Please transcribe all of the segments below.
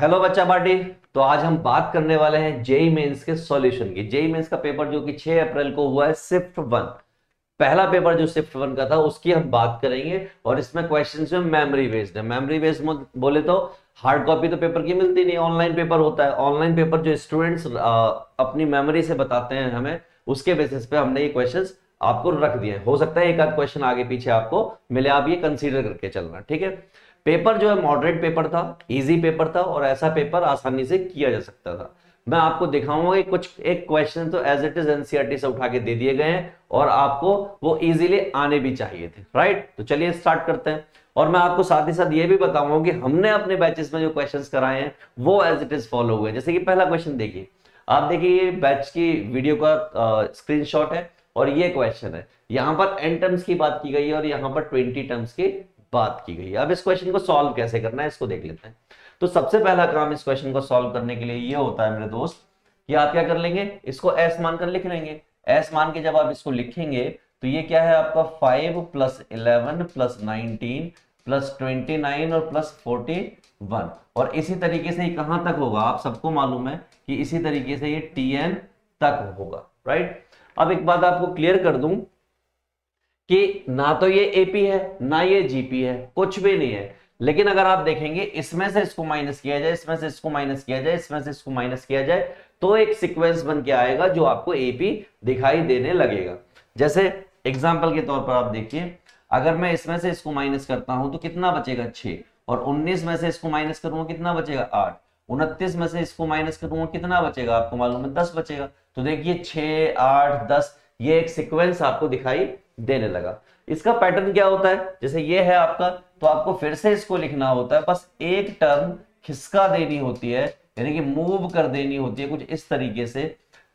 Hello बच्चा party. तो आज हम बात करने वाले हैं जेई मेंस के सॉल्यूशन की। जेई मेंस का पेपर जो कि 6 अप्रैल को हुआ है, शिफ्ट वन, पहला पेपर जो शिफ्ट वन का था उसकी हम बात करेंगे। और इसमें क्वेश्चन जो मेमोरी बेस्ड है। मेमोरी बेस्ड बोले तो हार्ड कॉपी तो पेपर की मिलती नहीं, ऑनलाइन पेपर होता है। ऑनलाइन पेपर जो स्टूडेंट्स अपनी मेमोरी से बताते हैं हमें, उसके बेसिस पे हमने ये क्वेश्चंस आपको रख दिए हैं। हो सकता है एक आध क्वेश्चन आगे पीछे आपको मिले, आप ये कंसीडर करके चलना, ठीक है। पेपर जो है मॉडरेट पेपर था, इजी पेपर था, और ऐसा पेपर आसानी से किया जा सकता था। मैं आपको दिखाऊंगा कि कुछ एक क्वेश्चन तो एज इट इज एनसीईआरटी से उठा के दे दिए गए हैं और आपको वो इजीली आने भी चाहिए थे, राइट। तो चलिए स्टार्ट करते हैं। और मैं आपको साथ ही साथ ये भी बताऊंगा कि हमने अपने बैचेस में जो क्वेश्चंस कराए हैं वो एज इट इज फॉलो हुए। जैसे कि पहला क्वेश्चन देखिए, आप देखिए ये बैच की वीडियो का स्क्रीनशॉट है और ये क्वेश्चन है। यहां पर n टर्म्स की बात की गई है और यहां पर 20 टर्म्स की बात की गई है। अब इस क्वेश्चन को सॉल्व कैसे करना है इसको देख लेते हैं। तो सबसे पहला काम इस क्वेश्चन को सॉल्व करने के लिए ये होता है मेरे दोस्त कि आप क्या कर लेंगे, इसको एस मान कर लिख लेंगे। एस मान के जब आप इसको लिखेंगे तो ये क्या है आपका 5 + 11 + 19 + 29 और +41। और इसी तरीके से ये कहां तक होगा, आप सबको मालूम है कि इसी तरीके से ये tn तक होगा, राइट। अब एक बात आपको क्लियर कर दूं कि ना तो ये एपी है ना ये जीपी है, कुछ भी नहीं है। लेकिन अगर आप देखेंगे इसमें से इसको माइनस किया जाए, इसमें से इसको माइनस किया जाए, इसमें से इसको माइनस किया जाए, तो एक सीक्वेंस बन के आएगा जो आपको एपी दिखाई देने लगेगा। जैसे एग्जांपल के तौर पर आप देखिए, अगर मैं इसमें से इसको माइनस करता हूं तो कितना बचेगा 6, और 19 में से इसको माइनस करूंगा कितना बचेगा 8, 29 में से इसको माइनस करूंगा कितना बचेगा, आपको मालूम है 10 बचेगा। तो देखिए 6 8 10, ये एक सीक्वेंस आपको दिखाई देने लगा। इसका पैटर्न क्या होता है, जैसे ये है आपका, तो आपको फिर से इसको लिखना होता है, बस एक टर्म खिसका देनी होती है, यानी कि मूव कर देनी होती है कुछ इस तरीके से।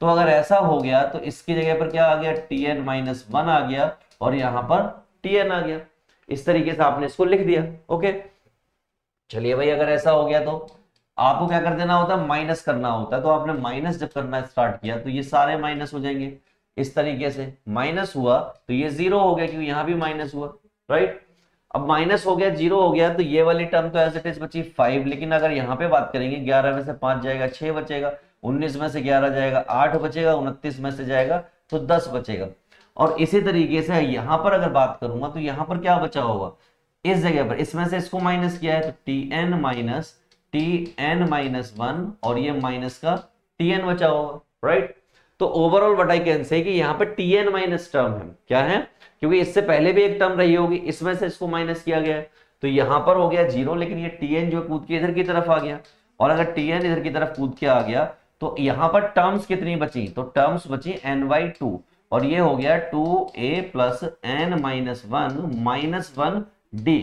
तो अगर ऐसा हो गया तो इसकी जगह पर क्या आ गया, tn-1 आ गया और यहां पर tn आ गया। इस तरीके से आपने इसको लिख दिया, ओके। चलिए भाई, अगर ऐसा हो गया तो आपको क्या कर देना होता है, माइनस करना होता है। तो आपने माइनस जब करना स्टार्ट किया तो ये सारे माइनस हो जाएंगे। इस तरीके से माइनस हुआ तो ये 0 हो गया, क्योंकि यहां भी माइनस हुआ, राइट। अब माइनस हो गया, 0 हो गया, तो ये वाली टर्म तो एज इट इज बची 5। लेकिन अगर यहाँ पे बात करेंगे, 11 में से 5 जाएगा 6 बचेगा, 19 में से 11 जाएगा 8 बचेगा, 29 में से जाएगा तो 10 बचेगा। और इसी तरीके से यहां पर अगर बात करूंगा तो यहां पर क्या बचा होगा, इस जगह पर इसमें से इसको माइनस किया है तो tn-1 और ये माइनस का tn बचा होगा, राइट। तो overall what I can say कि यहाँ पे tn माइनस टर्म है, क्या है, क्योंकि इससे पहले भी एक टर्म रही होगी, इसमें से इसको माइनस किया गया है, तो यहां पर हो गया 0, लेकिन ये tn जो कूद के इधर की तरफ आ गया। और अगर tn इधर की तरफ कूद के आ गया तो यहां पर टर्म्स कितनी बची, तो टर्म्स बची n/2, और ये हो गया 2a + n-1 - 1d,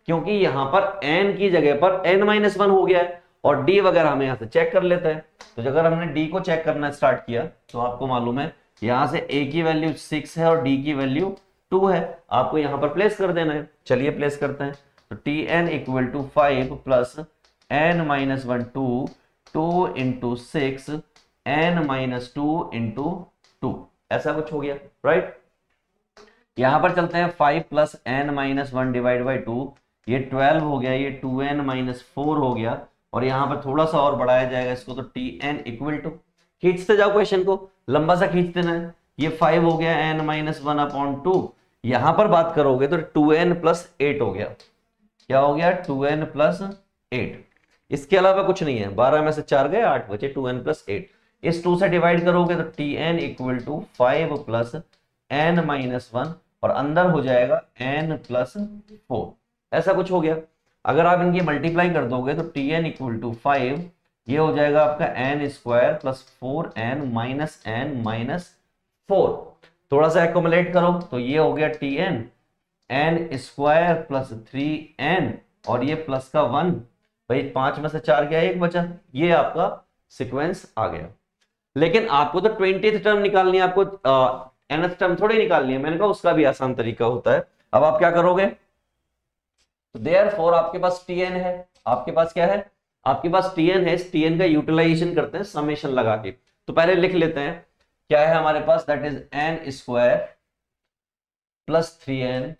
क्योंकि यहां पर n की जगह पर n-1 हो गया है। और d वगैरह हम यहां से चेक कर लेते हैं। तो अगर हमने d को चेक करना स्टार्ट किया तो आपको मालूम है यहां से a की वैल्यू 6 है और d की वैल्यू 2 है, आपको यहां पर प्लेस कर देना है। चलिए प्लेस करते हैं। तो tn = 5 + n-1 2 × 6 n-2 × 2, ऐसा कुछ हो गया, राइट। यहां पर चलते हैं, 5 + n-1 / 2, ये 12 हो गया, ये 2n-4 हो गया, और यहां पर थोड़ा सा और बढ़ाया जाएगा इसको, तो tn = खींचते जाओ क्वेश्चन को, लंबा सा खींच देना है। ये 5 हो गया n-1/2, यहां पर बात करोगे तो 2n + 8 हो गया। क्या हो गया, 2n + 8। इसके अलावा कुछ नहीं है, 12 में से 4 गए 8 बचे, 2n + 8। इस 2 से डिवाइड करोगे तो tn = 5 + n-1, और अंदर हो जाएगा n + 4, ऐसा कुछ हो गया। अगर आप इनकी मल्टीप्लाई कर दोगे तो tn = 5, ये हो जाएगा आपका n² + 4n - n-4। थोड़ा सा एक्युमुलेट करो तो ये हो गया tn n² + 3n, और ये प्लस का 1, भाई 5 में से 4 गया 1 बचा, ये आपका सीक्वेंस आ गया। लेकिन आपको तो 20th टर्म निकालनी है, आपको nth टर्म थोड़ी निकालनी है। मैंने कहा उसका भी आसान तरीका होता है। अब आप क्या करोगे, तो देयरफॉर आपके पास tn है, आपके पास क्या है, आपके पास tn है। इस tn का यूटिलाइजेशन करते हैं समेशन लगा के। तो पहले लिख लेते हैं क्या है हमारे पास, दैट इज n² + 3n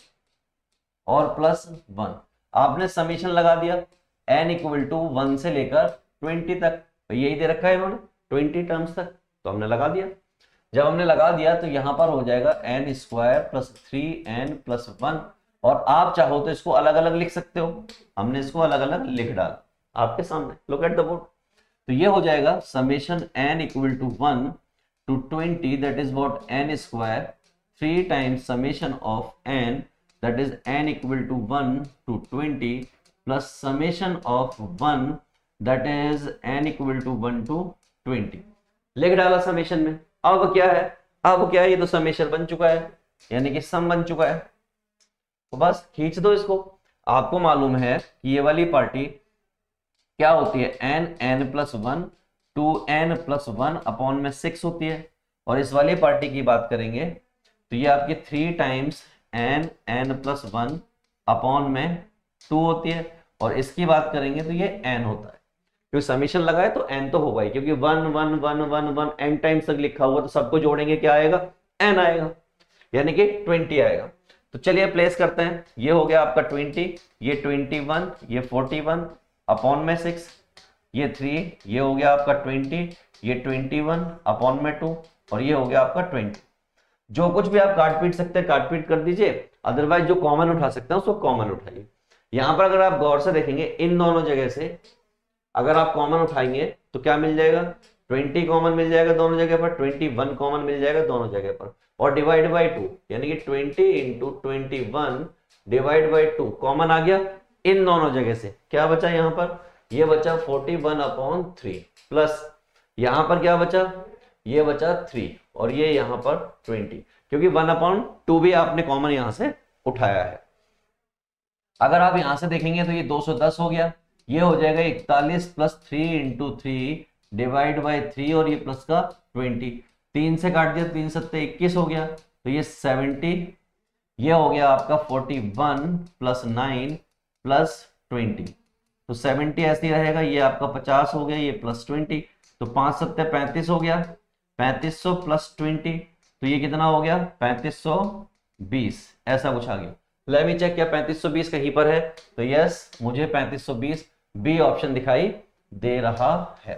और +1। आपने समेशन लगा दिया, n = 1 से लेकर 20 तक, तो यही दे रखा है इन्होंने 20 टर्म्स तक, तो हमने लगा दिया। जब हमने लगा दिया तो यहां पर हो जाएगा n square plus 3n plus 1, और आप चाहो तो इसको अलग अलग लिख सकते हो, हमने इसको अलग अलग लिख डाला आपके सामने, लुक एट द बोर्ड। तो ये हो जाएगा summation n equal to 1 to 20, that is what n square 3 times summation of n, that is n equal to 1 to 20 plus summation of 1, that is n equal to 1 to 20। लिख डाला summation में। अब क्या है, अब क्या है, ये तो समेशन बन चुका है, यानी कि सम बन चुका है, तो बस खींच दो इसको। आपको मालूम है कि ये वाली पार्टी क्या होती है, n plus 1 2n plus 1 upon में 6 होती है, और इस वाली पार्टी की बात करेंगे तो ये आपकी 3 टाइम्स n प्लस 1 अपॉन में 2 होती है, और इसकी बात करेंगे तो ये n होता है, क्योंकि समीशन लगा है तो n तो होगा ही, क्योंकि 1 1 1 1 1 n टाइम्स तक लिखा हुआ, तो सबको जोड़ेंगे क्या आएगा, n आएगा, यानी कि 20 आएगा। तो चलिए प्लेस करते हैं, ये हो गया आपका 20, ये 21, ये 41 अपॉन में 6, ये 3, ये हो गया आपका 20, ये 21 अपॉन में 2, और ये हो गया आपका 20। जो कुछ भी आप काट पीट सकते हैं काट पीट कर दीजिए, अदरवाइज जो कॉमन उठा सकते हैं उसको कॉमन उठाइए। यहां पर अगर आप गौर से देखेंगे इन दोनों जगह से अगर आप कॉमन उठाएंगे तो क्या मिल जाएगा, 20 कॉमन मिल जाएगा दोनों जगह पर, 21 कॉमन मिल जाएगा दोनों जगह पर, और डिवाइड बाई 2, यानी कि 20 इंटू 21 डिवाइड बाई 2 कॉमन आ गया इन दोनों जगह से। क्या बचा यहाँ पर, ये बचा 41 अपॉन 3, प्लस यहाँ पर क्या बचा, ये बचा 3, और ये यहाँ पर 20, क्योंकि 1/2 भी आपने कॉमन यहां से उठाया है। अगर आप यहां से देखेंगे तो ये 210 हो गया, ये हो जाएगा 41 प्लस 3 इंटू 3 डिवाइड बाई 3, और ये प्लस का 20, 3 से काट दिया, 3 सत्ते 21 हो गया, तो ये 70, ये हो गया आपका 41 प्लस 9 प्लस 20, तो 70 ऐसे ही रहेगा, ये आपका 50 हो गया, ये प्लस 20, तो 5 सत्ते 35 हो गया, 3500 प्लस 20, तो ये कितना हो गया 3520, ऐसा कुछ आ गया। लेट मी चेक, क्या 3520 कहीं पर है, तो यस मुझे 3520 बी ऑप्शन दिखाई दे रहा है।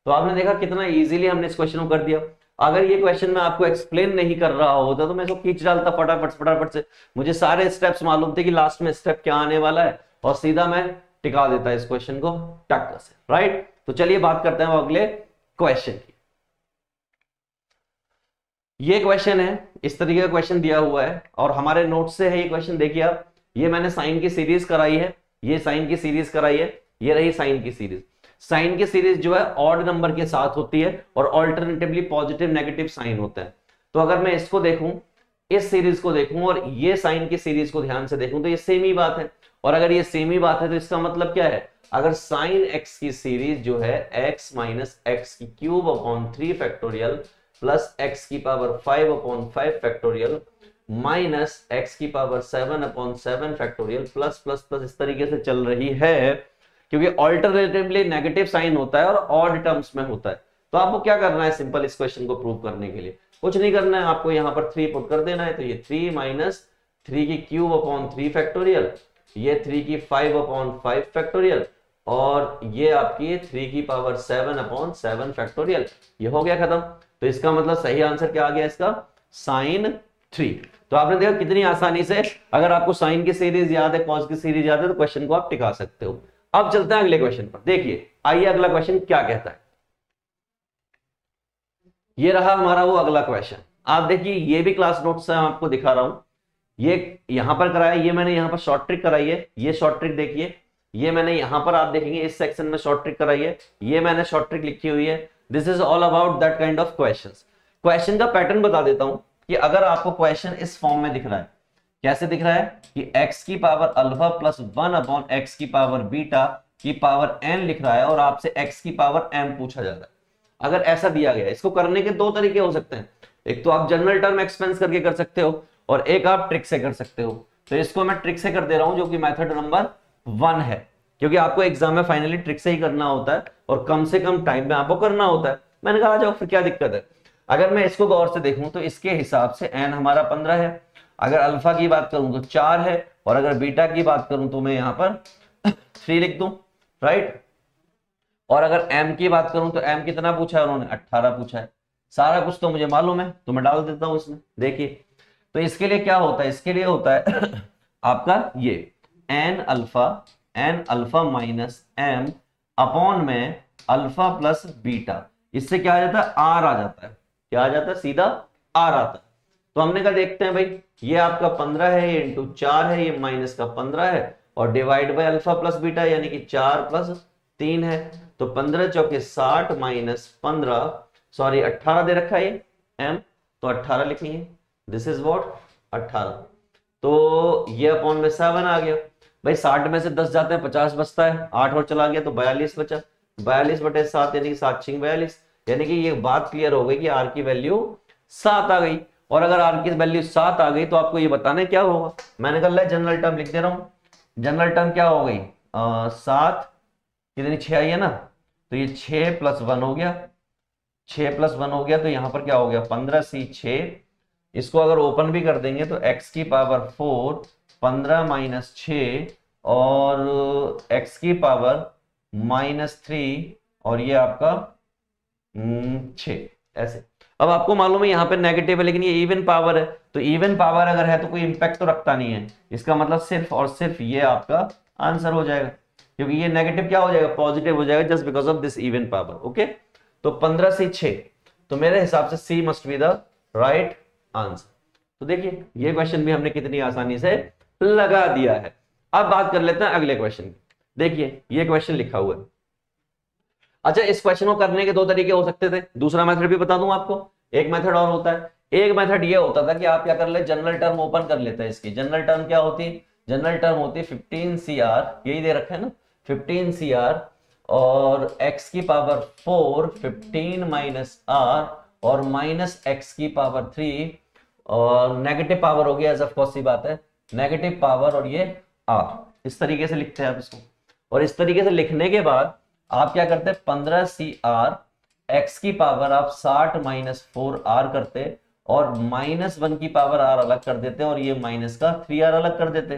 तो आपने देखा कितना इजीली हमने इस क्वेश्चन को कर दिया। अगर ये क्वेश्चन मैं आपको एक्सप्लेन नहीं कर रहा होता तो मैं इसको खींच डालता फटाफट फटाफट से, मुझे सारे स्टेप्स मालूम थे कि लास्ट में स्टेप क्या आने वाला है, और सीधा मैं टिका देता इस क्वेश्चन को टक से, राइट। तो चलिए बात करते हैं अगले क्वेश्चन की। ये क्वेश्चन है, इस तरीके का क्वेश्चन दिया हुआ है, और हमारे नोट से है ये क्वेश्चन। देखिए आप, ये मैंने साइन की सीरीज कराई है, ये साइन की सीरीज कराई है, ये रही साइन की सीरीज। साइन की सीरीज जो है ऑड नंबर के साथ होती है, और ऑल्टरनेटिवली पॉजिटिव नेगेटिव साइन होता है। तो अगर मैं इसको देखूं, इस सीरीज को देखूं, और ये साइन की सीरीज को ध्यान से देखूं, तो ये सेम ही बात है, और अगर ये सेम ही बात है तो इसका मतलब क्या है, अगर साइन एक्स की सीरीज जो है x माइनस एक्स की cube upon 3 factorial plus x की power 5 upon 5 factorial minus x की power 7 upon 7 factorial plus plus plus इस तरीके से चल रही है, क्योंकि ऑल्टरनेटिवली नेगेटिव साइन होता है और ऑड टर्म्स में होता है। तो आपको क्या करना है, सिंपल इस क्वेश्चन को प्रूव करने के लिए कुछ नहीं करना है, आपको यहाँ पर 3 पुट कर देना है, तो ये 3 माइनस 3 की क्यूब अपॉन 3 फैक्टोरियल, ये 3 की 5 अपॉन 5 फैक्टोरियल, और ये आपकी 3 की पावर 7 अपॉन 7 फैक्टोरियल, ये हो गया खत्म। तो इसका मतलब सही आंसर क्या आ गया इसका, साइन 3। तो आपने देखा कितनी आसानी से, अगर आपको साइन की सीरीज याद है, कॉस की सीरीज याद है, तो क्वेश्चन को आप टिका सकते हो। अब चलते हैं अगले क्वेश्चन पर। देखिए आइए अगला क्वेश्चन क्या कहता है, ये रहा हमारा वो अगला क्वेश्चन। आप देखिए, ये भी क्लास नोट से आपको दिखा रहा हूं, ये यहां पर कराया, ये मैंने यहां पर शॉर्ट ट्रिक कराई है, ये शॉर्ट ट्रिक देखिए, ये मैंने यहां पर आप देखेंगे इस सेक्शन में शॉर्ट ट्रिक कराई है, ये मैंने शॉर्ट ट्रिक लिखी हुई है। This is all about that kind of questions. Question का पैटर्न बता देता हूं कि अगर आपको क्वेश्चन इस फॉर्म में दिख रहा है, कैसे दिख रहा है कि x की power alpha plus 1 upon x की पावर बीटा की पावर n लिख रहा है, और आपसे x की पावर m पूछा जा रहा है। अगर ऐसा दिया गया है, इसको करने के दो तरीके हो सकते हैं, एक तो आप जनरल टर्म एक्सपेंस करके कर सकते हो, और एक आप ट्रिक से कर सकते हो। तो इसको मैं ट्रिक से कर दे रहा हूं, जो कि मेथड नंबर 1 है, क्योंकि आपको एग्जाम में फाइनली ट्रिक से ही करना होता है, और कम से कम टाइम में आपको करना होता है। मैंने कहा आ जाओ, फिर क्या दिक्कत है। अगर मैं इसको गौर से देखूं तो इसके हिसाब से n हमारा 15 है, अगर अल्फा की बात करूं तो 4 है, और अगर बीटा की बात करूं तो मैं यहां पर 3 लिख दूं, राइट। और अगर m की बात करूं तो m कितना पूछा है उन्होंने, 18 पूछा है। सारा कुछ तो मुझे मालूम है, तो मैं डाल देता हूं इसमें। देखिए तो इसके लिए क्या होता है, इसके लिए होता है आपका ये n alpha minus m upon में अल्फा प्लस बीटा। इससे क्या आ जाता है, r आ जाता है। क्या आ जाता है, सीधा r आता है। तो हमने कहा देखते हैं भाई, ये आपका 15 है, ये इंटू 4 है, ये माइनस का 15 है, और divide by alpha plus beta यानी कि 4 प्लस 3 है। तो 15 चौके 60 माइनस 15, सॉरी 18 दे रखा है ये m, तो 18 लिखेंगे। This is what 18। तो ये अपॉन में 7 आ गया भाई। 60 में से 10 जाते हैं, 50 बचता है, 8 और चला गया तो 42 बचा। 42 बटे 7 यानी कि 7 छिंग 42, यानी कि ये बात क्लियर हो गई कि आर की वैल्यू 7 आ गई। और अगर आर की वैल्यू 7 आ गई तो आपको ये बताना है क्या होगा। मैंने कहा जनरल टर्म लिख दे रहा हूं। जनरल टर्म क्या हो गई, 7 कितनी 6 आई है ना, तो ये 6 प्लस 1 हो गया, 6 प्लस 1 हो गया, तो यहां पर क्या हो गया 15 सी 6। इसको अगर ओपन भी कर देंगे तो x की पावर 4, 15 माइनस 6 और x की पावर माइनस 3, और ये आपका 6 ऐसे। अब आपको मालूम है यहाँ पे नेगेटिव है लेकिन ये इवन पावर है, तो इवन पावर अगर है तो कोई इंपैक्ट तो रखता नहीं है। इसका मतलब सिर्फ और सिर्फ ये आपका आंसर हो जाएगा, क्योंकि ये नेगेटिव क्या हो जाएगा, पॉजिटिव हो जाएगा, just because of this even power. Okay, तो 15 से 6, तो मेरे हिसाब से C must be the right answer. तो देखिए ये क्वेश्चन भी हमने कितनी आसानी से लगा दिया है। अब बात कर लेते हैं अगले क्वेश्चन की। देखिए ये क्वेश्चन लिखा हुआ है। अच्छा, इस क्वेश्चन को करने के दो तरीके हो सकते थे, दूसरा मेथड भी बता दूं आपको। एक मेथड और होता है, एक मेथड ये होता था कि आप क्या कर ले, जनरल टर्म ओपन कर लेते हैं। इसकी जनरल टर्म क्या होती है, जनरल टर्म होती है 15 CR, यही दे रखा है ना 15 CR, और x की पावर 4 15 माइनस r और माइनस x की पावर 3, और नेगेटिव पावर हो गया, ऑफ कोर्स सी बात है, नेगेटिव पावर और ये r। इस तरीके से लिखते हैं आप इसको। और इस तरीके से लिखने के बाद आप क्या करते हैं, 15 CR x की पावर आप 60 माइनस 4r करते, और माइनस 1 की पावर r अलग कर देते, और ये माइनस का 3r अलग कर देते।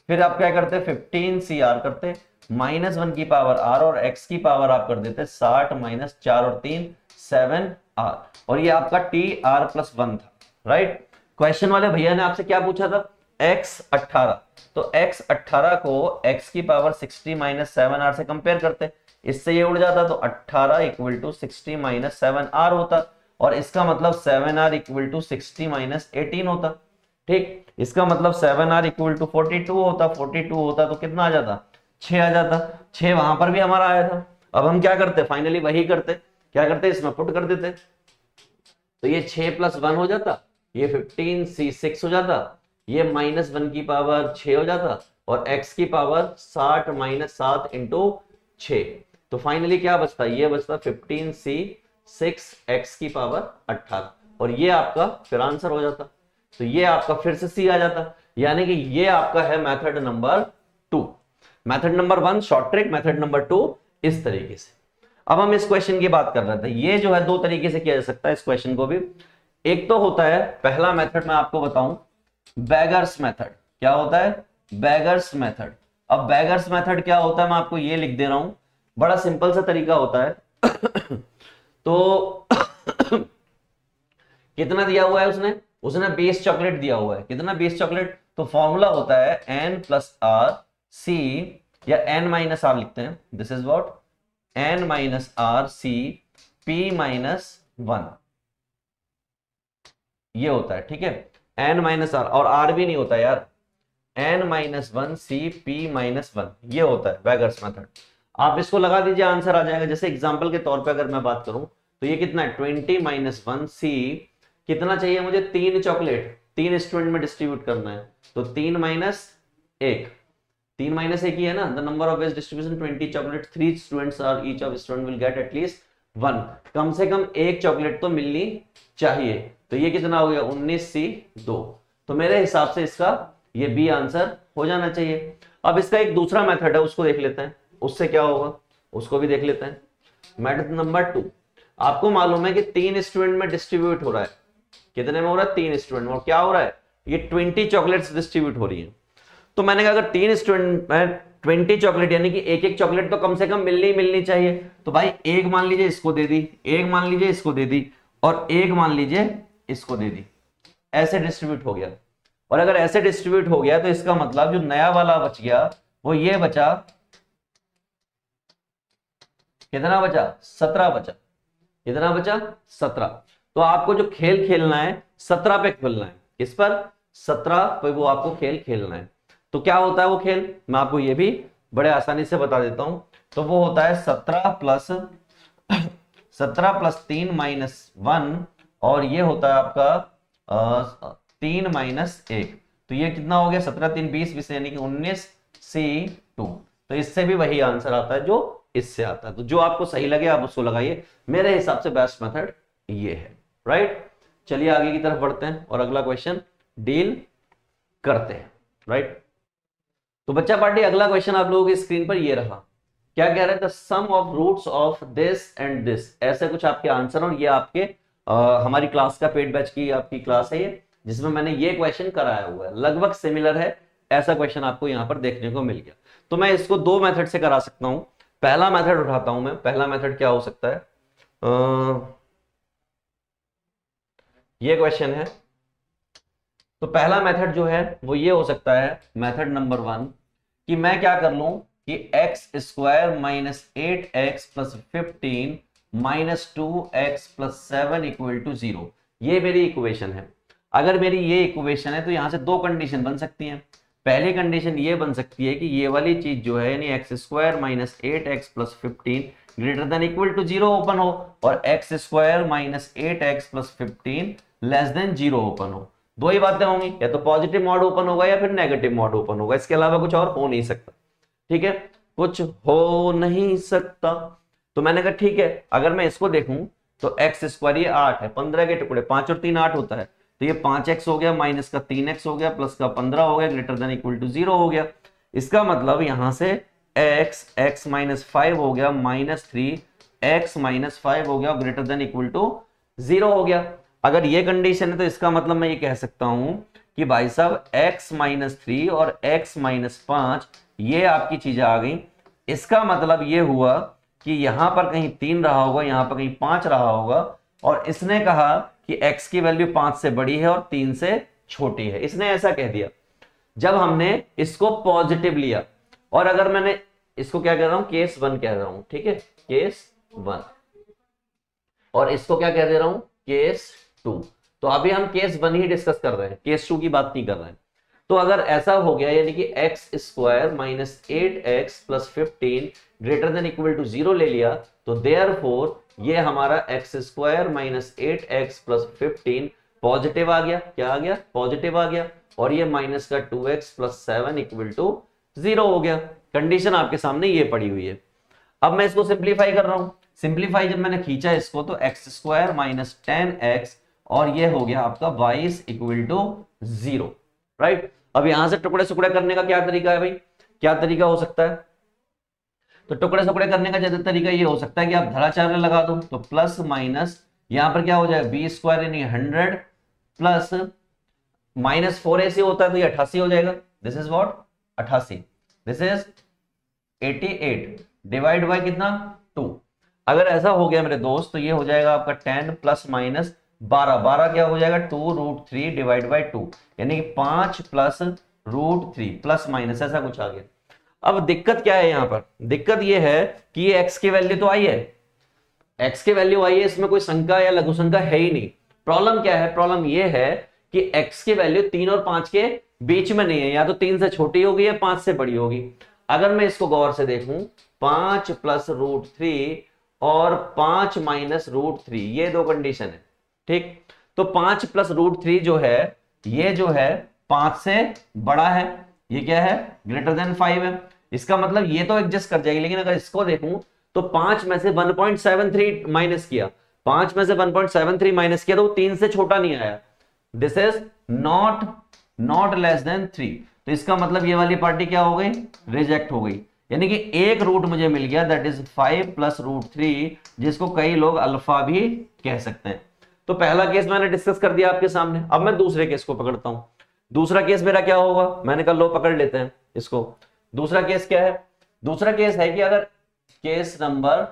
फिर आप क्या करते, 15 CR करते, माइनस 1 की पावर r, और x की पावर आप कर देते 60 माइनस 4 और 3 7r, और ये आपका tr प्लस 1 था। राइट, क्वेश्चन वाले भैया ने आपसे क्या पूछा था, x 18, तो x 18 को x की पावर 60 माइनस 7r से कंपेयर करते, इससे ये उड़ जाता, तो 18 इक्वल टू 60 माइनस 7r होता, और इसका मतलब 7r इक्वल टू 60 माइनस 18 होता। ठीक, इसका मतलब 7r इक्वल टू 42 होता, 42 होता तो कितना आ जाता, 6 आ जाता। 6 वहां पर भी हमारा आया था। अब हम क्या करते, फाइनली वही करते, क्या करते, इसमें पुट कर देते, तो ये 6 प्लस 1 हो जाता, ये 15 C6 हो जाता, ये माइनस 1 की पावर 6 हो जाता, और x की पावर 60 माइनस 7 इंटू 6, तो फाइनली क्या बचता, ये बचता 15 C6 x की पावर 18, और ये आपका फिर आंसर हो जाता। तो ये आपका फिर से C आ जाता, यानी कि ये आपका है method number 2। Method number 1 short trick, method number 2 इस तरीके से। अब हम इस क्वेश्चन की बात कर रहे थे, ये जो है दो तरीके से किया जा सकता है इस क्वेश्चन को भी। एक तो होता है पहला मेथड, मैं आपको बताऊं, बेगर्स मेथड। क्या होता है, बेगर्स मेथड। अब बेगर्स मेथड क्या होता है, मैं आपको ये लिख दे रहा हूं, बड़ा सिंपल सा तरीका होता है। तो कितना दिया हुआ है उसने, उसने 20 चॉकलेट दिया हुआ है, कितना 20 चॉकलेट, तो फॉर्मूला होता है n प्लस आर सी, या n माइनस आर लिखते हैं, this is what n minus R C p minus 1, ये होता है। ठीक है, n माइनस आर, और r भी नहीं होता यार, n minus 1 C p minus 1, ये होता है बेगर्स मेथड। आप इसको लगा दीजिए, आंसर आ जाएगा। जैसे एग्जांपल के तौर पे अगर मैं बात करूं तो ये कितना है, 20 माइनस 1 सी, कितना चाहिए मुझे, 3 चॉकलेट, 3 स्टूडेंट में डिस्ट्रीब्यूट करना है, तो 3 माइनस 1, 3 माइनस 1 ही है ना, the number of ways distribution 20 chocolate, 3 students are, each of student will get at least 1, कम से कम एक चॉकलेट तो मिलनी चाहिए। तो ये कितना हो गया, 19 सी 2, तो मेरे हिसाब से इसका ये बी आंसर हो जाना चाहिए। अब इसका एक दूसरा मेथड है, उसको देख लेते हैं, उससे क्या होगा उसको भी देख लेते हैं। मेथड नंबर 2, आपको मालूम है कि 3 स्टूडेंट में डिस्ट्रीब्यूट हो रहा है, कितने में हो रहा है, 3 स्टूडेंट में, और क्या हो रहा है, ये 20 चॉकलेट्स डिस्ट्रीब्यूट हो रही है। तो मैंने कहा अगर 3 स्टूडेंट में 20 चॉकलेट, यानी कि एक एक चॉकलेट तो कम से कम मिलनी चाहिए। तो भाई एक मान लीजिए इसको दे दी, एक मान लीजिए इसको दे दी, और एक मान लीजिए इसको दे दी, ऐसे डिस्ट्रीब्यूट हो गया। और अगर ऐसे डिस्ट्रीब्यूट हो गया तो इसका मतलब जो नया वाला बच गया वो ये बचा, कितना बचा, 17 बचा। कितना बचा, 17। तो आपको जो खेल खेलना है 17 पे खेलना है। किस पर, 17 पे वो आपको खेल खेलना है। तो क्या होता है वो खेल, मैं आपको ये भी बड़े आसानी से बता देता हूं। तो वो होता है 17 प्लस 3 माइनस 1, और ये होता है आपका 3 माइनस 1। तो ये कितना हो गया, 17 3 20 यानी कि 19 C2। तो इससे भी वही आंसर आता है जो इससे आता है। तो जो आपको सही लगे आप उसको लगाइए, मेरे हिसाब से बेस्ट मेथड ये है, राइट। चलिए आगे की तरफ बढ़ते हैं और अगला क्वेश्चन डील करते हैं, राइट। तो बच्चा पार्टी अगला क्वेश्चन आप लोगों की स्क्रीन पर ये रहा। क्या कह रहे हैं, the sum of roots of this and this, ऐसे कुछ आपके आंसर। और ये आपके हमारी क्लास का पेड बैच की आपकी क्लास है ये, जिसमें मैंने ये क्वेश्चन कराया हुआ है, लगभग सिमिलर है। ऐसा क्वेश्चन आपको यहां पर देखने को मिल गया। तो मैं इसको दो मेथड से करा सकता हूं। पहला मेथड उठाता हूं मैं। पहला मेथड क्या हो सकता है, ये क्वेश्चन है। तो पहला मेथड जो है वो ये हो सकता है, मेथड नंबर 1, कि मैं क्या कर लूं कि x square minus 8x plus 15 minus 2x plus 7 equal to 0, ये मेरी इक्वेशन है। अगर मेरी ये इक्वेशन है तो यहां से दो कंडीशन बन सकती हैं। पहली कंडीशन ये बन सकती है कि ये वाली चीज जो है, यानी X square minus 8x plus 15 greater than equal to 0 open हो, और X square minus 8x plus 15 less than 0 open हो। दो ही बातें होंगी, या तो पॉजिटिव मॉड ओपन होगा या फिर नेगेटिव मॉड ओपन होगा, इसके अलावा कुछ और हो नहीं सकता। ठीक है, कुछ हो नहीं सकता। तो मैंने कहा ठीक है, अगर मैं इसको देखूं तो एक्स स्क्वायर ये 8 है, 15 के टुकड़े, 5 और 3 8 होता है। तो ये 5x हो गया, माइनस का 3x हो गया, प्लस का 15 हो गया, ग्रेटर देन इक्वल टू 0 हो गया। इसका मतलब यहां से x माइनस 5 हो गया, माइनस 3x माइनस 5 हो गया, ग्रेटर देन इक्वल टू 0 हो गया। अगर ये कंडीशन है तो इसका मतलब मैं ये कह सकता हूं कि भाई साहब x माइनस 3 और x माइनस 5 ये आपकी चीजें आ गई। इसका मतलब ये हुआ कि यहां पर कहीं 3 रहा होगा, यहां पर कहीं 5 रहा होगा, और इसने कहा कि x की वैल्यू 5 से बड़ी है और 3 से छोटी है। इसने ऐसा कह दिया जब हमने इसको पॉजिटिव लिया। और अगर मैंने इसको क्या कह रहा हूं, केस 1 कह रहा हूं, ठीक है, केस 1, और इसको क्या कह दे रहा हूं, केस 2। तो अभी हम केस 1 ही डिस्कस कर रहे हैं, केस 2 की बात नहीं कर रहे हैं। तो अगर ऐसा हो गया, यानी कि x square minus 8x plus 15 greater than equal to 0 ले लिया, तो देयरफॉर ये हमारा x square minus 8x plus 15 positive आ गया। क्या आ गया, पॉजिटिव आ गया। और ये माइनस का 2x प्लस 7 इक्वल टू 0 हो गया। कंडीशन आपके सामने ये पड़ी हुई है। अब मैं इसको सिंप्लीफाई कर रहा हूं। सिंप्लीफाई जब मैंने खींचा इसको, तो एक्स स्क्वायर माइनस 10x, और ये हो गया आपका 22 इक्वल टू 0, राइट। अब यहां से टुकड़े टुकड़े करने का क्या तरीका है भाई, क्या तरीका हो सकता है। तो टुकड़े टुकड़े करने का ज्यादा तरीका ये हो सकता है कि आप धराचार्य लगा दो। तो प्लस माइनस यहां पर क्या हो जाएगा, बी स्क्वायर यानी 100 प्लस माइनस 4ac होता है तो ये 88 हो जाएगा। This is what, 88। This is 88 divide by कितना, 2। अगर ऐसा हो गया मेरे दोस्त, तो ये हो जाएगा आपका 10 प्लस माइनस 12 क्या हो जाएगा, 2√3 डिवाइड बाई 2, यानी कि 5 प्लस √3 प्लस माइनस ऐसा कुछ आ गया। अब दिक्कत क्या है यहाँ पर, दिक्कत ये है कि ये x की वैल्यू तो आई है, x की वैल्यू आई है, इसमें कोई संख्या या लघु संख्या है ही नहीं। प्रॉब्लम क्या है, प्रॉब्लम ये है कि x की वैल्यू 3 और 5 के बीच में नहीं है, या तो 3 से छोटी होगी या 5 से बड़ी होगी। अगर मैं इसको गौर से देखूं, 5 प्लस √3 और 5 माइनस √3, ये दो कंडीशन है, ठीक। तो 5 प्लस √3 जो है, ये जो है 5 से बड़ा है, ये क्या है, ग्रेटर देन 5 है। इसका मतलब ये तो एडजस्ट कर जाएगी। लेकिन अगर इसको देखूं तो 5 में से 1.73 माइनस किया, 5 में से 1.73 माइनस किया तो 3 से छोटा नहीं आया। This is not less than 3। तो इसका मतलब ये वाली पार्टी क्या हो गई, रिजेक्ट हो गई। यानी कि एक रूट मुझे मिल गया, दैट इज 5 प्लस √3, जिसको कई लोग अल्फा भी कह सकते हैं। तो पहला केस मैंने डिस्कस कर दिया आपके सामने। अब मैं दूसरे केस को पकड़ता हूं। दूसरा केस मेरा क्या होगा, मैंने कहा लो पकड़ लेते हैं इसको। दूसरा केस क्या है? दूसरा केस है कि अगर केस नंबर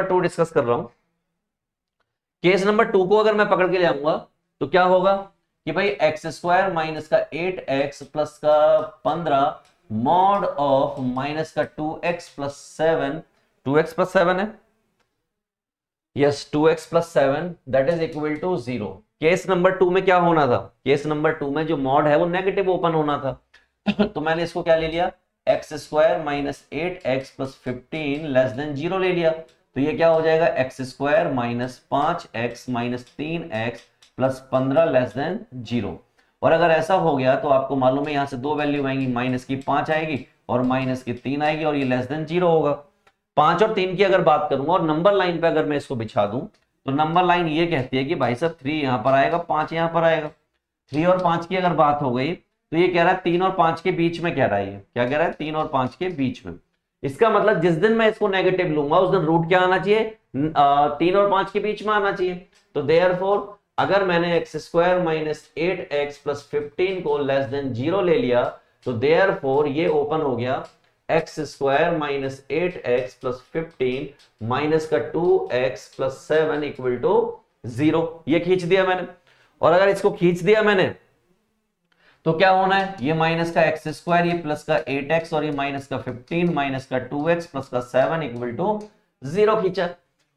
टू डिस्कस कर रहा हूं। केस नंबर 2 को अगर मैं पकड़ के ले आऊंगा तो क्या होगा कि भाई एक्स स्क्वायर माइनस का 8x प्लस का 15 मॉड ऑफ माइनस का 2x प्लस 7, 2x प्लस 7 है, yes 2x plus 7 that is equal to 0। Case number 2 में क्या होना था? केस नंबर 2 में जो मॉड है वो नेगेटिव ओपन होना था तो मैंने इसको क्या ले लिया, x square minus 8x plus 15 less than 0 ले लिया। तो ये क्या हो जाएगा, x square minus 5x minus 3x plus 15 less than 0। और अगर ऐसा हो गया तो आपको मालूम है यहां से दो वैल्यू आएंगी, माइनस की 5 आएगी और माइनस की 3 आएगी और ये लेस देन 0 होगा। 5 और 3 की अगर बात करूंगा और नंबर लाइन पे अगर मैं इसको बिछा दूं तो नंबर लाइन ये कहती है कि भाई साहब 3 यहां पर आएगा, 5 यहां पर आएगा। 3 और 5 की अगर बात हो गई तो ये कह रहा है 3 और 5 के बीच में कह रहा है, ये क्या कह रहा है, 3 और 5 के बीच में। इसका मतलब जिस दिन मैं इसको नेगेटिव लूंगा उस दिन रूट क्या आना चाहिए, 3 और 5 के बीच में आना चाहिए। तो देयरफॉर अगर मैंने x square minus 8x plus 15 को लेस देन 0 ले लिया तो देयरफॉर ये ओपन हो गया x square minus 8x plus 15 minus का 2x प्लस 7 इक्वल टू 0। ये खींच दिया मैंने। और अगर इसको खींच दिया मैंने तो क्या होना है, ये माइनस का एक्स स्क्वायर, ये प्लस का 8x और ये माइनस का 15 माइनस का 2x प्लस का 7 इक्वल टू 0 खींचा।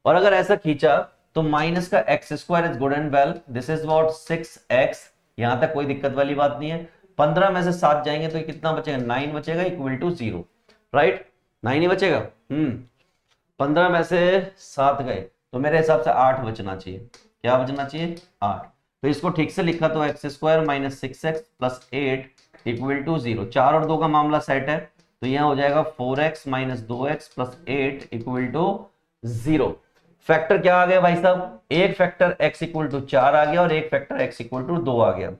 और अगर ऐसा खींचा तो माइनस का x square is good and well, this is what 6x, यहां तक कोई दिक्कत वाली बात नहीं है। 15 में से 7 जाएंगे तो कितना बचेगा, 9 बचेगा इक्वल टू 0, राइट, 9 ही बचेगा। 15 में से 7 गए तो मेरे हिसाब से 8 बचना चाहिए। क्या बचना चाहिए, 8। तो इसको ठीक से लिखा तो X square minus 6x plus 8 equal to 0। 4 और 2 का मामला सेट है तो यहां हो जाएगा 4x minus 2x plus 8 equal to 0। Factor क्या आ गया भाई साहब, एक फैक्टर x इक्वल टू 4 आ गया और एक फैक्टर x इक्वल टू 2 आ गया।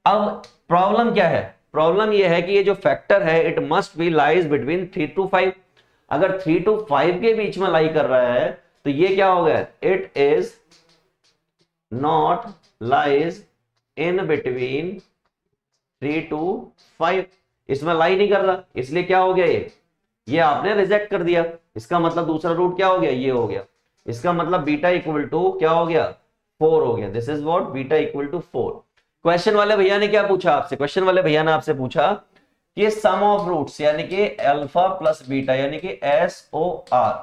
अब प्रॉब्लम क्या है, प्रॉब्लम यह है कि ये जो फैक्टर है it must be lies between 3 to 5। अगर 3 to 5 के बीच में लाई कर रहा है तो ये क्या हो गया, it is not lies in between 3 to 5। इसमें लाई नहीं कर रहा, इसलिए क्या हो गया, ये आपने रिजेक्ट कर दिया। इसका मतलब दूसरा रूट क्या हो गया, ये हो गया। इसका मतलब बीटा इक्वल टू क्या हो गया, 4 हो गया। This is what beta equal to 4। Question वाले भैया ने क्या पूछा आपसे, क्वेश्चन वाले भैया ने आपसे पूछा कि सम ऑफ रूट्स यानी कि अल्फा प्लस बीटा यानी कि SOR।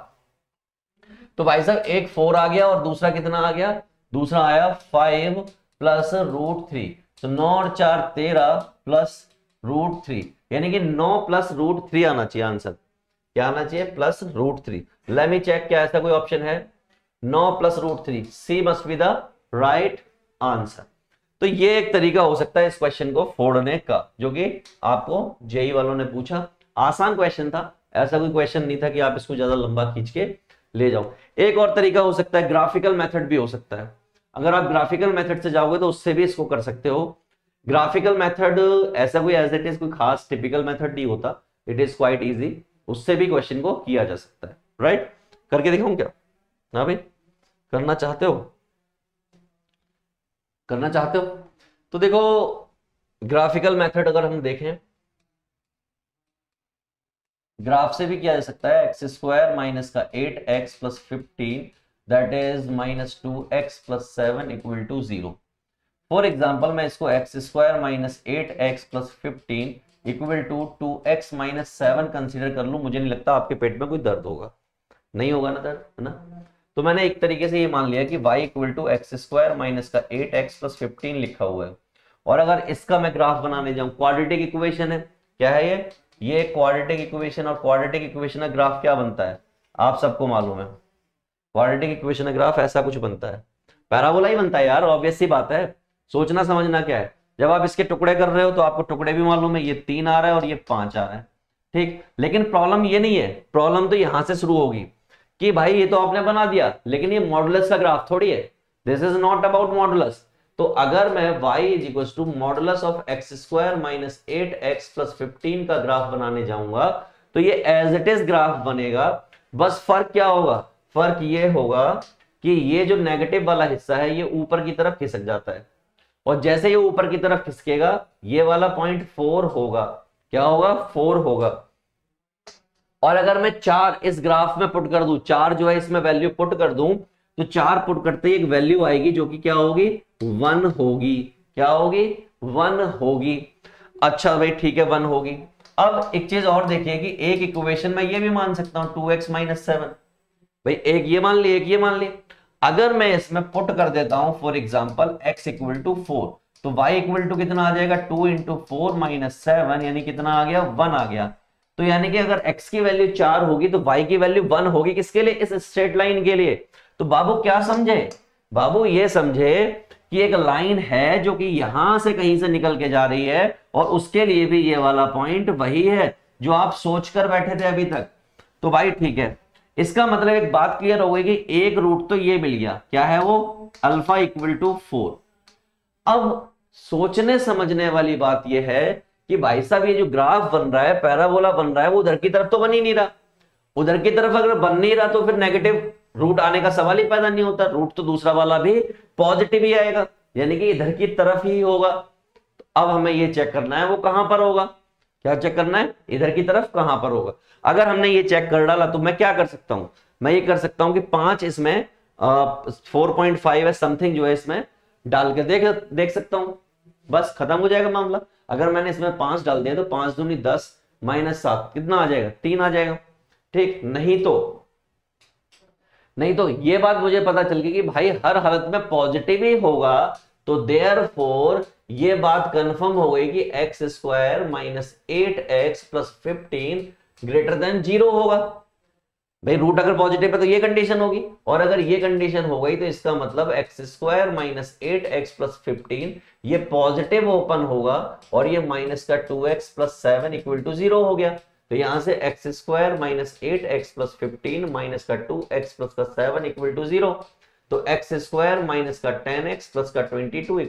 तो भाई साहब एक 4 आ गया और दूसरा कितना आ गया, दूसरा आया 5 प्लस रूट 3। तो 9 और 4 13 प्लस रूट 3 यानी कि 9 प्लस रूट 3 आना चाहिए आंसर। क्या आना चाहिए, plus root 3। Let me check, क्या ऐसा कोई ऑप्शन है, 9 plus root 3, C must be the right answer. तो ये एक तरीका हो सकता है इस क्वेश्चन को फोड़ने का, जो कि आपको जेई वालों ने पूछा। आसान क्वेश्चन था, ऐसा कोई क्वेश्चन नहीं था कि आप इसको ज्यादा लंबा खींच के ले जाओ। एक और तरीका हो सकता है, ग्राफिकल मेथड भी हो सकता है। अगर आप ग्राफिकल मेथड से जाओगे तो उससे भी इसको कर सकते हो। ग्राफिकल मेथड ऐसा कोई एज इट इज कोई खास टिपिकल मेथड नहीं होता, इट इज क्वाइट इजी, उससे भी क्वेश्चन को किया जा सकता है, राइट। करके दिखाऊं क्या, हाँ भाई करना चाहते हो, करना चाहते हो तो देखो ग्राफिकल मेथड अगर हम देखें, ग्राफ से भी किया जा सकता है। एक्स स्क्वायर माइनस का 8x plus 15 that is minus 2x plus 7 equal to 0। For example मैं इसको X square minus 8x plus 15 equal to 2x minus 7 consider कर लूं, मुझे नहीं लगता आपके पेट में कोई दर्द होगा, नहीं होगा ना दर्द, है ना। तो मैंने एक तरीके से ये मान लिया कि y equal to X square minus का 8x प्लस 15 लिखा हुआ है। और अगर इसका मैं ग्राफ बनाने जाऊं, क्वाड्रेटिक इक्वेशन है, क्या है ये क्वाड्रेटिक इक्वेशन। और क्वाड्रेटिक इक्वेशन का ग्राफ क्या बनता है, आप सबको मालूम है, क्वाड्रेटिक इक्वेशन का ग्राफ ऐसा कुछ बनता है, पैराबोला ही बनता है यार, ऑब्वियस सी बात है। सोचना समझना क्या है, जब आप इसके टुकड़े कर रहे हो तो आपको टुकड़े भी मालूम है, ये 3 आ रहा है और ये 5 आ रहा है, ठीक। लेकिन प्रॉब्लम ये नहीं है, प्रॉब्लम तो यहां से शुरू होगी कि भाई ये तो आपने बना दिया, लेकिन ये मॉडुलस का ग्राफ थोड़ी है, this is not about modulus. तो अगर मैं y is equal to modulus of X square minus 8x plus 15 का ग्राफ बनाने जाऊंगा तो ये एज इट इज ग्राफ बनेगा। बस फर्क क्या होगा, फर्क ये होगा कि ये जो नेगेटिव वाला हिस्सा है ये ऊपर की तरफ खिसक जाता है, और जैसे ये ऊपर की तरफ खिसकेगा ये वाला पॉइंट 4 होगा, क्या होगा 4 होगा। और अगर मैं 4 इस ग्राफ में पुट कर दूं, 4 जो है इसमें वैल्यू पुट कर दूं, तो 4 पुट करते ही एक वैल्यू आएगी जो कि क्या होगी 1 होगी। क्या होगी 1 होगी। अच्छा भाई ठीक है 1 होगी। अब एक चीज और देखिए कि एक इक्वेशन में ये भी मान सकता हूं 2x - 7, भाई एक ये मान ली एक ये मान ली। अगर मैं इसमें पुट कर देता हूं फॉर एग्जांपल x = 4, तो y = कितना आ जाएगा 2 × 4 - 7 यानी कितना आ गया 1 आ गया। तो यानी कि अगर x की वैल्यू 4 होगी तो y की वैल्यू 1 होगी। किसके लिए इस स्ट्रेट लाइन के लिए। तो बाबू क्या समझे, बाबू ये समझे कि एक लाइन है जो कि यहां से कहीं से निकल के जा रही है और उसके लिए भी ये वाला पॉइंट वही है जो आप सोच कर बैठे थे अभी तक। तो भाई ठीक है, इसका मतलब एक बात क्लियर हो गई कि एक रूट तो ये मिल गया, क्या है वो अल्फा = 4। अब सोचने समझने वाली बात यह है कि भाई साहब ये जो ग्राफ बन रहा है, पैराबोला बन रहा है, वो उधर की तरफ तो बन ही नहीं रहा। उधर की तरफ अगर बन नहीं रहा तो फिर नेगेटिव रूट आने का सवाल ही पैदा नहीं होता। रूट तो दूसरा वाला भी पॉजिटिव ही आएगा, यानी कि इधर की तरफ ही होगा। तो अब हमें ये चेक करना है वो कहां पर होगा। क्या चेक करना है, इधर की तरफ कहां पर होगा। अगर हमने ये चेक कर डाला तो मैं क्या कर सकता हूं, मैं ये कर सकता हूं कि 5 इसमें 4.5 है समथिंग जो है इसमें डाल के देख सकता हूं, बस खत्म हो जाएगा मामला। अगर मैंने इसमें 5 डाल दिया तो 5 दूनी 10 - 7 कितना आ जाएगा 3 आ जाएगा। ठीक, नहीं तो ये बात मुझे पता चल गई कि भाई हर हालत में पॉजिटिव ही होगा। तो देयरफॉर ये बात कंफर्म हो गई कि x² - 8x + 15 > 0 होगा। भाई रूट अगर पॉजिटिव है तो ये कंडीशन होगी, और अगर ये कंडीशन हो गई तो इसका मतलब x² - 8x + 15 ये पॉजिटिव ओपन होगा और ये माइनस का 2x + 7 = 0 हो गया। तो यहां से x² - 8x + 15 माइनस का 2x + का 7 = 0। तो x² - का 10x + का 22 =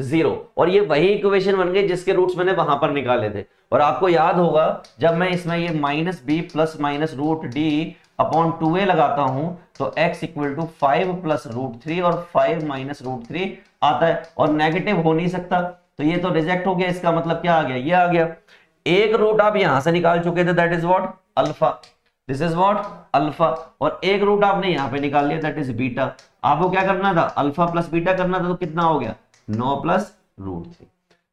0। और ये वही इक्वेशन बन गई जिसके रूट्स मैंने वहां पर निकाले थे। और आपको याद होगा जब मैं इसमें ये -b + -√d/2a लगाता हूं तो x = 5 + √3 और 5 - √3 आता है, और नेगेटिव हो नहीं सकता। तो ये तो रिजेक्ट हो गया। इसका मतलब क्या आ गया, ये आ गया। एक रूट आप यहां से निकाल चुके थे, that is what alpha, this is what alpha. और एक रूट आपने यहां पे निकाल लिया, दैट इज बीटा। आपको क्या करना था, अल्फा प्लस बीटा करना था। तो कितना हो गया 9 + √3।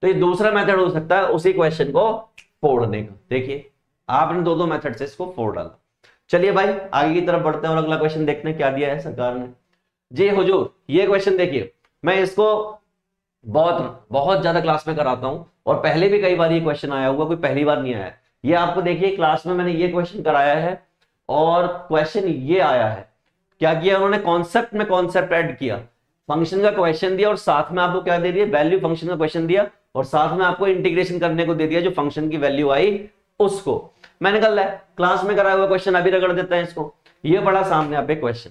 तो ये दूसरा मेथड हो सकता है उसी क्वेश्चन को फोड़ने का। देखिए आपने दो मेथड से इसको फोड़ डाला। चलिए भाई आगे की तरफ बढ़ते हैं और अगला क्वेश्चन देखते हैं क्या दिया है सरकार ने। जी हुजूर, ये क्वेश्चन देखिए, मैं इसको बहुत ज्यादा क्लास में कराता हूं और पहले भी कई बार ये क्वेश्चन आया हुआ, कोई पहली बार नहीं आया। ये आपको देखिए क्लास में मैंने ये क्वेश्चन कराया है और क्वेश्चन ये आया है। क्या किया उन्होंने, कॉन्सेप्ट में कॉन्सेप्ट ऐड किया, फंक्शन का क्वेश्चन दिया और साथ में आपको क्या दे दिया, वैल्यू फंक्शन का क्वेश्चन दिया और साथ में आपको इंटीग्रेशन करने को दे दिया जो फंक्शन की वैल्यू आई उसको। मैंने कहा क्लास में कराया हुआ क्वेश्चन अभी रगड़ देता है इसको, ये बड़ा सामने आप क्वेश्चन।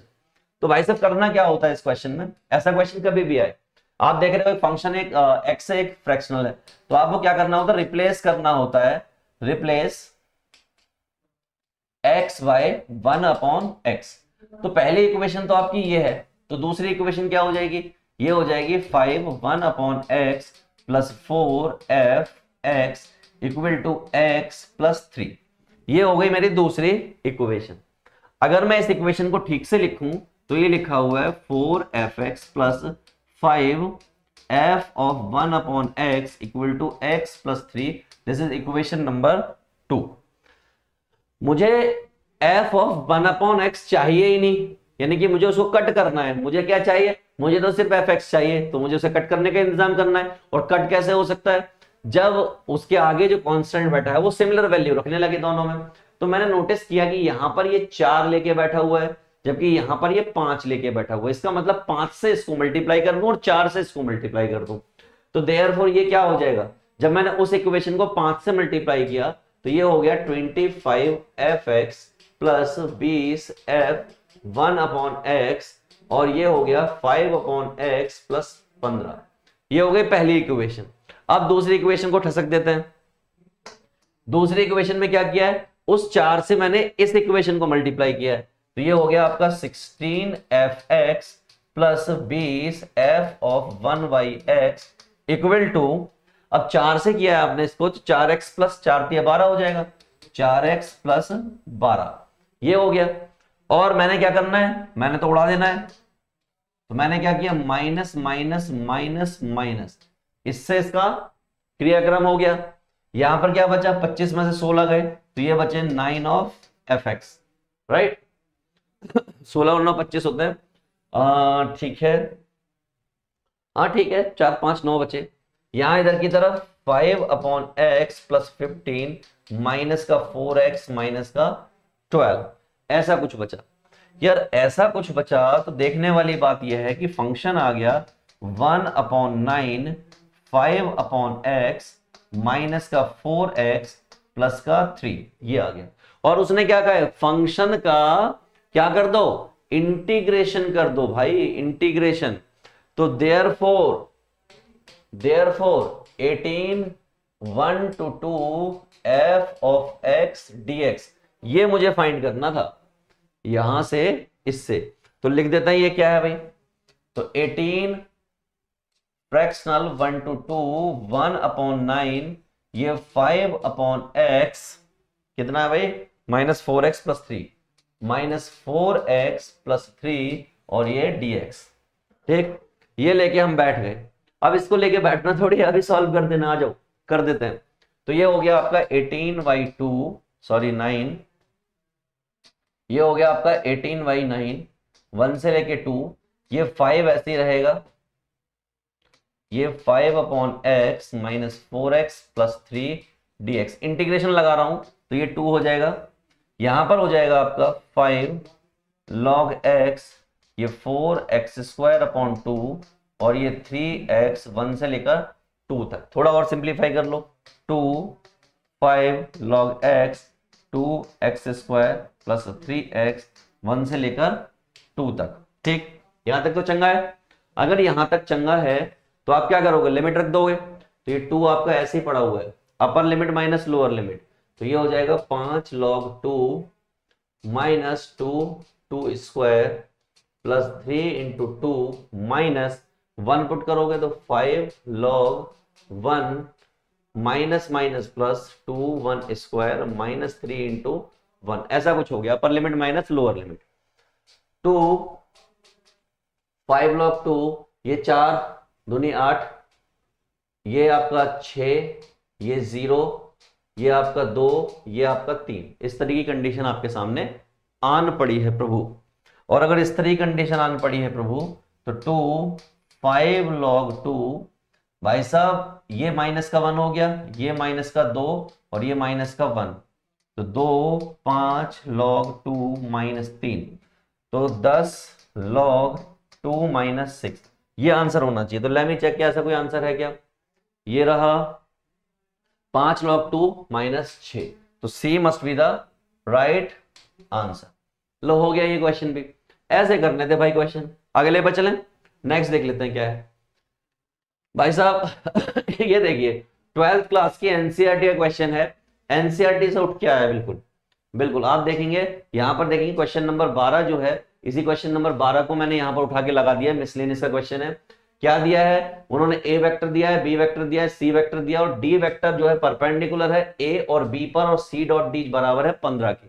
तो भाई साहब करना क्या होता है इस क्वेश्चन में, ऐसा क्वेश्चन कभी भी आए, आप देख रहे हो फंक्शन एक x एक फ्रैक्शनल है, तो आपको क्या करना होता है, रिप्लेस करना होता है, रिप्लेस x y 1/x। तो पहली इक्वेशन तो आपकी ये है, तो दूसरी इक्वेशन क्या हो जाएगी, ये हो जाएगी 5 1/x + 4f(x) = x + 3। ये हो गई मेरी दूसरी इक्वेशन। अगर मैं इस इक्वेशन को ठीक से लिखूं तो ये लिखा हुआ है 4f(x) + 5f(1/x) = x + 3। This is equation number 2। मुझे f(1/x) चाहिए ही नहीं, यानी कि मुझे उसको कट करना है। मुझे क्या चाहिए, मुझे तो सिर्फ fx चाहिए, तो मुझे उसे कट करने का इंतजाम करना है। और कट कैसे हो सकता है, जब उसके आगे जो कांस्टेंट बैठा है वो सिमिलर वैल्यू रखने लगे दोनों में। तो मैंने नोटिस किया कि यहां पर ये 4 लेके बैठा हुआ है जबकि यहां पर ये 5 लेके बैठा हुआ है। इसका मतलब 5 से इसको मल्टीप्लाई कर दूं और 4 से इसको मल्टीप्लाई कर दूं। तो देयरफॉर ये क्या हो जाएगा, जब मैंने उस इक्वेशन को 5 से मल्टीप्लाई किया तो ये हो गया 25f(x) + 20f(1/x) और ये हो गया 5/x + 15। ये हो गई पहली इक्वेशन। अब दूसरी इक्वेशन को ठसक देते हैं। दूसरी इक्वेशन में क्या किया है, उस 4 से मैंने इस इक्वेशन को मल्टीप्लाई किया है, तो ये हो गया आपका 16f(x) + 20f(1/x) = अब 4 से किया है आपने इसको, तो 4x प्लस 4 12 हो जाएगा, 4x प्लस 12 ये हो गया। और मैंने क्या करना है, मैंने तो उड़ा देना है, तो मैंने क्या किया, माइनस माइनस माइनस माइनस, इससे इसका क्रियाक्रम हो गया। यहां पर क्या बचा, 25 में से 16 गए, तो ये बचे 9 ऑफ fx, राइट। 16 और 9 25 होते हैं, ठीक है, हाँ ठीक है, 4 5 9 बचे। यहां इधर की तरफ 5 अपॉन एक्स प्लस 15 माइनस का 4x माइनस का 12, ऐसा कुछ बचा। यार ऐसा कुछ बचा तो देखने वाली बात यह है कि फंक्शन आ गया 1 अपॉन 9 5 अपॉन एक्स माइनस का 4x प्लस का 3, ये आ गया। और उसने क्या कहा है, फंक्शन का क्या कर दो, इंटीग्रेशन कर दो भाई, इंटीग्रेशन। तो therefore 18 1 to 2 f of x dx, ये मुझे फाइंड करना था यहां से इससे, तो लिख देता है ये क्या है भाई, तो 18 फ्रैक्शनल 1 to 2 1 अपॉन 9, ये 5 अपॉन x कितना है भाई, minus 4x plus 3, minus 4x plus 3 और ये dx, ठीक। ये लेके हम बैठ गए, अब इसको लेके बैठना थोड़ी, अभी सॉल्व कर देना, आ जाओ कर देते हैं। तो ये हो गया आपका 18/2 सॉरी 9, ये हो गया आपका 18/9 1 से लेके 2, ये 5 ऐसे ही रहेगा, ये 5 upon x minus 4x plus 3 dx, integration लगा रहा हूं तो ये 2 हो जाएगा, यहां पर हो जाएगा आपका 5 log x, ये 4x स्क्वायर अपॉन 2 और ये 3x 1 से लेकर 2 तक, थोड़ा और सिंप्लीफाई कर लो, 2 5 log x 2x square plus 3x 1 से लेकर 2 तक, ठीक। यहां तक तो चंगा है। अगर यहां तक चंगा है तो आप क्या करोगे, लिमिट रख दोगे, तो ये 2 आपका ऐसे ही पड़ा हुआ है, upper limit minus lower limit, तो ये हो जाएगा 5 log 2 minus 2 square plus 3 into 2 minus 1 put करोगे तो 5 log 1 minus minus plus 2 1 square minus 3 into 1, ऐसा कुछ हो गया, upper limit minus lower limit. 2 5 log 2, ये 4 दूनी 8, ये आपका 6, ये 0, ये आपका 2, ये आपका 3, इस तरह की कंडीशन आपके सामने आन पड़ी है प्रभु। और अगर इस तरह की कंडीशन आन पड़ी है प्रभु, तो 2 5 log 2, भाई साहब ये माइनस का 1 हो गया, ये माइनस का 2 और ये माइनस का 1, तो 2 5 log 2 माइनस 3, तो 10 log 2 माइनस 6, ये आंसर होना चाहिए। तो लेट मी चेक, क्या ऐसा कोई आंसर है क्या, ये रहा 5 log 2 माइनस 6, तो C must be the right answer. लो हो गया ये क्वेश्चन भी, ऐसे करने थे भाई क्वेश्चन। अगले पर चलें, नेक्स्ट देख लेते हैं क्या है भाई साहब। ये देखिए 12th क्लास की एनसीईआरटी का क्वेश्चन है, एनसीईआरटी से उठ के आया, बिल्कुल बिल्कुल। आप देखेंगे यहां पर, देखेंगे क्वेश्चन नंबर 12 जो है, इसी क्वेश्चन नंबर 12 को मैंने यहां पर उठा के लगा दिया, मिसलेनियस का क्वेश्चन है। क्या दिया है उन्होंने, ए वेक्टर दिया है, बी वेक्टर दिया है, सी वेक्टर दिया और डी वेक्टर जो है परपेंडिकुलर है ए और बी पर, और सी डॉट डी बराबर है 15 के।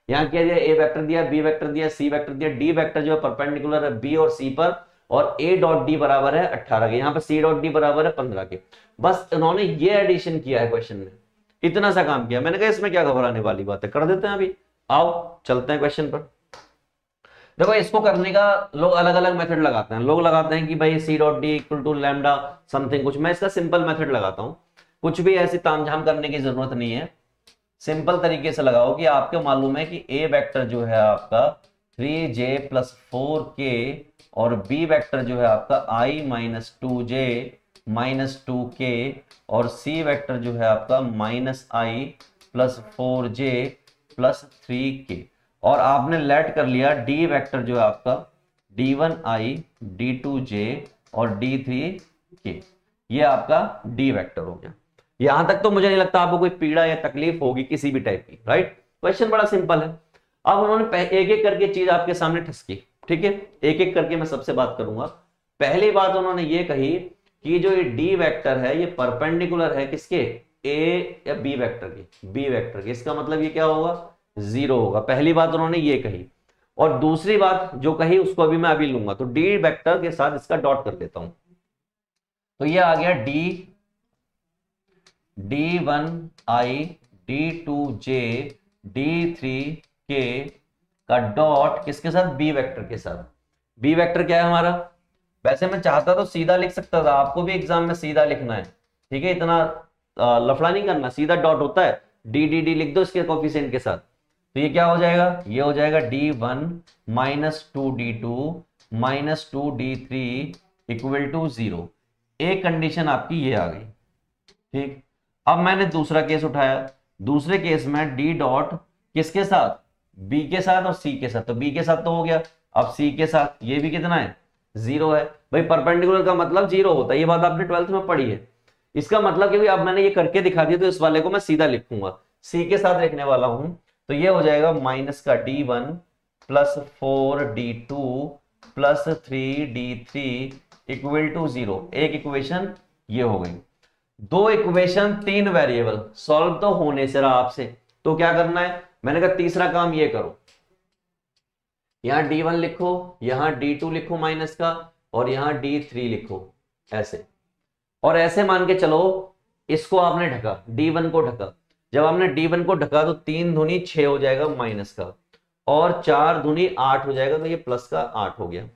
यहाँ क्या दिया, ए वेक्टर दिया, बी वेक्टर दिया, सी वेक्टर दिया, डी वेक्टर जो है परपेंडिकुलर है बी और सी पर, और ए डॉट डी बराबर है 18 के, यहाँ पर सी डॉट डी बराबर है 15 के। बस इन्होंने ये एडिशन किया है क्वेश्चन में, इतना सा काम किया। मैंने कहा इसमें क्या घबराने वाली बात है, कर देते हैं अभी। आओ चलते हैं क्वेश्चन पर। देखो इसको करने का लोग अलग अलग मेथड लगाते हैं, लोग लगाते हैं कि भाई C dot D equal to lambda something कुछ, मैं इसका सिंपल मेथड लगाता हूं, कुछ भी ऐसी तामझाम करने की जरूरत नहीं है, सिंपल तरीके से लगाओ कि आपको मालूम है कि ए वेक्टर जो है आपका 3j प्लस 4k और बी वेक्टर जो है आपका i minus 2j minus 2k और सी वेक्टर जो है आपका minus i plus 4j plus 3k, और आपने लेट कर लिया डी वेक्टर जो है आपका d1i d2j और d3k, ये आपका डी वेक्टर हो गया। यहां तक तो मुझे नहीं लगता आपको कोई पीड़ा या तकलीफ होगी किसी भी टाइप की, राइट। क्वेश्चन बड़ा सिंपल है। अब उन्होंने एक एक करके चीज आपके सामने ठसकी, ठीक है, एक एक करके मैं सबसे बात करूंगा। पहली बात उन्होंने ये कही कि जो ये डी वेक्टर है ये परपेंडिकुलर है किसके, ए या बी वेक्टर के, बी वेक्टर के। इसका मतलब ये क्या होगा, 0 होगा। पहली बात उन्होंने ये कही, और दूसरी बात जो कही उसको अभी मैं अभी लूंगा। तो डी वेक्टर के साथ इसका डॉट कर देता हूं, तो ये आ गया D1i D2j D3k का डॉट किसके साथ, बी वेक्टर के साथ। बी वेक्टर क्या है हमारा, वैसे मैं चाहता तो सीधा लिख सकता था, आपको भी एग्जाम में सीधा लिखना है, ठीक है, इतना लफड़ा नहीं करना, सीधा डॉट होता है, डी डी डी लिख दो इसके कोफिशिएंट के साथ। तो ये क्या हो जाएगा, ये हो जाएगा D1 minus 2D2 minus 2D3 equal to 0। एक कंडीशन आपकी ये आ गई, ठीक। अब मैंने दूसरा केस उठाया, दूसरे केस में डी डॉट किसके साथ, बी के साथ और सी के साथ। तो बी के साथ तो हो गया, अब सी के साथ ये भी कितना है, 0 है। भाई परपेंडिकुलर का मतलब 0 होता है, ये बात आपने 12th में पढ़ी है। इसका मतलब कि अब मैंने ये करके दिखा दिया, तो इस वाले को मैं सीधा लिखूंगा, सी के साथ लिखने वाला हूं। तो ये हो जाएगा माइनस का D1 plus 4D2 plus 3D3 equal to 0। एक इक्वेशन ये हो गई। दो इक्वेशन 3 वेरिएबल सॉल्व तो होने से रहा आपसे, तो क्या करना है, मैंने कहा तीसरा काम ये करो, यहां D1 लिखो, यहां D2 लिखो माइनस का, और यहां D3 लिखो ऐसे। और ऐसे मान के चलो इसको आपने ढका, D1 को ढका। जब आपने D1 को ढका तो 3 दूनी 6 हो जाएगा माइनस का, और 4 दूनी 8 हो जाएगा, तो ये प्लस का 8 हो गया।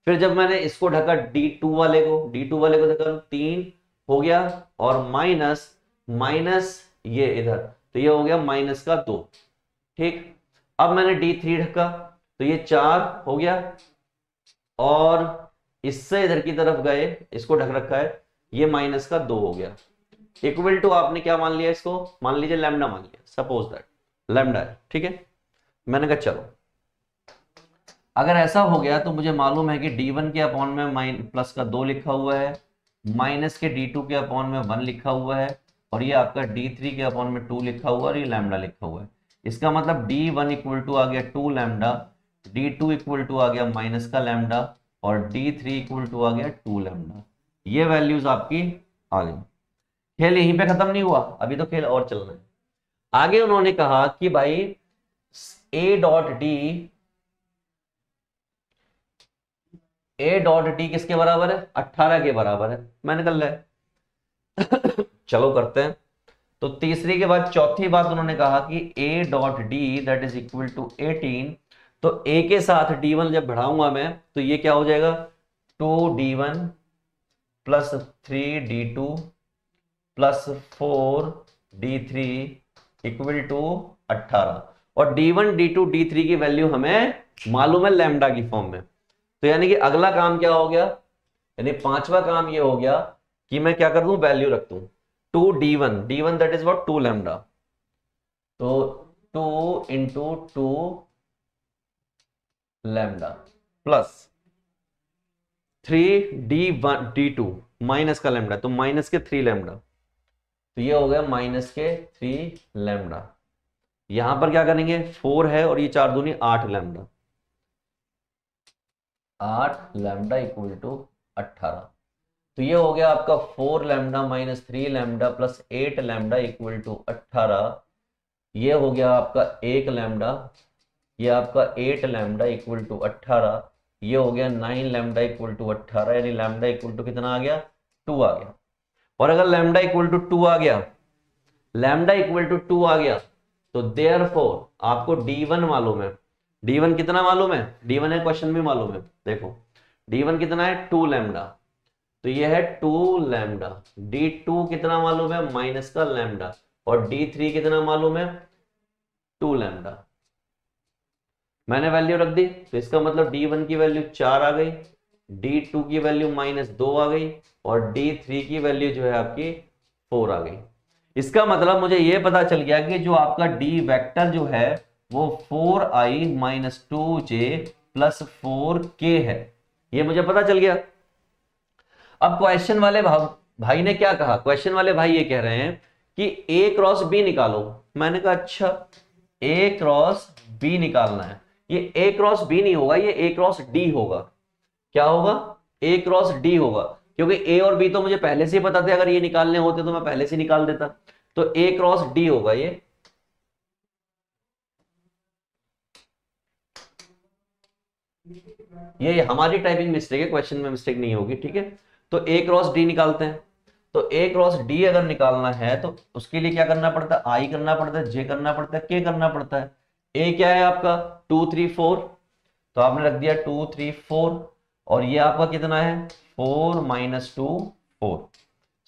फिर जब मैंने इसको ढका D2 वाले को ढका तो 3 हो गया, और माइनस माइनस ये इधर, तो ये हो गया माइनस का 2, ठीक। अब मैंने D3 ढका तो ये 4 हो गया, और इससे इधर की तरफ गए, इसको ढक रखा है, ये माइनस का 2 हो गया। इक्वल टू आपने क्या मान लिया, इसको मान लीजिए लैम्डा मान लिया, सपोज दैट लैम्डा है, ठीक है। मैंने कहा चलो अगर ऐसा हो गया तो मुझे मालूम है कि D1 के अपॉन में प्लस का 2 लिखा हुआ है, माइनस के D2 के अपॉन में 1 लिखा हुआ है, और ये आपका D3 के अपॉन में 2 लिखा हुआ है, और ये लैम्डा लिखा हुआ है। इसका मतलब D1 इक्वल टू आ गया 2 लैम्डा, D2 इक्वल टू आ गया माइनस का लैम्डा, और D3 इक्वल टू आ गया 2 लैम्डा। ये वैल्यूज आपकी आ गई। खेल यहीं पे खत्म नहीं हुआ, अभी तो खेल और चलना है। आगे उन्होंने कहा कि भाई A डॉट डी किसके बराबर है, 18 के बराबर है। मैंने कर लिया चलो करते हैं। तो तीसरी के बाद चौथी बात उन्होंने कहा कि A dot D that is equal to 18। तो A के साथ D1 जब बढ़ाऊंगा मैं तो ये क्या हो जाएगा, 2D1 plus 3D2 plus 4D3 equal to 18। और D1 D2 D3 की वैल्यू हमें मालूम है लैम्डा की फॉर्म में। तो यानी कि अगला काम क्या हो गया, यानी पांचवा काम ये हो गया कि मैं क्या कर दूं, वैल्यू रख दूं 2D1 that is what 2 lambda. तो 2 into 2 lambda plus 3D2 minus का लैम्डा, तो माइनस के 3 लैम्डा, तो ये हो गया माइनस के 3 लैम्डा। यहां पर क्या करेंगे, 4 है और ये 4 दूनी 8 लैम्डा, 8 लैम्डा इक्वल टू 18। तो ये हो गया आपका 4 lambda minus 3 lambda plus 8 lambda equal to 18। ये हो गया आपका 1 लैम्डा, ये आपका 8 लैम्डा इक्वल टू 18। ये हो गया 9 लैम्डा इक्वल टू 18, यानी लैम्डा इक्वल टू कितना आ गया, 2 आ गया। और अगर लैम्डा इक्वल टू 2 आ गया, लैम्डा इक्वल टू 2 आ गया, तो देयरफॉर आपको D1 मालूम है। D1 कितना मालूम है, D1 है क्वेश्चन में मालूम है, देखो D1 कितना है 2 लैम्डा, तो ये है 2 लैम्डा। D2 कितना मालूम है, माइनस का लैम्डा, और D3 कितना मालूम है 2 लैम्डा। मैंने वैल्यू रख दी, तो इसका मतलब D1 की वैल्यू 4 आ गई, D2 की वैल्यू -2 आ गई, और D3 की वैल्यू जो है आपकी 4 आ गई। इसका मतलब मुझे यह पता चल गया कि जो आपका D वेक्टर जो है वो 4i minus 2j plus 4k है, ये मुझे पता चल गया। अब क्वेश्चन वाले भाई ने क्या कहा, क्वेश्चन वाले भाई ये कह रहे हैं कि A क्रॉस B निकालो। मैंने कहा अच्छा A क्रॉस B निकालना है, ये A क्रॉस B नहीं होगा, ये A क्रॉस D होगा। क्या होगा, A क्रॉस D होगा, क्योंकि ए और बी तो मुझे पहले से ही पता थे, अगर ये निकालने होते तो मैं पहले से निकाल देता। तो ए क्रॉस डी होगा ये हमारी टाइपिंग मिस्टेक है, क्वेश्चन में मिस्टेक नहीं होगी, ठीक है। तो ए क्रॉस डी निकालते हैं। तो ए क्रॉस डी अगर निकालना है तो उसके लिए क्या करना पड़ता है, आई करना पड़ता है, जे करना पड़ता है, के करना पड़ता है। ए क्या है आपका 2 3 4, तो आपने रख दिया 2 3 4, और ये आपका कितना है 4 - 2 4।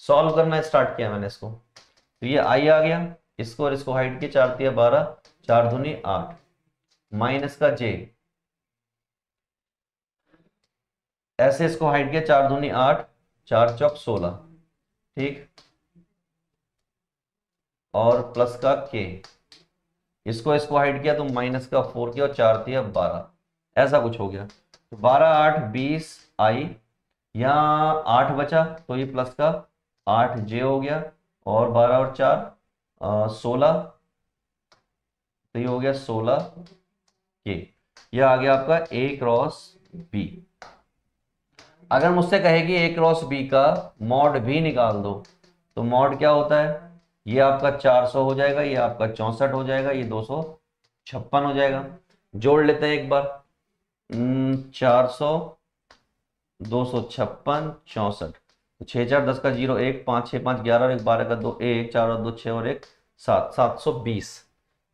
सॉल्व करना स्टार्ट किया मैंने इसको, तो ये आई आ गया, इसको और इसको हाइट के 4 × 12, 4 दूनी 8, माइनस का जे, ऐसे इसको हाइट किया 4 दूनी 8, 4 चौक 16, ठीक, और प्लस का के, इसको हाइट किया तो माइनस का 4 किया और 4 दिया 12, ऐसा कुछ हो गया। तो 12 8 20 आई, यहाँ 8 बचा तो ये प्लस का 8 जे हो गया, और 12 और 4 16, तो ये हो गया 16 के। ये आ गया आपका ए क्रॉस बी। अगर मुझसे कहे कि ए क्रॉस बी का मॉड भी निकाल दो, तो मॉड क्या होता है, ये आपका 400 हो जाएगा, ये आपका 64 हो जाएगा, ये 256 हो जाएगा। जोड़ लेते हैं एक बार, 400 256 64, 6 4 10 का 0 1 5 6 5 11 और 1 12 का 2 1 4 और 2 6 और 1 7, 720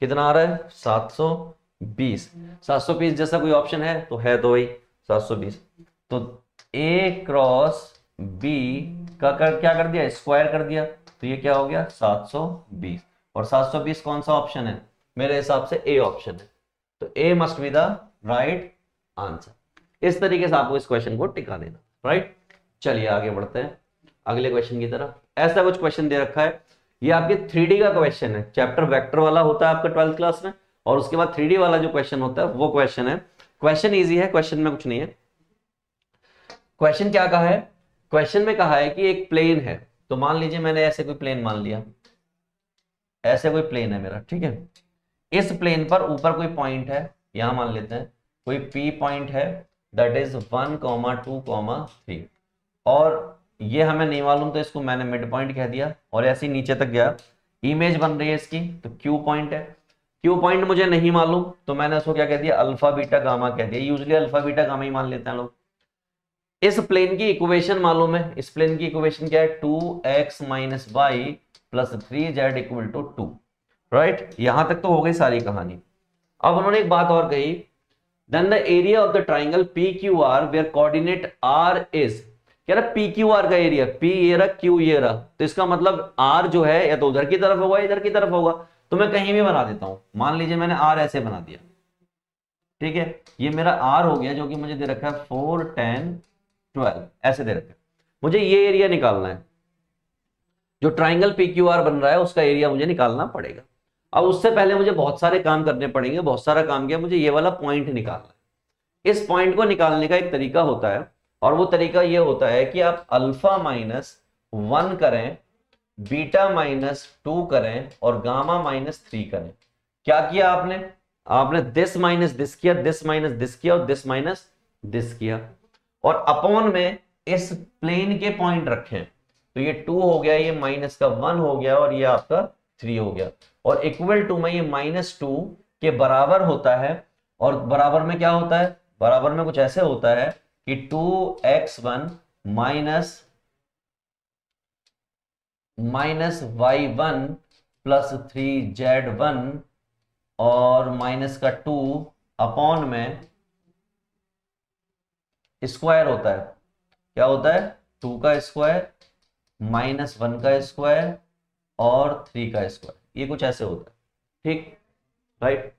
कितना आ रहा है 720। 720 जैसा कोई ऑप्शन है तो है, तो वही 720। तो ए क्रॉस बी का क्या कर दिया, स्क्वायर कर दिया, तो ये क्या हो गया 720, और 720 कौन सा ऑप्शन है, मेरे हिसाब से ए ऑप्शन है। तो A must be the right answer. इस तरीके से आपको इस क्वेश्चन को टिका देना, राइट। चलिए आगे बढ़ते हैं अगले क्वेश्चन की तरफ। ऐसा कुछ क्वेश्चन दे रखा है, ये आपके 3D का क्वेश्चन है, चैप्टर वेक्टर वाला होता है आपका 12th क्लास में, और उसके बाद 3D वाला जो क्वेश्चन होता है वो क्वेश्चन है। क्वेश्चन इजी है, क्वेश्चन में कुछ नहीं है। क्वेश्चन क्या कहा है, क्वेश्चन में कहा है कि एक प्लेन है, तो मान लीजिए मैंने ऐसे कोई प्लेन मान लिया, ऐसे कोई प्लेन है मेरा, ठीक है। इस प्लेन पर ऊपर कोई पॉइंट है, यहां मान लेते हैं कोई P पॉइंट है, दैट इज 1, 2, 3, और ये हमें नहीं मालूम तो इसको मैंने मिड पॉइंट कह दिया, और ऐसे ही नीचे तक गया, इमेज बन रही है इसकी, तो Q पॉइंट है। Q पॉइंट मुझे नहीं मालूम तो मैंने उसको क्या कह दिया, अल्फा बीटा गामा कह दिया। यूजुअली अल्फा बीटा गामा ही मान लेते हैं लोग। इस प्लेन की इक्वेशन मालूम है, इस प्लेन की इक्वेशन क्या है, 2x - y + 3z = 2, राइट। यहां तक तो हो गई सारी कहानी। अब उन्होंने एक बात और कही, then the area of the triangle PQR where coordinate R is, कह रहा PQR का एरिया, P ये रहा, Q ये रहा, तो इसका मतलब R जो है या तो उधर की तरफ होगा, इधर की तरफ होगा। तो मैं कहीं भी बना देता हूं, मान लीजिए मैंने R ऐसे बना दिया, ठीक है, ये मेरा R हो गया, जो कि मुझे दे रखा है 4 10 12, ऐसे दे रखा है। मुझे ये एरिया निकालना है, जो ट्राइंगल PQR बन रहा है उसका एरिया मुझे निकालना पड़ेगा। अब उससे पहले मुझे बहुत सारे काम करने पड़ेंगे, बहुत सारा काम किया, मुझे ये वाला पॉइंट निकालना है। इस पॉइंट को निकालने का एक तरीका होता है, और वो तरीका ये होता है कि आप अल्फा -1 करें, बीटा -2 करें, और गामा -3 करें। क्या किया आपने, आपने दिस माइनस दिस किया, दिस माइनस दिस किया, और दिस माइनस दिस किया, और अपॉन में इस प्लेन के पॉइंट रखें, तो ये 2 हो गया, ये -1 हो गया, और ये आपका 3 हो गया, और इक्वल टू में ये -2 के बराबर होता है। और बराबर में क्या होता है, बराबर में कुछ ऐसे होता है कि 2x1 -y1 + 3z1 और -2 अपॉन में स्क्वायर होता है। क्या होता है, 2 का स्क्वायर -1 का स्क्वायर और 3 का स्क्वायर, ये कुछ ऐसे होता है, ठीक, राइट।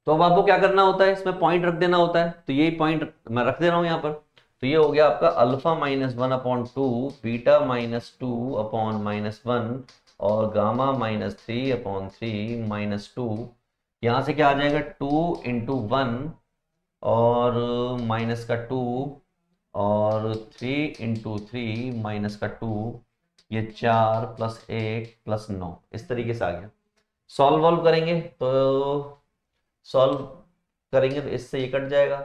तो अब आपको क्या करना होता है, इसमें पॉइंट रख देना होता है, तो यही पॉइंट मैं रख दे रहा हूं यहां पर। तो ये हो गया आपका अल्फा -1/2, बीटा -2/-1 और गामा -3/3 -2। यहां से क्या आ जाएगा, 2 × 1 और -2 और 3 × 3 -2, ये 4 + 1 + 9, इस तरीके से आ गया। सॉल्व करेंगे तो इससे ये कट जाएगा,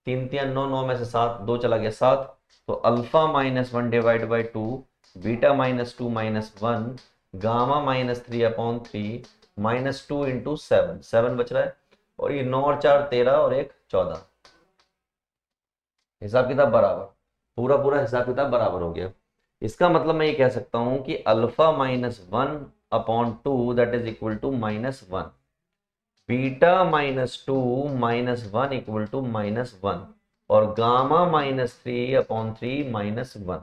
3 3 9, 9 में से 7, 2 चला गया 7, तो alpha minus 1 divide by 2, beta minus 2 minus 1, gamma minus 3/3 minus 2 into 7, 7 बच रहा है, और ये 9 और 4 13 और 1 14। हिसाब किताब बराबर, पूरा पूरा हिसाब किताब बराबर हो गया। इसका मतलब मैं ये कह सकता हूं कि alpha minus 1/2 that is equal to -1, beta minus 2 minus 1 equal to -1, और गामा माइनस 3/3 -1।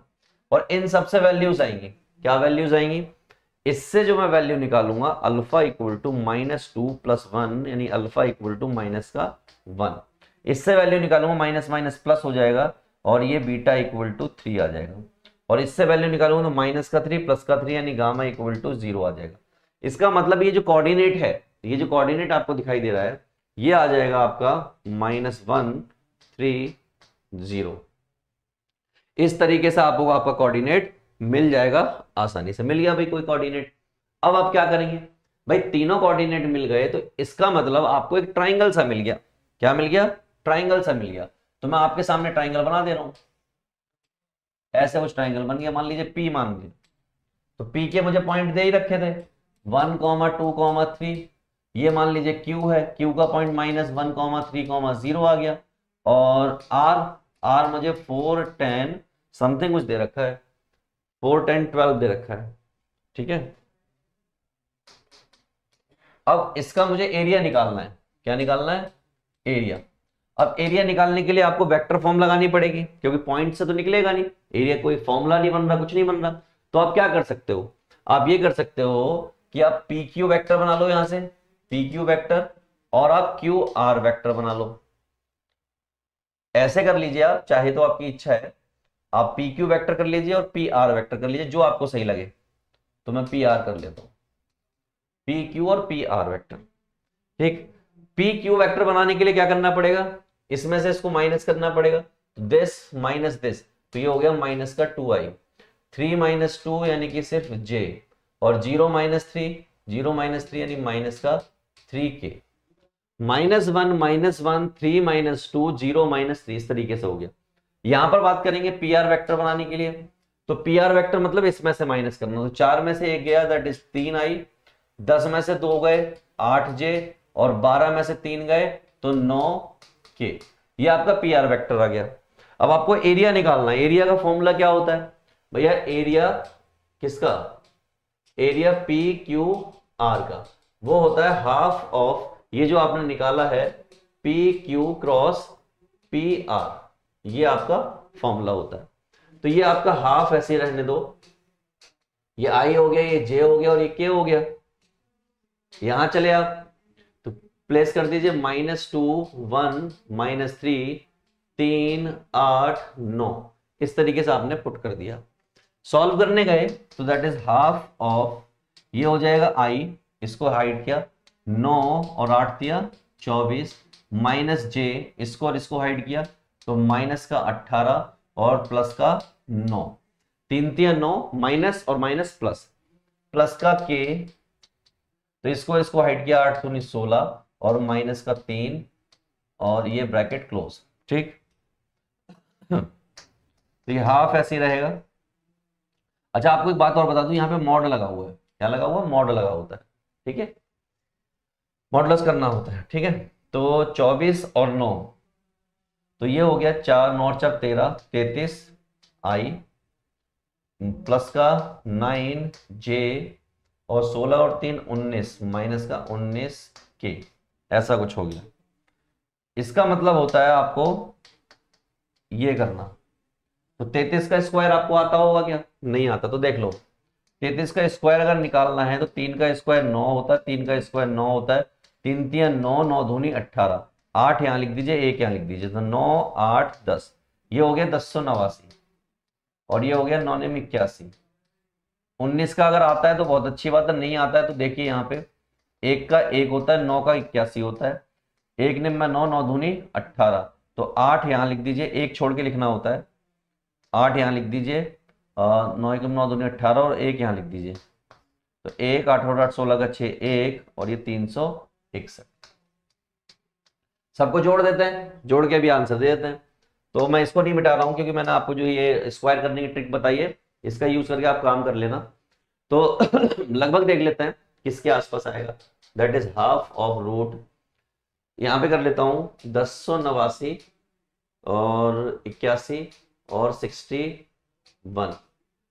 और इन सबसे वैल्यूज आएंगी, क्या वैल्यूज आएंगी? इससे जो मैं वैल्यू निकालूंगा अल्फा इक्वल टू -2 + 1, यानी अल्फा इक्वल टू -1। इससे वैल्यू निकालूंगा माइनस माइनस प्लस हो जाएगा, और ये बीटा इक्वल टू 3 आ जाएगा। और इससे वैल्यू निकालूंगा तो -3 + 3 यानी गामा इक्वल टू 0 आ जाएगा। इसका मतलब ये जो कोऑर्डिनेट है, ये जो कोऑर्डिनेट आपको दिखाई दे रहा है, ये आ जाएगा आपका -1 3 0। इस तरीके से आपको आपका कोऑर्डिनेट मिल जाएगा, आसानी से मिल गया भाई कोई कोऑर्डिनेट। अब आप क्या करेंगे भाई, तीनों कोऑर्डिनेट मिल गए तो इसका मतलब आपको एक ट्राइंगल सा मिल गया। क्या मिल गया? ट्राइंगल सा मिल गया। तो मैं आपके सामने ट्राइंगल बना दे रहा हूं, ऐसे कुछ ट्राइंगल बन गया, मान लीजिए पी मान लीजिए। तो पी के मुझे पॉइंट दे ही रखे थे 1, 2, 3। ये मान लीजिए क्यू है, क्यू का पॉइंट -1, 3, 0 आ गया। और आर मुझे 4, 10 समथिंग कुछ दे रखा है, 4, 10, 12 दे रखा है, ठीक है। अब इसका मुझे एरिया निकालना है। क्या निकालना है? एरिया। अब एरिया निकालने के लिए आपको वेक्टर फॉर्म लगानी पड़ेगी, क्योंकि पॉइंट से तो निकलेगा नहीं, एरिया कोई फॉर्मूला नहीं बन रहा, कुछ नहीं बन रहा। तो आप क्या कर सकते हो? आप ये कर सकते हो कि आप पी क्यू वैक्टर बना लो, यहां से पी क्यू वैक्टर, और आप क्यू आर वैक्टर बना लो। ऐसे कर लीजिए आप, चाहे तो आपकी इच्छा है, आप पी क्यू वैक्टर कर लीजिए और पी आर वैक्टर कर लीजिए, जो आपको सही लगे। तो मैं पी आर कर लेता हूं, पी क्यू और पी आर वैक्टर, ठीक। पी क्यू वैक्टर बनाने के लिए क्या करना पड़ेगा? इसमें से इसको माइनस करना पड़ेगा, दिस माइनस दिस, तो ये हो गया माइनस का 2i, 3 - 2 यानी कि सिर्फ j, और 0 - 3, 0 - 3 यानी माइनस का 3k, -1 -1 3 - 2 0 - 3, इस तरीके से हो गया। यहां पर बात करेंगे पी आर वैक्टर बनाने के लिए, तो पी आर वैक्टर मतलब इसमें से माइनस करना, तो 4 में से 1 गया दैट इज 3i, 10 में से 2 गए 8j, और 12 में से 3 गए तो 9k। ये आपका पी आर वैक्टर आ गया। अब आपको एरिया निकालना है। एरिया का फॉर्मूला क्या होता है भैया? एरिया किसका? एरिया पी क्यू आर का, वो होता है हाफ ऑफ, ये जो आपने निकाला है P Q cross P R, ये आपका फॉर्मूला होता है। तो ये आपका हाफ ऐसे रहने दो, ये आई हो गया, ये जे हो गया, और ये के हो गया। यहां चले आप तो प्लेस कर दीजिए -2 1 -3 3 8 9, इस तरीके से आपने पुट कर दिया। सॉल्व करने गए तो दैट इज हाफ ऑफ, ये हो जाएगा आई, इसको हाइड किया 9 और 8 दिया 24, माइनस जे, इसको और इसको हाइड किया तो माइनस का 18 और प्लस का 9, 3 3 9, माइनस और माइनस प्लस, प्लस का के, तो इसको हाइड किया 8 दूनी 16 और माइनस का 3, और ये ब्रैकेट क्लोज, ठीक। तो ये हाफ ऐसे ही रहेगा। अच्छा आपको एक बात और बता दूं, यहाँ पे मॉड लगा हुआ है। क्या लगा हुआ? मॉड लगा होता है, ठीक है, मॉडुलस करना होता है, ठीक है। तो 24 और 9, तो ये हो गया 4 9 4 13 33 आई, प्लस का 9 जे, और 16 और 3 19, माइनस का 19 के, ऐसा कुछ हो गया। इसका मतलब होता है आपको ये करना। तो 33 का स्क्वायर आपको आता होगा क्या? नहीं आता, तो देख लो 33 का स्क्वायर अगर निकालना है तो 3 का स्क्वायर 9 होता है, 3 का स्क्वायर 9 होता है, 3 3 9, 9 दूनी 18, 8 यहां लिख दीजिए, 1 यहां लिख दीजिए, तो 9 8 10, ये हो गया 1089, और ये हो गया 9 9 81। 19 का अगर आता है तो बहुत अच्छी बात है, नहीं आता है तो देखिए यहाँ पे 1 का 1 होता है, 9 का 81 होता है, 1 9 9, 9 दूनी 18, तो 8 यहां लिख दीजिए, 1 छोड़ के लिखना होता है, 8 यहां लिख दीजिए, 9 1 9 दूनी 18, और 1 यहां लिख दीजिए, तो 1 8 और 8 16 का 6 1, और ये 361। सबको जोड़ देते हैं, जोड़ के भी आंसर दे देते हैं। तो मैं इसको नहीं मिटा रहा हूं क्योंकि मैंने आपको जो ये स्क्वायर करने की ट्रिक बताई है इसका यूज करके आप काम कर लेना। तो लगभग देख लेते हैं किसके आसपास आएगा। That is half of root, यहां पे कर लेता हूं 1089 और 81 और 61,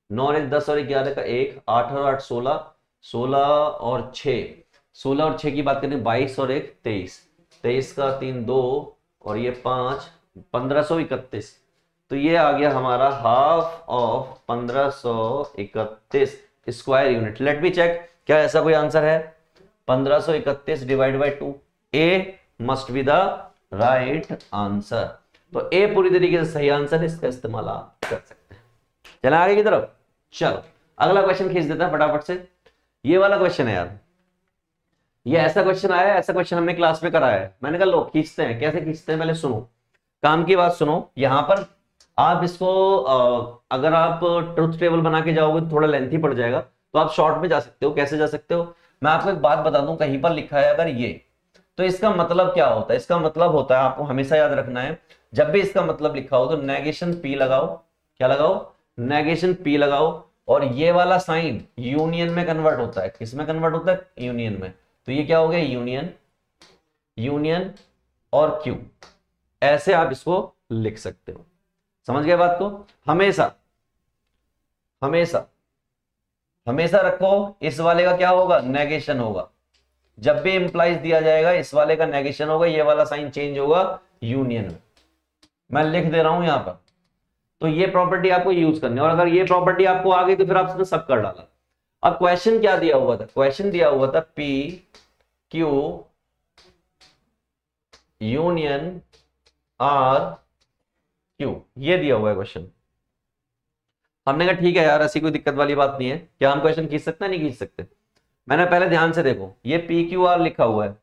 9 और 1 10 और 11 का 1, 8 और 8 16, 16 और 6, 16 और 6 की बात करें 22 और 1 23, 23 का 3 2 और ये 5, 1531। तो ये आ गया हमारा half of 1531 square unit. Let me check क्या ऐसा कोई आंसर है। 1531 divide by 2, A must be the right answer. तो ए पूरी तरीके से सही आंसर है, इसका इस्तेमाल आप कर सकते हैं। चलें आगे की तरफ। चलो अगला क्वेश्चन खींच देते हैं फटाफट से। ये वाला क्वेश्चन है यार, ये ऐसा क्वेश्चन आया है, ऐसा क्वेश्चन हमने क्लास में कराया है। मैंने कहा लो खींचते हैं, कैसे खींचते हैं पहले सुनो, काम की बात सुनो। यहां पर आप इसको अगर आप ट्रुथ टेबल बना के जाओगे तो थोड़ा लेंथी पड़ जाएगा, तो आप शॉर्ट में जा सकते हो। कैसे जा सकते हो, मैं आपको एक बात बता दूं, कहीं पर लिखा है अगर ये, तो इसका मतलब क्या होता है। इसका मतलब होता है, आपको हमेशा याद रखना है, जब भी इसका मतलब लिखा हो तो नेगेशन पी लगाओ। क्या लगाओ, नेगेशन पी लगाओ। और ये वाला साइन यूनियन में कन्वर्ट होता है। किस में कन्वर्ट होता है, यूनियन में। तो ये क्या हो गया, यूनियन, यूनियन और क्यू, ऐसे आप इसको लिख सकते हो। समझ गए बात को। हमेशा हमेशा हमेशा रखो, इस वाले का क्या होगा, नेगेशन होगा। जब भी इंप्लाइज दिया जाएगा इस वाले का नेगेशन होगा, ये वाला साइन चेंज होगा यूनियन में। मैं लिख दे रहा हूं यहां पर। तो ये प्रॉपर्टी आपको यूज करनी है, और अगर ये प्रॉपर्टी आपको आ गई तो फिर आपने सब कर डाला। अब क्वेश्चन क्या दिया हुआ था, क्वेश्चन दिया हुआ था P Q union R Q, ये दिया हुआ है क्वेश्चन। हमने कहा ठीक है यार, ऐसी कोई दिक्कत वाली बात नहीं है, क्या हम क्वेश्चन खींच सकते हैं, नहीं खींच सकते। मैंने पहले ध्यान से देखो, ये पी क्यू आर लिखा हुआ है,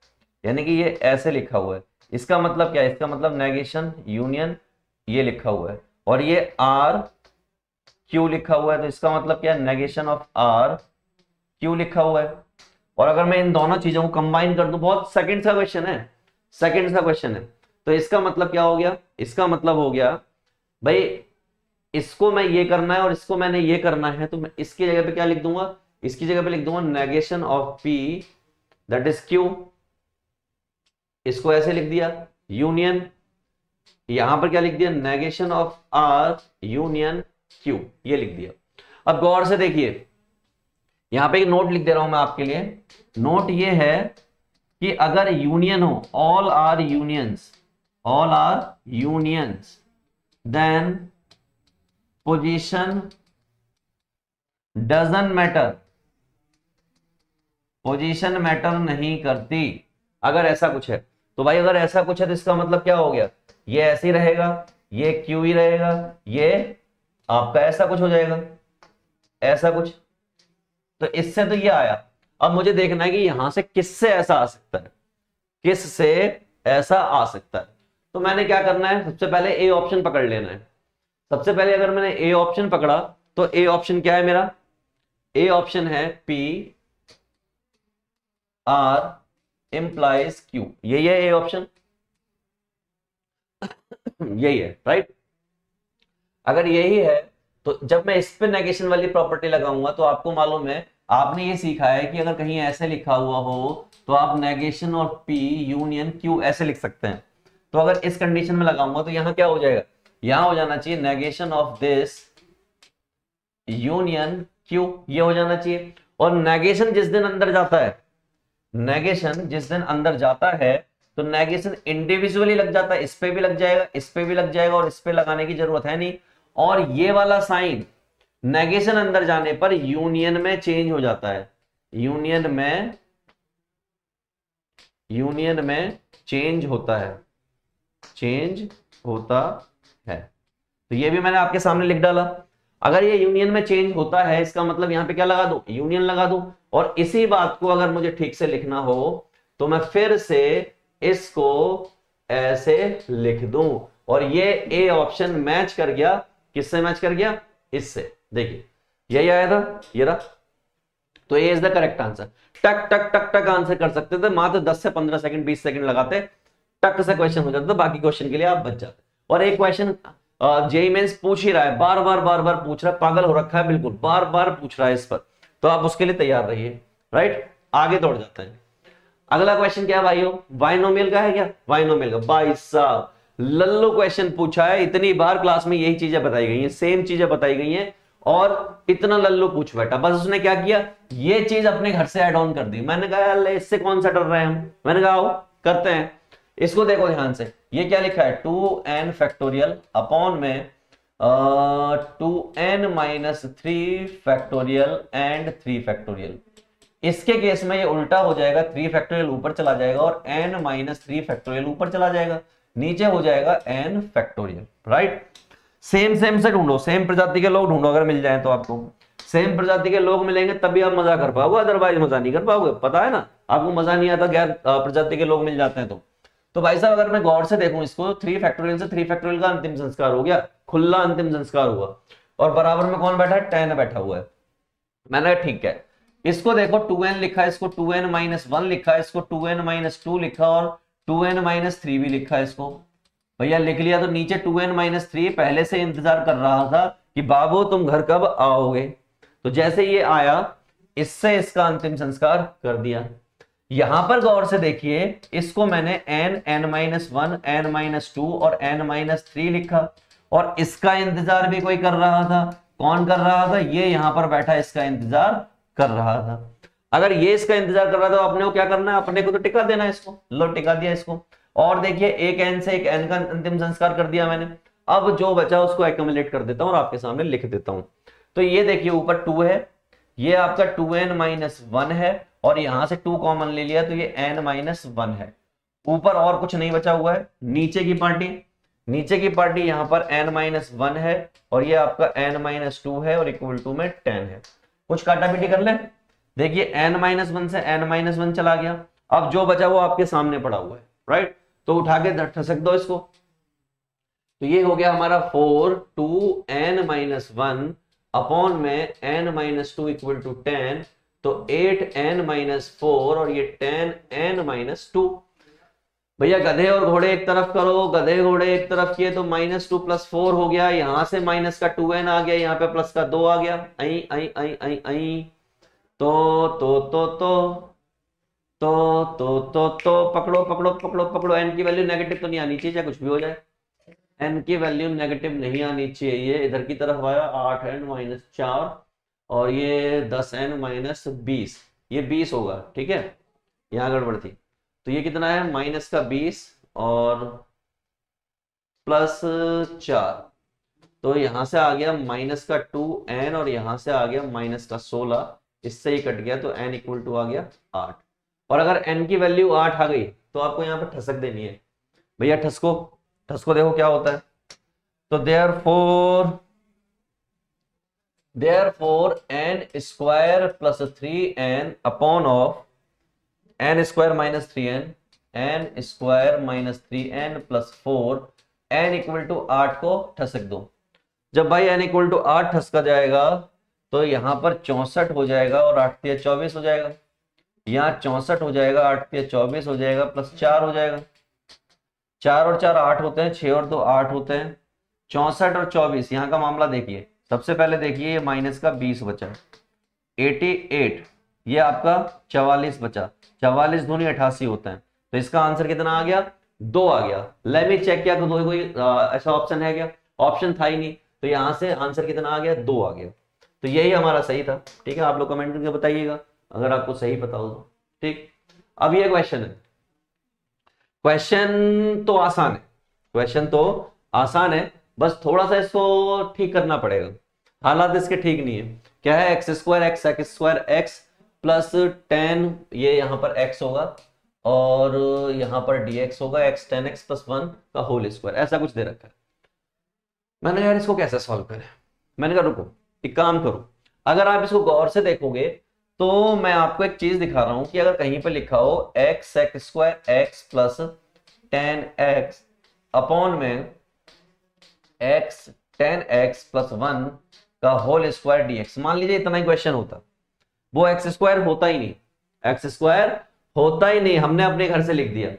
यानी कि ये ऐसे लिखा हुआ है। इसका मतलब क्या है, इसका मतलब नेगेशन यूनियन ये लिखा हुआ है, और ये आर क्यू लिखा हुआ है, तो इसका मतलब क्या है, नेगेशन ऑफ आर क्यू लिखा हुआ है। और अगर मैं इन दोनों चीजों को कंबाइन कर दूं, बहुत सेकंड का क्वेश्चन है, सेकंड का क्वेश्चन है, तो इसका मतलब क्या हो गया, इसका मतलब हो गया भाई इसको मैं ये करना है और इसको मैंने ये करना है, तो मैं इसकी जगह पे क्या लिख दूंगा, इसकी जगह पे लिख दूंगा negation of P that is Q, इसको ऐसे लिख दिया। यूनियन, यहां पर क्या लिख दिया, negation of R union Q, ये लिख दिया। अब गौर से देखिए, यहां पे एक नोट लिख दे रहा हूं मैं आपके लिए। नोट ये है कि अगर यूनियन हो, all R unions, all R unions, then position doesn't matter, position matter नहीं करती। अगर ऐसा कुछ है तो भाई, अगर ऐसा कुछ है तो इसका मतलब क्या हो गया, ये ऐसे ही रहेगा, ये क्यू ही रहेगा, ये आपका ऐसा कुछ हो जाएगा, ऐसा कुछ। तो इससे तो ये आया। अब मुझे देखना है कि यहां से किससे ऐसा आ सकता है, किससे ऐसा आ सकता है। तो मैंने क्या करना है, सबसे पहले ए ऑप्शन पकड़ लेना है। सबसे पहले अगर मैंने ए ऑप्शन पकड़ा तो ए ऑप्शन क्या है मेरा, ए ऑप्शन है पी आर इंप्लाइज क्यू, यही है ए ऑप्शन, यही है राइट। अगर यही है तो जब मैं इस पे नेगेशन वाली प्रॉपर्टी लगाऊंगा तो आपको मालूम है, आपने ये सीखा है कि अगर कहीं ऐसे लिखा हुआ हो तो आप नेगेशन और पी यूनियन क्यू ऐसे लिख सकते हैं। तो अगर इस कंडीशन में लगाऊंगा तो यहां क्या हो जाएगा, यहां हो जाना चाहिए negation of this union Q, ये हो जाना चाहिए। और नेगेशन जिस दिन अंदर जाता है, नेगेशन जिस दिन अंदर जाता है तो नेगेशन इंडिविजुअली लग जाता है, इस पे भी लग जाएगा, इस पे भी लग जाएगा, और इस पे लगाने की जरूरत है नहीं। और ये वाला साइन नेगेशन अंदर जाने पर यूनियन में चेंज हो जाता है, यूनियन में चेंज होता है, चेंज होता है। तो ये भी मैंने आपके सामने लिख डाला। अगर ये यूनियन में चेंज होता है, इसका मतलब यहां पे क्या लगा दो, यूनियन लगा दो। और इसी बात को अगर मुझे ठीक से लिखना हो तो मैं फिर से इसको ऐसे लिख दूं, और ये ए ऑप्शन मैच कर गया, किससे मैच कर गया, इससे। देखिए यही आया था, ये रहा। तो ए इज द करेक्ट आंसर। टक टक टक टक आंसर कर सकते थे, मात्र 10 से 15 सेकंड 20 सेकंड लगाते, टक से क्वेश्चन हो जाता था, बाकी क्वेश्चन के लिए आप बच जाते। और एक क्वेश्चन जेईई मेंस पूछ ही रहा है, बार बार पूछ रहा है, पागल हो रखा है बिल्कुल, बार बार पूछ रहा है इस पर, तो आप उसके लिए तैयार रहिए। राइट, आगे दौड़ जाते हैं। अगला क्वेश्चन क्या है भाइयों, बाइनोमियल का है क्या, बाइनोमियल का। भाई साहब लल्लू क्वेश्चन पूछा है, इतनी बार क्लास में यही चीजें बताई गई हैं, सेम चीजें बताई गई हैं, और इतना लल्लू पूछ बैठा। बस उसने क्या किया, ये चीज अपने घर से ऐड ऑन कर दी। मैंने कहा यार इससे कौन सा डर रहे हैं हम, मैंने कहा आओ करते हैं। इसको देखो ध्यान से, ये क्या लिखा है, 2n फैक्टोरियल अपॉन में 2n minus 3 factorial and 3 factorial. इसके केस में ये उल्टा हो जाएगा, 3 फैक्टोरियल ऊपर चला जाएगा और n माइनस 3 फैक्टोरियल ऊपर चला जाएगा, नीचे हो जाएगा n फैक्टोरियल। राइट, सेम से ढूंढो, सेम प्रजाति के लोग ढूंढो, अगर मिल जाए तो आपको सेम प्रजाति के लोग मिलेंगे तभी आप मजा कर पाओगे, अदरवाइज मजा नहीं कर पाओगे। पता है ना, आपको मजा नहीं आता गैर प्रजाति के लोग मिल जाते हैं तो भाई साहब अगर मैं गौर से देखूं इसको, 3 फैक्टोरियल से 3 फैक्टोरियल का अंतिम संस्कार हो गया, खुला अंतिम संस्कार हुआ, और बराबर में कौन बैठा है, 10 बैठा हुआ है। मैंने कहा ठीक है, इसको देखो 2n लिखा है, इसको 2n माइनस 1 लिखा है, इसको 2n माइनस 2 लिखा और 2n माइनस 3 भी लिखा है। इसको भैया लिख लिया, तो नीचे 2n माइनस 3 पहले से इंतजार कर रहा था कि बाबू तुम घर कब आओगे, तो जैसे ये आया इससे इसका अंतिम संस्कार कर दिया। यहां पर गौर से देखिए, इसको मैंने n माइनस 1 n माइनस 2 और n माइनस 3 लिखा, और इसका इंतजार भी कोई कर रहा था। कौन कर रहा था, ये यहां पर बैठा इसका इंतजार कर रहा था। अगर ये इसका इंतजार कर रहा था तो अपने को क्या करना है, अपने को तो टिका देना है इसको। लो टिका दिया इसको, और देखिए एक n से एक n का अंतिम संस्कार कर दिया मैंने। अब जो बचा उसको एक्यूमुलेट कर देता हूं और आपके सामने लिख देता हूं। तो ये देखिए ऊपर 2 है, ये आपका 2n माइनस 1 है, और यहां से 2 कॉमन ले लिया तो ये n माइनस 1 है। ऊपर और कुछ नहीं बचा हुआ है। नीचे की पार्टी यहां पर n माइनस 1 है, और ये आपका n माइनस 2 है, और इक्वल टू में 10 है। कुछ काटा पीटी कर ले, देखिए n माइनस 1 से n माइनस 1 चला गया। अब जो बचा वो आपके सामने पड़ा हुआ है। राइट, तो उठा के ठसक दो इसको, तो ये हो गया हमारा 4 2n माइनस 1 अपॉन में n माइनस 2 इक्वल टू 10, तो 8n माइनस 4 और ये 10n माइनस 2। भैया गधे और घोड़े एक तरफ करो, गधे घोड़े एक तरफ किए तो माइनस 2 प्लस 4 हो गया, यहां से माइनस का 2n आ गया, यहाँ पे प्लस का 2 आ गया। आई आई आई आई आई तो पकड़ो पकड़ो पकड़ो पकड़ो, n की वैल्यू नेगेटिव तो नहीं आनी चाहिए, चाहे कुछ भी हो जाए, n की वैल्यू नेगेटिव नहीं आनी चाहिए। इधर की तरफ आया 8n माइनस 4 और ये 10n माइनस 20, ये 20 होगा। ठीक है, यहाँ गड़बड़ थी, तो ये कितना है, माइनस का 20 और प्लस 4, तो यहां से आ गया माइनस का 2n और यहां से आ गया माइनस का 16, इससे ही कट गया, तो n इक्वल टू आ गया 8। और अगर n की वैल्यू 8 आ गई तो आपको यहाँ पर ठसक देनी है। भैया ठसको देखो क्या होता है। तो therefore n square plus 3n upon of n square minus 3n, n square minus 3n plus 4, n equal to 8 को ठसक दो। जब भाई n इक्वल टू 8 ठसका जाएगा तो यहां पर 64 हो जाएगा और 8 तिया 24 हो जाएगा, यहाँ 64 हो जाएगा, 8 तिया 24 हो जाएगा, प्लस 4 हो जाएगा। 4 और 4 8 होते हैं, 6 और 2 8 होते हैं, 64 और 24। यहाँ का मामला देखिए, सबसे पहले देखिए ये माइनस का 20 बचा, 88, ये आपका 44 बचा, 44 दूनी 88 होते हैं, तो इसका आंसर कितना आ गया, 2 आ गया। लेट मी चेक किया तो कोई ऐसा ऑप्शन है क्या, ऑप्शन था ही नहीं, तो यहां से आंसर कितना आ गया, 2 आ गया। तो यही हमारा सही था। ठीक है, आप लोग कमेंट करके बताइएगा अगर आपको सही पता हो तो। ठीक, अब ये क्वेश्चन है, क्वेश्चन तो आसान है, बस थोड़ा सा इसको ठीक करना पड़ेगा। हालात इसके ठीक नहीं है। क्या है, एक्स स्क्वायर एक्स प्लस 10, ये यहाँ पर x होगा और यहाँ पर dx होगा, x 10x प्लस 1 का होल स्क्वायर, ऐसा कुछ दे रखा है। मैंने कहा यार इसको कैसे सॉल्व करें, मैंने कहा रुको एक काम करो, अगर आप इसको गौर से देखोगे तो मैं आपको एक चीज दिखा रहा हूं कि अगर कहीं पे लिखा हो x square x plus 10x upon में x 10x प्लस 1 का होल स्क्वायर dx, मान लीजिए इतना ही क्वेश्चन होता, वो एक्स स्क्वायर होता ही नहीं, हमने अपने घर से लिख दिया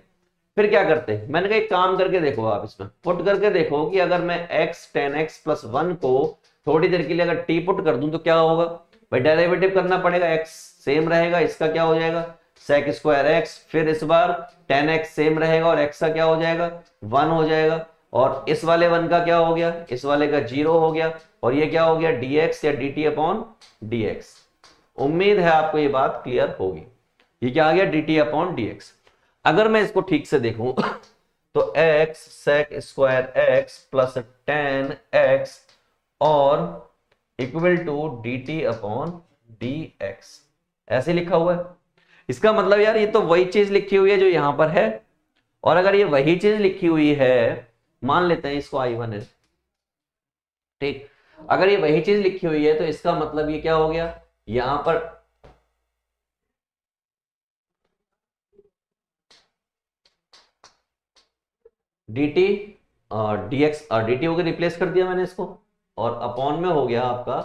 फिर क्या करते हैं, मैंने कहा एक काम करके देखो, आप इसमें पुट करके देखो कि अगर मैं x tan x प्लस 1 को थोड़ी देर के लिए अगर t पुट कर दूं तो क्या होगा भाई, डेरिवेटिव करना पड़ेगा, x सेम रहेगा, इसका क्या हो जाएगा sec स्क्वायर x, फिर इस बार tan x सेम रहेगा और x का क्या हो जाएगा 1 हो जाएगा, और इस वाले 1 का क्या हो गया, इस वाले का 0 हो गया, और ये क्या हो गया dx या dt अपॉन dx। उम्मीद है आपको ये बात क्लियर होगी। ये क्या आ गया dt अपॉन dx। अगर मैं इसको ठीक से देखूं तो x sec square x plus tan x और equal to dt upon dx, ऐसे लिखा हुआ है। इसका मतलब यार ये तो वही चीज लिखी हुई है जो यहां पर है, और अगर ये वही चीज लिखी हुई है, मान लेते हैं इसको I1 है, ठीक, अगर ये वही चीज लिखी हुई है तो इसका मतलब ये क्या हो गया, यहां पर dt और dx और dt हो गया, रिप्लेस कर दिया मैंने इसको, और अपॉन में हो गया आपका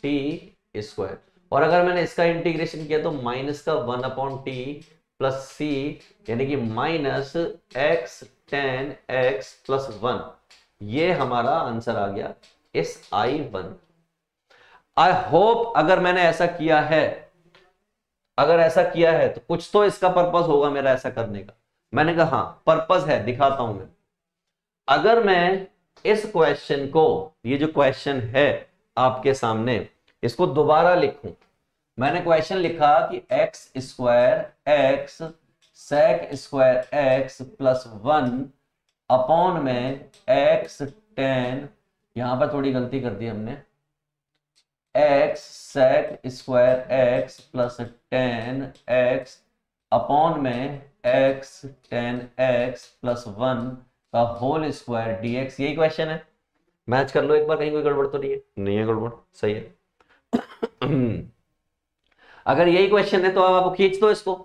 t स्क्वायर, और अगर मैंने इसका इंटीग्रेशन किया तो माइनस का 1 अपॉन टी प्लस सी, यानी कि minus x tan x plus 1, ये हमारा आंसर आ गया इस I1। आई होप अगर मैंने ऐसा किया है, अगर ऐसा किया है तो कुछ तो इसका पर्पस होगा मेरा ऐसा करने का। मैंने कहा हाँ पर्पस है, दिखाता हूं मैं। अगर मैं इस क्वेश्चन को, ये जो क्वेश्चन है आपके सामने, इसको दोबारा लिखूं, मैंने क्वेश्चन लिखा कि x square x sec square x plus 1 upon में एक्स टेन, यहां पर थोड़ी गलती कर दी हमने, x sec square x plus tan x upon में एक्स टेन एक्स प्लस 1 का होल स्क्वायर dx, यही क्वेश्चन है। मैच कर लो एक बार, कहीं कोई गड़बड़ तो नहीं है, नहीं है गड़बड़, सही है। अगर यही क्वेश्चन है तो अब आपको खींच दो इसको।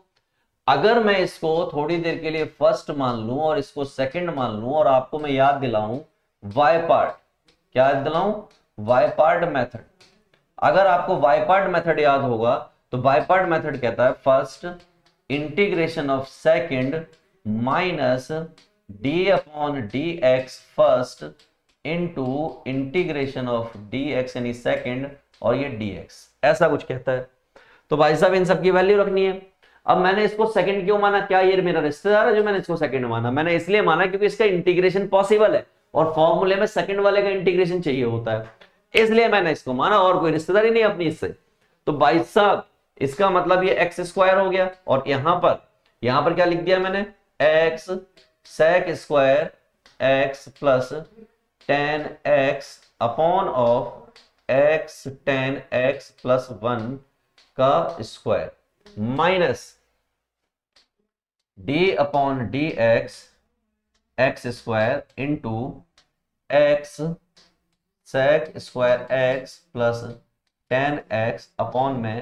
अगर मैं इसको थोड़ी देर के लिए फर्स्ट मान लूं और इसको सेकंड मान लूं, और आपको मैं याद दिलाऊं वाई पार्ट, क्या याद दिलाऊं, वाई पार्ट मेथड। अगर आपको वाई पार्ट मेथड याद होगा तो वाई पार्ट मेथड कहता है first integration of second minus d upon d x first into integration of D x यानी सेकेंड, और ये dx, ऐसा कुछ कहता है। तो भाई साहब इन सब की वैल्यू रखनी है। अब मैंने इसको सेकंड क्यों माना, क्या ये मेरा रिश्तेदार है जो मैंने इसको सेकंड माना, मैंने इसलिए माना क्योंकि इसका इंटीग्रेशन पॉसिबल है और फॉर्मूले में सेकंड वाले का इंटीग्रेशन चाहिए होता है, इसलिए मैंने इसको माना, और कोई रिश्तेदारी नहीं अपनी इससे। तो भाई साहब इसका मतलब ये एक्स स्क्वायर हो गया, और यहां पर क्या लिख दिया मैंने, x sec square x plus tan x upon of x tan x plus 1 का square minus d upon d x square into x sec square x plus tan x upon में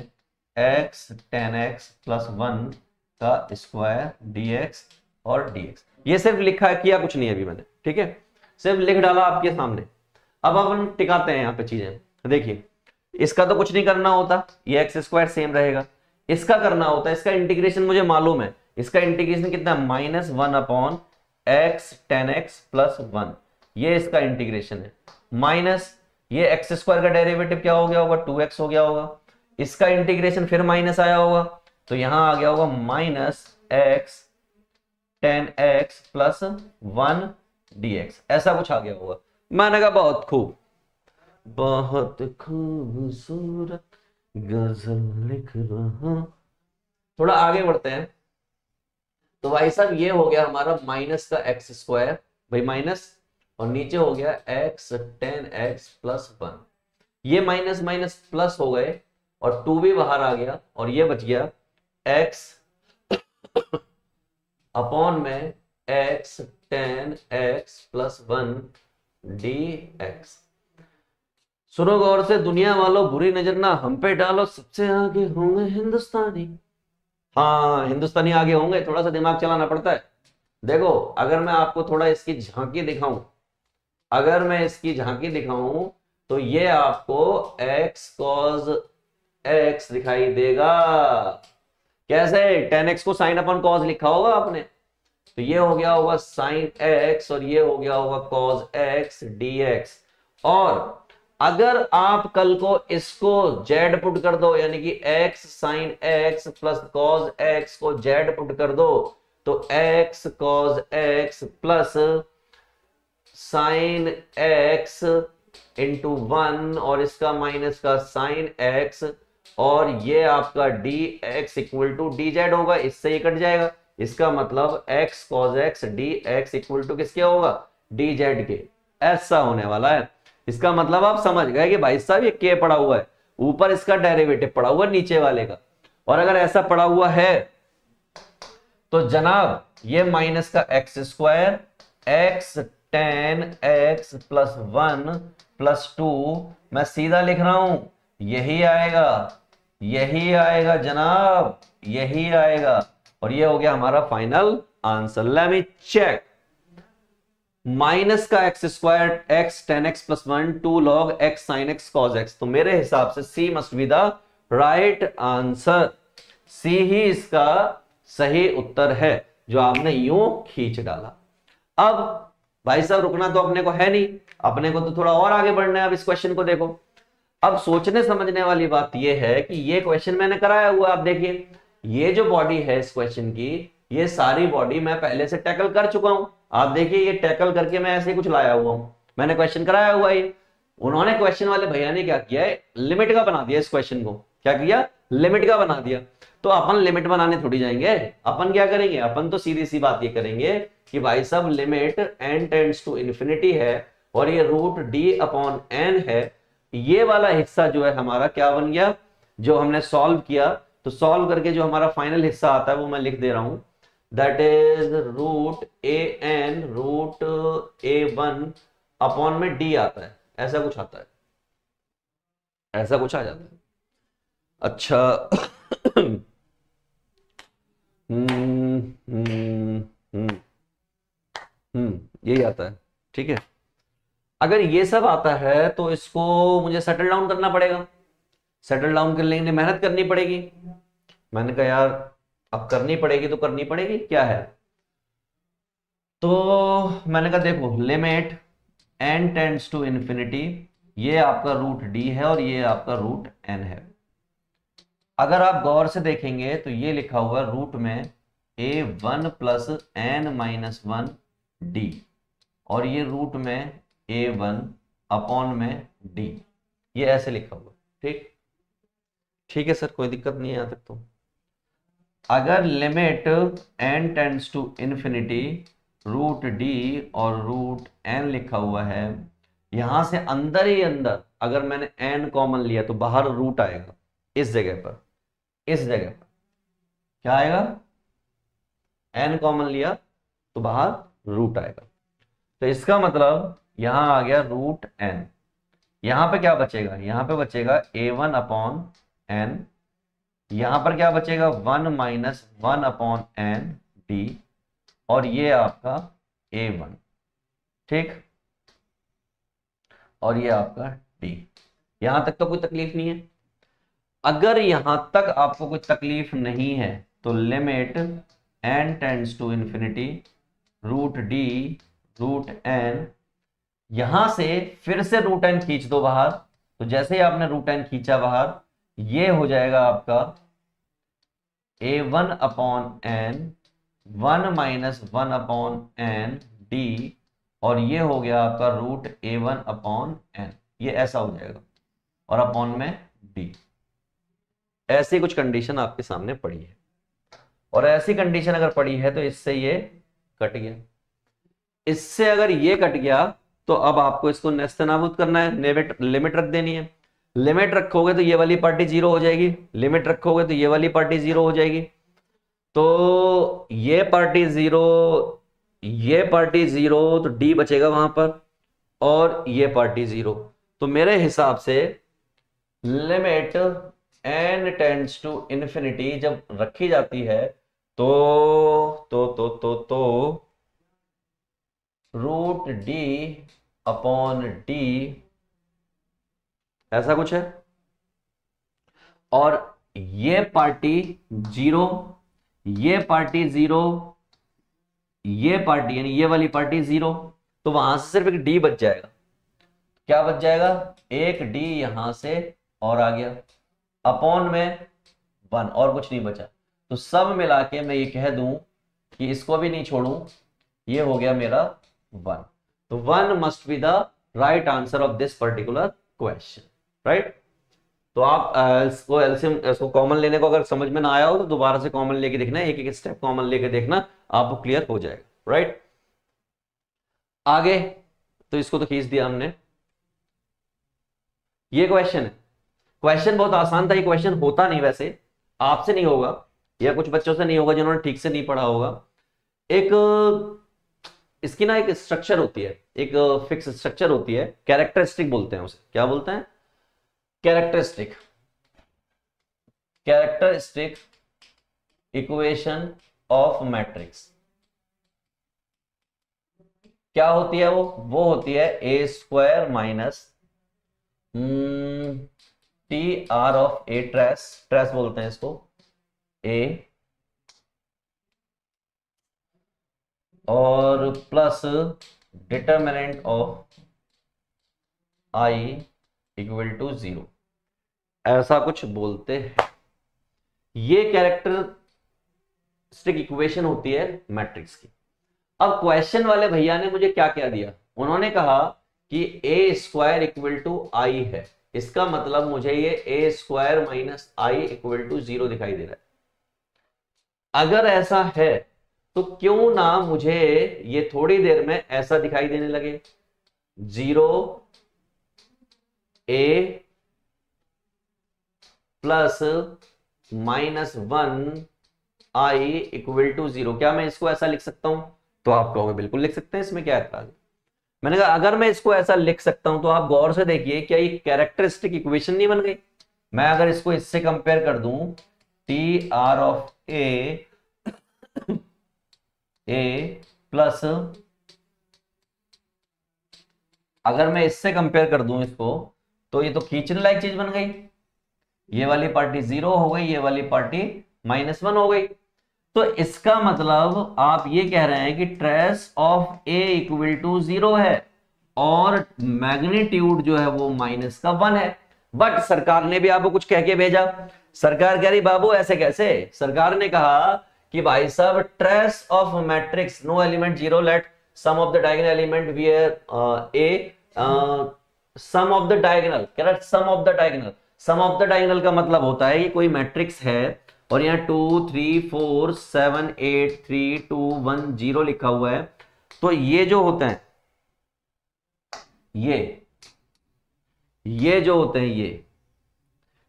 एक्स टेन एक्स प्लस 1 का square dx और dx। ये सिर्फ लिखा किया कुछ नहीं अभी मैंने, ठीक है, सिर्फ लिख डाला आपके सामने। अब अपन टिकाते हैं यहाँ पे चीजें। देखिए इसका तो कुछ नहीं करना होता, ये एक्स स्क्वायर सेम रहेगा, इसका करना होता है, इसका इंटीग्रेशन मुझे मालूम है, इसका इंटीग्रेशन कितना, minus 1 upon x tan x plus 1, ये इसका इंटीग्रेशन है, माइनस ये एक्स स्क्वायर का डेरिवेटिव क्या हो गया होगा, 2x हो गया होगा, इसका इंटीग्रेशन फिर माइनस आया होगा, तो यहां आ गया होगा minus x tan x plus 1 dx, ऐसा कुछ आ गया होगा। मैंने कहा बहुत खूब, बहुत खूबसूरत गजल लिख रहा। थोड़ा आगे बढ़ते हैं। तो भाई साहब ये हो गया हमारा माइनस का एक्स स्क्वायर, भाई माइनस, और नीचे हो गया एक्स टेन एक्स प्लस 1, ये माइनस माइनस प्लस हो गए और 2 भी बाहर आ गया, और ये बच गया एक्स अपॉन में x tan x plus 1 dx। सुनो गौर से दुनिया वालों, बुरी नजर ना हम पे डालो, सबसे आगे होंगे हिंदुस्तानी। हाँ हिंदुस्तानी आगे होंगे, थोड़ा सा दिमाग चलाना पड़ता है। देखो अगर मैं आपको थोड़ा इसकी झांकी दिखाऊं, अगर मैं इसकी झांकी दिखाऊं तो ये आपको x cos x दिखाई देगा। कैसे, tan x को sin अपन cos लिखा होगा आपने, तो ये हो गया होगा साइन एक्स और ये हो गया होगा कॉज एक्स dx। और अगर आप कल को इसको z पुट कर दो, यानी कि x sine x plus cos x को z पुट कर दो, तो x cos x plus sine x into 1 और इसका माइनस का साइन x, और ये आपका dx इक्वल टू dz होगा। इससे ये कट जाएगा, इसका मतलब x cos x dx equal to किसके होगा, dz के। ऐसा होने वाला है। इसका मतलब आप समझ गए कि भाई साहब ये k पड़ा हुआ है, ऊपर इसका डेरिवेटिव पड़ा हुआ है नीचे वाले का, और अगर ऐसा पड़ा हुआ है तो जनाब ये माइनस का x square x tan x plus 1 plus 2, मैं सीधा लिख रहा हूं, यही आएगा, यही आएगा जनाब, यही आएगा। और ये हो गया हमारा final answer. Let me check. Minus का x square x tan x plus 1 2 log x sine x cos x, तो मेरे हिसाब से C must be the right answer. C ही इसका सही उत्तर है जो आपने यूं खींच डाला। अब भाई साहब रुकना तो अपने को है नहीं, अपने को तो थोड़ा और आगे बढ़ना है। अब इस क्वेश्चन को देखो। अब सोचने समझने वाली बात यह है कि ये क्वेश्चन मैंने कराया हुआ, आप देखिए ये जो बॉडी है इस क्वेश्चन की, ये सारी बॉडी मैं पहले से टैकल कर चुका हूं। आप देखिए ये टैकल करके मैं ऐसे कुछ लाया हुआ हूं, मैंने क्वेश्चन कराया हुआ है। उन्होंने क्वेश्चन वाले भैया ने क्या किया है, लिमिट का बना दिया। इस क्वेश्चन को क्या किया, लिमिट का बना दिया। तो अपन लिमिट बनाने थोड़ी जाएंगे, अपन क्या करेंगे, अपन तो सीधी सी बात ये करेंगे कि भाई साहब limit n tends to infinity है और ये रूट d अपॉन n है। ये वाला हिस्सा जो है हमारा क्या बन गया, जो हमने सॉल्व किया, तो सॉल्व करके जो हमारा फाइनल हिस्सा आता है वो मैं लिख दे रहा हूं, that is root an root a1 upon में d आता है, ऐसा कुछ आता है, ऐसा कुछ आ जाता है। अच्छा यही आता है, ठीक है। अगर ये सब आता है तो इसको मुझे सेटल डाउन करना पड़ेगा। सेटल डाउन करने के लिए मेहनत करनी पड़ेगी। मैंने कहा यार अब करनी पड़ेगी तो करनी पड़ेगी, क्या है। तो मैंने कहा देखो limit n tends to infinity, ये आपका रूट d है और ये आपका रूट n है। अगर आप गौर से देखेंगे तो ये लिखा हुआ है रूट में a1 plus n minus 1 d, और ये रूट में a1 अपॉन में d, ये ऐसे लिखा हुआ। ठीक, ठीक है सर, कोई दिक्कत नहीं है यहां तक। तो अगर limit n tends to infinity root d और रूट n लिखा हुआ है, यहां से अंदर ही अंदर अगर मैंने n कॉमन लिया तो बाहर रूट आएगा। इस जगह पर, इस जगह पर क्या आएगा, n कॉमन लिया तो बाहर रूट आएगा। तो इसका मतलब यहां आ गया रूट n। यहां पे क्या बचेगा, यहां पे बचेगा a1 अपॉन n, यहां पर क्या बचेगा 1 माइनस 1 अपॉन n d, और ये आपका a1, ठीक, और ये आपका d। यहां तक तो कोई तकलीफ नहीं है। अगर यहां तक आपको कोई तकलीफ नहीं है तो limit n tends to infinity root d root n, यहां से फिर से रूट n खींच दो बाहर। तो जैसे ही आपने रूट n खींचा बाहर, ये हो जाएगा आपका a1 upon n 1 minus 1 upon n d, और ये हो गया आपका रूट a1 अपॉन n, ये ऐसा हो जाएगा, और अपॉन में d। ऐसी कुछ कंडीशन आपके सामने पड़ी है, और ऐसी कंडीशन अगर पड़ी है तो इससे ये कट गया। इससे अगर ये कट गया तो अब आपको इसको नेस्तनाबूद करना है, लिमिट रख देनी है। लिमिट रखोगे तो ये वाली पार्टी जीरो हो जाएगी, लिमिट रखोगे तो ये वाली पार्टी जीरो हो जाएगी। तो ये पार्टी जीरो, ये पार्टी जीरो, तो डी बचेगा वहां पर, और ये पार्टी जीरो। तो मेरे हिसाब से limit n tends to infinity जब रखी जाती है तो रूट d अपॉन d, ऐसा कुछ है, और ये पार्टी जीरो, ये पार्टी जीरो, ये पार्टी यानी ये वाली पार्टी 0, तो वहां से सिर्फ एक डी बच जाएगा। क्या बच जाएगा? एक डी यहां से और आ गया, अपॉन में 1, और कुछ नहीं बचा। तो सब मिला के मैं ये कह दूं कि इसको भी नहीं छोड़ूं, ये हो गया मेरा 1। तो 1 must be the right answer of this particular question, right. तो आप इसको एलसीएम, इसको कॉमन लेने को अगर समझ में ना आया हो तो दोबारा से कॉमन लेके देखना, एक एक स्टेप कॉमन लेके देखना, आपको क्लियर हो जाएगा, राइट। आगे तो इसको तो खींच दिया हमने। ये क्वेश्चन है, क्वेश्चन बहुत आसान था। ये क्वेश्चन होता नहीं वैसे, आपसे नहीं होगा या कुछ बच्चों से नहीं होगा जिन्होंने ठीक से नहीं पढ़ा होगा। एक इसकी ना एक स्ट्रक्चर होती है, एक फिक्स स्ट्रक्चर होती है, कैरेक्टरिस्टिक बोलते हैं उसे। क्या बोलते हैं? Characteristic. Characteristic equation of matrix क्या होती है? वो होती है A square minus T R of A, trace बोलते हैं इसको, ए, और plus determinant of I equal to 0, ऐसा कुछ बोलते हैं। ये कैरेक्टरिस्टिक इक्वेशन होती है मैट्रिक्स की। अब क्वेश्चन वाले भैया ने मुझे क्या क्या दिया? उन्होंने कहा कि A square equal to I है, इसका मतलब मुझे ये A square minus I equal to 0 दिखाई दे रहा है। अगर ऐसा है तो क्यों ना मुझे ये थोड़ी देर में ऐसा दिखाई देने लगे, 0 ए प्लस -1 आई इक्वल टू 0। क्या मैं इसको ऐसा लिख सकता हूं? तो आप कहोगे बिल्कुल लिख सकते हैं, इसमें क्या है। मैंने कहा अगर मैं इसको ऐसा लिख सकता हूं तो आप गौर से देखिए, क्या ये कैरेक्टरिस्टिक इक्वेशन नहीं बन गई? मैं अगर इसको इससे कंपेयर कर दूं, T R of A plus, अगर मैं इससे कंपेयर कर दूं इसको, तो ये तो खींचने लायक चीज बन गई। ये वाली पार्टी 0 हो गई, ये वाली पार्टी -1 हो गई। तो इसका मतलब आप ये कह रहे हैं कि trace of A equal to 0 है और मैग्नीट्यूड जो है वो -1 है। बट सरकार ने भी आपको कुछ कह के भेजा। सरकार कह रही बाबू ऐसे कैसे? सरकार ने कहा कि भाई साहब trace of matrix no element 0 let sum of the diagonal element where A, sum of the diagonal, कह रहा sum of the diagonal. Sum of the diagonal का मतलब होता है कि कोई मैट्रिक्स है और यहाँ 2 3 4 7 8 3 2 1 0 लिखा हुआ है, तो ये जो होते हैं ये जो होते हैं ये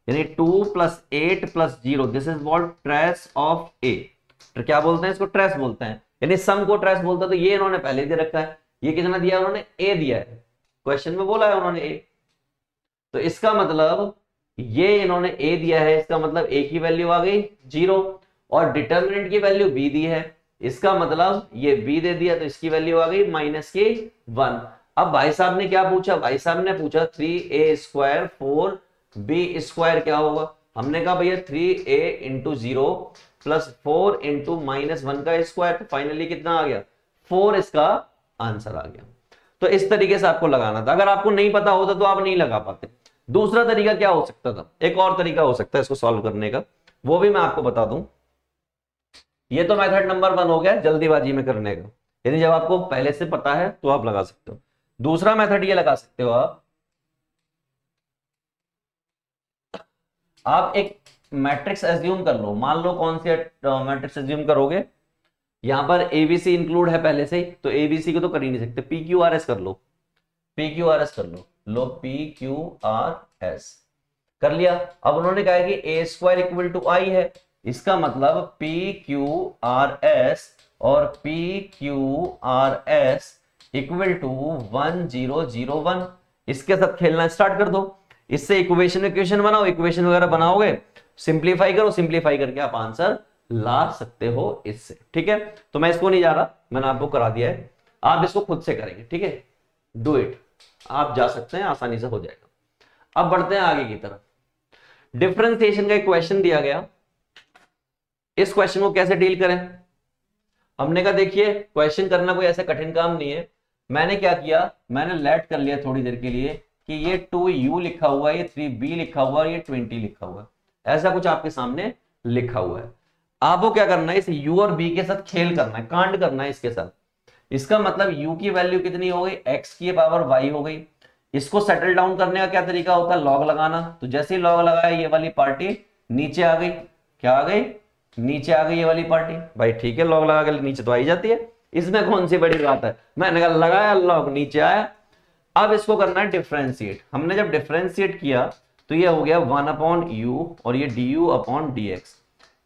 यानी 2 + 8 + 0, this is what trace of A. तो क्या बोलते हैं इसको? ट्रेस बोलते हैं, यानी सम को ट्रेस बोलते हैं। तो ये इन्होंने पहले दे रखा है, ये कितना दिया उन्होंने? ए दिया है, क्वेश्चन में बोला है उन्होंने ए। तो इसका मतलब ये इन्होंने ए दिया है, इसका मतलब ए की वैल्यू आ गई 0 और डिटर्मिनेंट की वैल्यू बी दी है, इसका मतलब ये बी दे दिया तो इसकी वैल्यू आ गई -1। अब भाई साहब ने क्या पूछा? भाई साहब ने पूछा 3a स्क्वायर 4b² क्या होगा? हमने कहा भैया 3a इंटू 0 + 4 इंटू -1 का स्क्वायर, तो फाइनली कितना आ गया? 4 इसका आंसर आ गया। तो इस तरीके से आपको लगाना था। अगर आपको नहीं पता होता तो आप नहीं लगा पाते। दूसरा तरीका क्या हो सकता था? एक और तरीका हो सकता है इसको सॉल्व करने का, वो भी मैं आपको बता दूं। ये तो मेथड नंबर 1 हो गया जल्दीबाजी में करने का, यानी जब आपको पहले से पता है तो आप लगा सकते हो। दूसरा मेथड ये लगा सकते हो आप एक मैट्रिक्स एज्यूम कर लो। मान लो कौन सी मैट्रिक्स एज्यूम करोगे? यहां पर एबीसी इंक्लूड है पहले से ही, तो एबीसी को तो कर ही नहीं सकते, PQRS कर लो, PQRS कर लो PQRS कर लिया। अब उन्होंने कहा कि a² इक्वल टू आई है, इसका मतलब PQRS और PQRS इक्वल टू 1 0 0 1। इसके साथ खेलना स्टार्ट कर दो, इससे इक्वेशन बनाओ, इक्वेशन वगैरह बनाओगे, सिंप्लीफाई करो, सिंप्लीफाई करके आप आंसर ला सकते हो इससे। ठीक है, तो मैं इसको नहीं जा रहा, मैंने आपको करा दिया है, आप इसको खुद से करेंगे। ठीक है, डू इट, आप जा सकते हैं, आसानी से हो जाएगा। अब बढ़ते हैं आगे की तरफ। डिफरेंशिएशन का एक क्वेश्चन दिया गया, इस क्वेश्चन को कैसे डील करें? हमने कहा देखिए क्वेश्चन करना कोई ऐसा कठिन काम नहीं है। मैंने क्या किया, मैंने लेट कर लिया थोड़ी देर के लिए कि ये 2u लिखा हुआ है, ये 3b लिखा हुआ है, ये 20 लिखा हुआ है, ऐसा कुछ आपके सामने लिखा हुआ है। आपको क्या करना है, इस u और b के साथ खेल करना है, कांड करना है इसके साथ। इसका मतलब u की वैल्यू कितनी हो गई, x की पावर y हो गई। इसको सेटल डाउन करने का क्या तरीका होता है, लॉग लगाना। तो जैसे ही लॉग लगाया ये वाली पार्टी नीचे आ गई, क्या आ गई, नीचे आ गई ये वाली पार्टी। भाई ठीक है, लॉग लगा के नीचे तो आ ही जाती है, इसमें कौन सी बड़ी बात है। मैंने कहा लगाया लॉग, नीचे आया। अब इसको करना है डिफरेंशिएट। हमने जब डिफरेंशिएट किया तो ये हो गया 1/u और ये du/dx,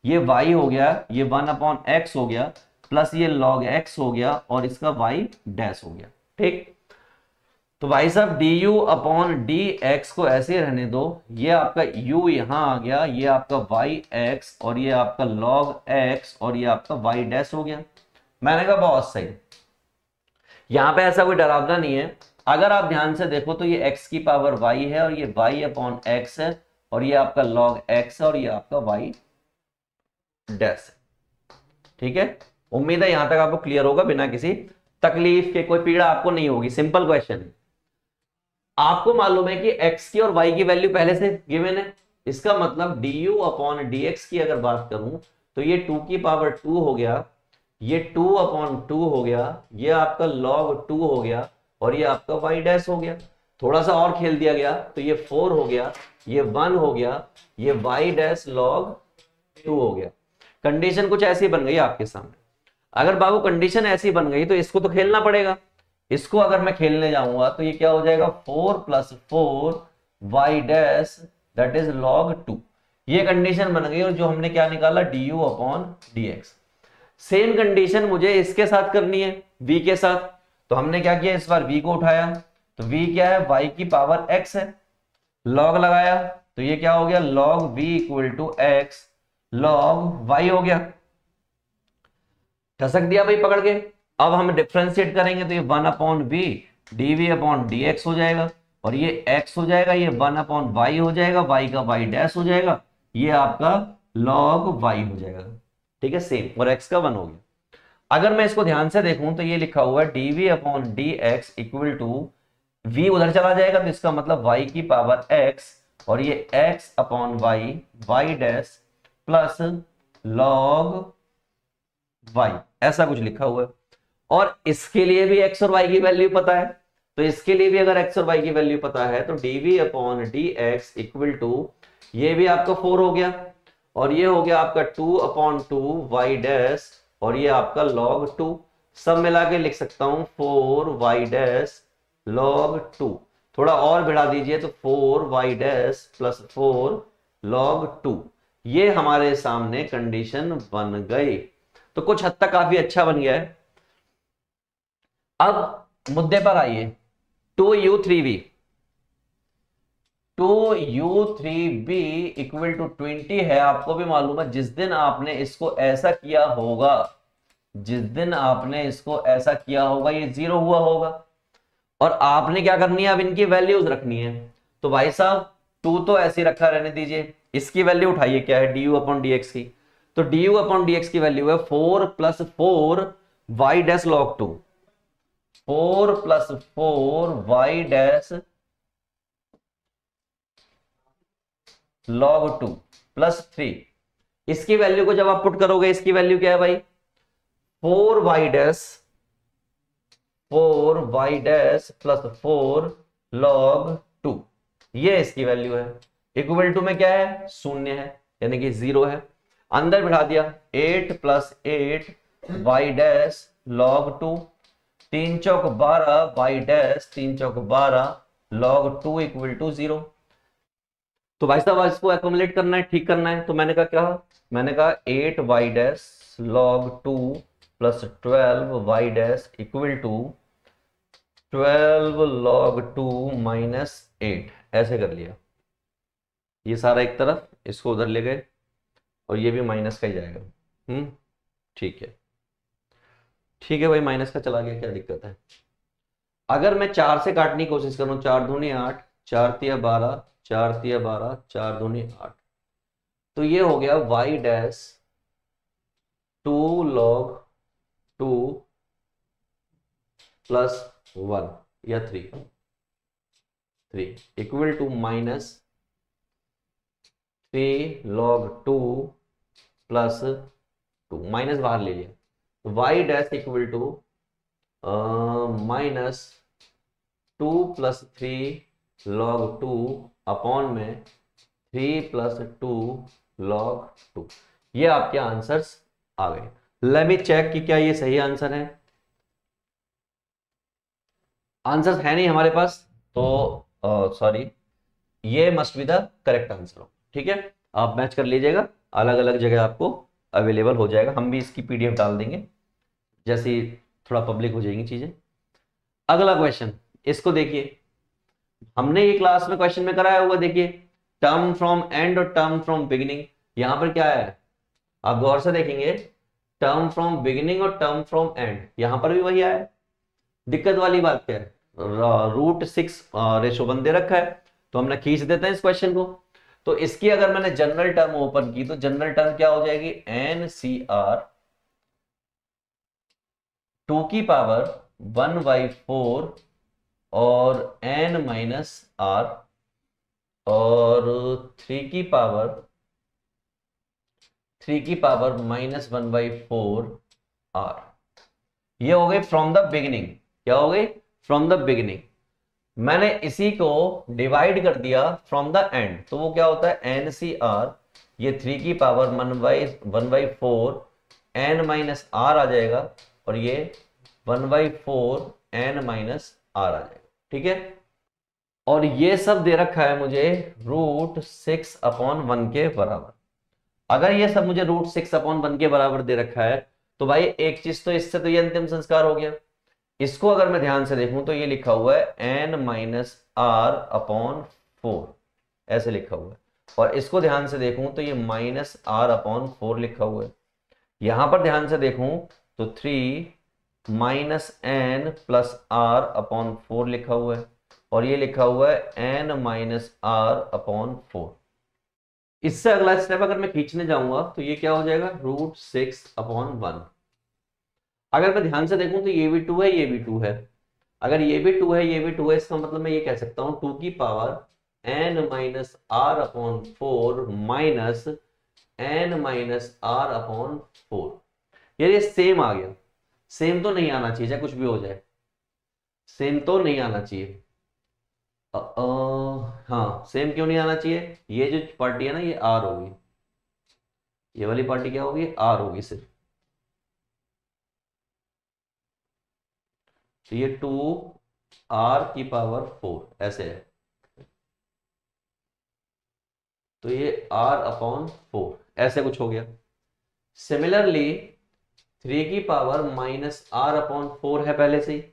ये y हो गया, ये 1/x हो गया, प्लस ये log x हो गया और इसका y डैश हो गया। ठीक, तो भाई साहब du/dx को ऐसे रहने दो, ये आपका u यहां आ गया, ये आपका yx और ये आपका log x और ये आपका y डैश हो गया। मैंने कहा बहुत सही, यहां पे ऐसा कोई डरावना नहीं है। अगर आप ध्यान से देखो तो ये x की पावर y है और ये y/x है और ये आपका log x है और ये आपका y डैश है। ठीक है, उम्मीद है यहां तक आपको क्लियर होगा, बिना किसी तकलीफ के, कोई पीड़ा आपको नहीं होगी। सिंपल क्वेश्चन है। आपको मालूम है कि x की और y की वैल्यू पहले से गिवन है, इसका मतलब du/dx की अगर बात करूं तो ये 2 की पावर 2 हो गया, ये 2/2 हो गया, ये आपका log 2 हो गया और ये आपका y डैश हो गया। थोड़ा सा और खेल दिया गया तो ये 4 हो गया, ये 1 हो गया, ये y डैश log 2 हो गया। कंडीशन कुछ ऐसी बन गई आपके सामने। अगर बाबू कंडीशन ऐसी बन गई तो इसको तो खेलना पड़ेगा। इसको अगर मैं खेलने जाऊंगा तो ये क्या हो जाएगा, 4 + 4 y dash that is log 2। ये कंडीशन बन गई और जो हमने क्या निकाला, du/dx। सेम कंडीशन मुझे इसके साथ करनी है, v के साथ। तो हमने क्या किया, इस बार v को उठाया, तो v क्या है, y की पावर x है, log लगाया तो ये क्या हो गया, log v = x log y हो गया। ठसक दिया भाई पकड़ के। अब हम डिफरेंशिएट करेंगे तो ये 1/v dv/dx हो जाएगा और ये x हो जाएगा, ये 1/y हो जाएगा, y का y डैश हो जाएगा, ये आपका log y हो जाएगा। ठीक है, सेम, और x का 1 हो गया। अगर मैं इसको ध्यान से देखूं तो ये लिखा हुआ है dv/dx = v उधर चला जाएगा तो इसका मतलब y की पावर x और ये x/y y dash plus log y, ऐसा कुछ लिखा हुआ है। और इसके लिए भी x और y की वैल्यू पता है, तो इसके लिए भी अगर x और y की वैल्यू पता है तो dv/dx = ये भी आपका 4 हो गया और ये हो गया आपका 2/2 y डैश और ये आपका log 2। सब मिला के लिख सकता हूं 4 y डैश log 2। थोड़ा और बढ़ा दीजिए तो 4 y डैश प्लस 4 log 2। ये हमारे सामने कंडीशन बन गई, तो कुछ हद तक काफी अच्छा बन गया है। अब मुद्दे पर आइए, 2u3v 2u3b = 20 है। आपको भी मालूम है जिस दिन आपने इसको ऐसा किया होगा, जिस दिन आपने इसको ऐसा किया होगा ये 0 हुआ होगा और आपने क्या करनी है, अब इनकी वैल्यूज रखनी है। तो भाई साहब 2 तो ऐसे रखा रहने दीजिए, इसकी वैल्यू उठाइए, क्या है, du/dx की। तो du/dx की वैल्यू है 4 + 4 y dash log 2, 4 + 4 y dash log 2 plus 3। इसकी वैल्यू को जब आप पुट करोगे, इसकी वैल्यू क्या है भाई, 4y डैश प्लस 4 log 2, ये इसकी वैल्यू है। इक्वल टू में क्या है, 0 है, यानी कि 0 है। अंदर बिठा दिया 8 + 8 y डैश log 2, 3 चौक 12 y डैश 3 चौक 12 log 2 = 0। तो भाई साहब इसको एक्यूमुलेट करना है, ठीक करना है। तो मैंने कहा क्या, मैंने कहा 8 y dash log 2 plus 12 y dash = 12 log 2 minus 8, ऐसे कर लिया। ये सारा एक तरफ, इसको उधर ले गए और ये भी माइनस का ही जाएगा। ठीक है, ठीक है भाई, माइनस का चला गया, क्या दिक्कत है। अगर मैं 4 से काटने की कोशिश करूं, 4 दूनी 8, 4 तिया 12, 4 तिया 12, 4 दूनी 8, तो ये हो गया y डैश 2 log 2 प्लस 1 या 3 equal to minus 3 log 2 plus 2, minus बाहर ले लिया तो y dash equal to minus 2 plus 3 log 2 upon में 3 प्लस 2 log 2। ये आपके आंसर्स आ गए। लेट मी चेक कि क्या ये सही आंसर है। आंसर है नहीं हमारे पास तो सॉरी, ये must be the correct answer. ठीक है, आप मैच कर लीजिएगा, अलग अलग जगह आपको अवेलेबल हो जाएगा। हम भी इसकी पीडीएफ डाल देंगे जैसे ही थोड़ा पब्लिक हो जाएंगी चीजें। अगला क्वेश्चन, इसको देखिए, हमने ये क्लास में क्वेश्चन में कराया हुआ, देखिए टर्म फ्रॉम एंड और टर्म फ्रॉम बिगिनिंग। यहां पर क्या है, आप गौर से देखेंगे, टर्म फ्रॉम बिगिनिंग और टर्म फ्रॉम एंड, यहां पर भी वही आया। दिक्कत वाली बात क्या है, √6 दे रखा है तो हमने खींच देते हैं इस क्वेश्चन को। तो इसकी अगर मैंने जनरल टर्म ओपन की तो जनरल टर्म क्या हो जाएगी, NCR 2 की पावर 1/4 और n-r और 3 की पावर -1/4 r। ये हो गई फ्रॉम द बिगिनिंग। क्या हो गई, फ्रॉम द बिगिनिंग। मैंने इसी को डिवाइड कर दिया फ्रॉम द एंड, तो वो क्या होता है, NCR, ये 3 की पावर 1/4 n-r आ जाएगा और ये 1/4 n-r आ जाएगा। ठीक है, और ये सब दे रखा है मुझे √6/1 के बराबर। अगर ये सब मुझे √6/1 के बराबर दे रखा है तो भाई एक चीज तो इससे तो ये अंतिम संस्कार हो गया। इसको अगर मैं ध्यान से देखूं तो ये लिखा हुआ है n-r/4, ऐसे लिखा हुआ है। और इसको ध्यान से देखूं तो ये -r/4 लिखा हुआ है। यहां पर ध्यान से देखूं तो 3 -n + r/4 लिखा हुआ है और ये लिखा हुआ है n-r/4। इससे अगला स्टेप अगर मैं खींचने जाऊंगा तो ये क्या हो जाएगा, √6/1। अगर मैं ध्यान से देखूं तो ये भी 2 है, ये भी 2 है। अगर ये भी 2 है, ये भी 2 है, इसका मतलब मैं ये कह सकता हूं 2 की पावर n-r/4 माइनस n-r/4। ये सेम आ गया। सेम तो नहीं आना चाहिए, चाहे कुछ भी हो जाए, सेम तो नहीं आना चाहिए। हाँ, सेम क्यों नहीं आना चाहिए, ये जो पार्टी है ना ये आर होगी, ये वाली पार्टी क्या होगी, आर होगी सिर्फ। तो ये 2r⁴ ऐसे है, तो ये r/4 ऐसे कुछ हो गया। सिमिलरली 3 की पावर -r/4 है पहले से ही,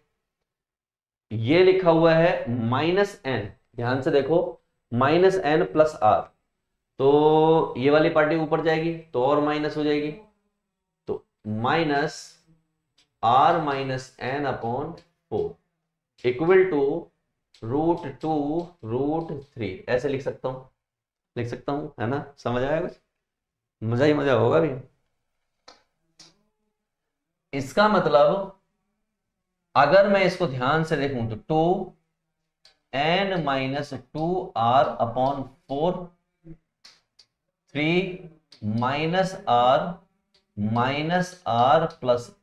ये लिखा हुआ है -n, ध्यान से देखो, -n + r, तो ये वाली पार्टी ऊपर जाएगी तो और माइनस हो जाएगी, तो -r - n/4 इक्वल टू √2√3 ऐसे लिख सकता हूं, है ना। समझ आया कुछ, मजा ही मजा होगा भी। इसका मतलब अगर मैं इसको ध्यान से देखूं तो 2n - 2r/4 3 -r +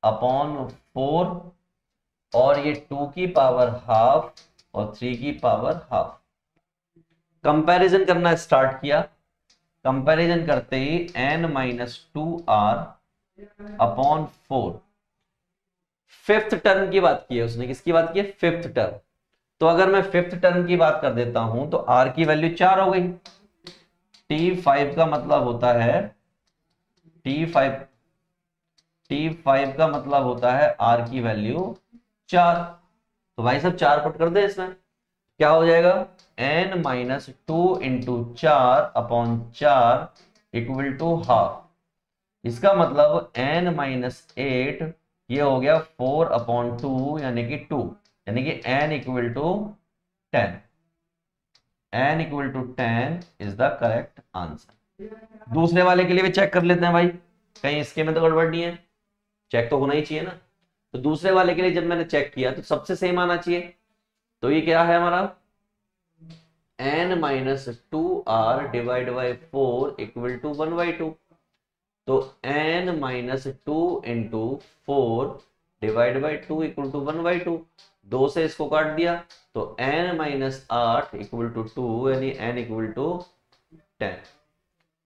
n/4 और ये 2 की पावर ½ और 3 की पावर ½ कंपैरिजन करना स्टार्ट किया। कंपैरिजन करते ही n - 2r/4 फिफ्थ टर्म की बात की है उसने, किसकी बात की है, फिफ्थ टर्म। तो अगर मैं फिफ्थ टर्म की बात कर देता हूं तो r की वैल्यू 4 हो गई। T5 का मतलब होता है T5 का मतलब होता है r की वैल्यू 4। तो भाई सब 4 पुट कर दे इसमें, क्या हो जाएगा, n - 2 × 4/4 इक्वल टू ½ इसका मतलब n - 8, ये हो गया 4/2 यानी कि 2, यानी कि n equal to 10। n equal to 10 is the correct answer. दूसरे वाले के लिए भी चेक कर लेते हैं भाई, कहीं इसके में तो गड़बड़ नहीं है। चेक तो होना ही चाहिए ना। तो दूसरे वाले के लिए जब मैंने चेक किया तो सबसे सेम आना चाहिए। तो ये क्या है हमारा n-2r divide by 4 equal to 1/2। तो n-2 into 4 divide by 2 equal to 1/2। 2 से इसको काट दिया तो n-8 इक्वल टू 2 यानी n इक्वल टू 10।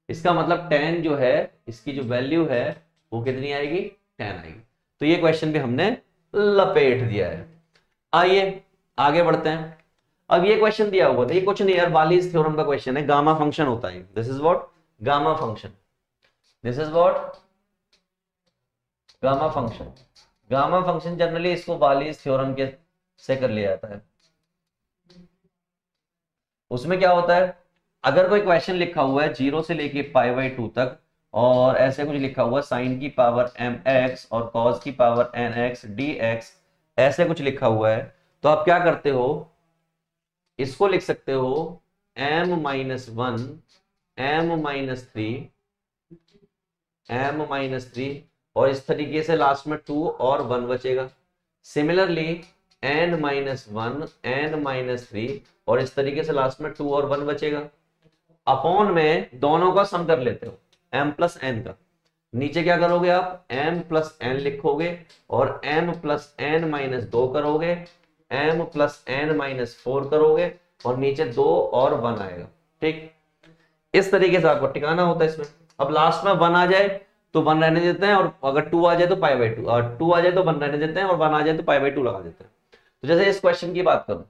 इसका मतलब 10 जो है इसकी जो वैल्यू है वो कितनी आएगी 10 आएगी। तो ये क्वेश्चन भी हमने लपेट दिया है। आइए आगे बढ़ते हैं। अब ये क्वेश्चन दिया हुआ था, ये कुछ नहीं यार, वालीज थ्योरम का क्वेश्चन है। गामा फंक्शन होता है, this is what gamma function, this is what gamma function. Gamma function generally इसको वालीज थ्योरम के से कर लिया जाता है। उसमें क्या होता है, अगर कोई क्वेश्चन लिखा हुआ है 0 से लेके π/2 तक और ऐसे कुछ लिखा हुआ है sin की पावर mx और cos की पावर nx dx, ऐसे कुछ लिखा हुआ है, तो आप क्या करते हो, इसको लिख सकते हो m-1 m-3 और इस तरीके से लास्ट में 2 और 1 बचेगा। सिमिलरली n-1 n-3 और इस तरीके से लास्ट में 2 और 1 बचेगा। अपॉन में दोनों का सम कर लेते हो m प्लस n का। नीचे क्या करोगे आप m प्लस n लिखोगे और m प्लस n माइनस 2 करोगे, m प्लस n माइनस 4 करोगे और नीचे 2 और 1 आएगा। ठीक, इस तरीके से आपको टिकाना होता है इसमें। अब लास्ट में 1 आ जाए तो 1 रहने देते हैं, और अगर 2 आ जाए तो π/2, और 2 आ जाए तो 1 रहने देते हैं, और 1 आ जाए तो π/2 लगा देते हैं। तो जैसे इस क्वेश्चन की बात करूं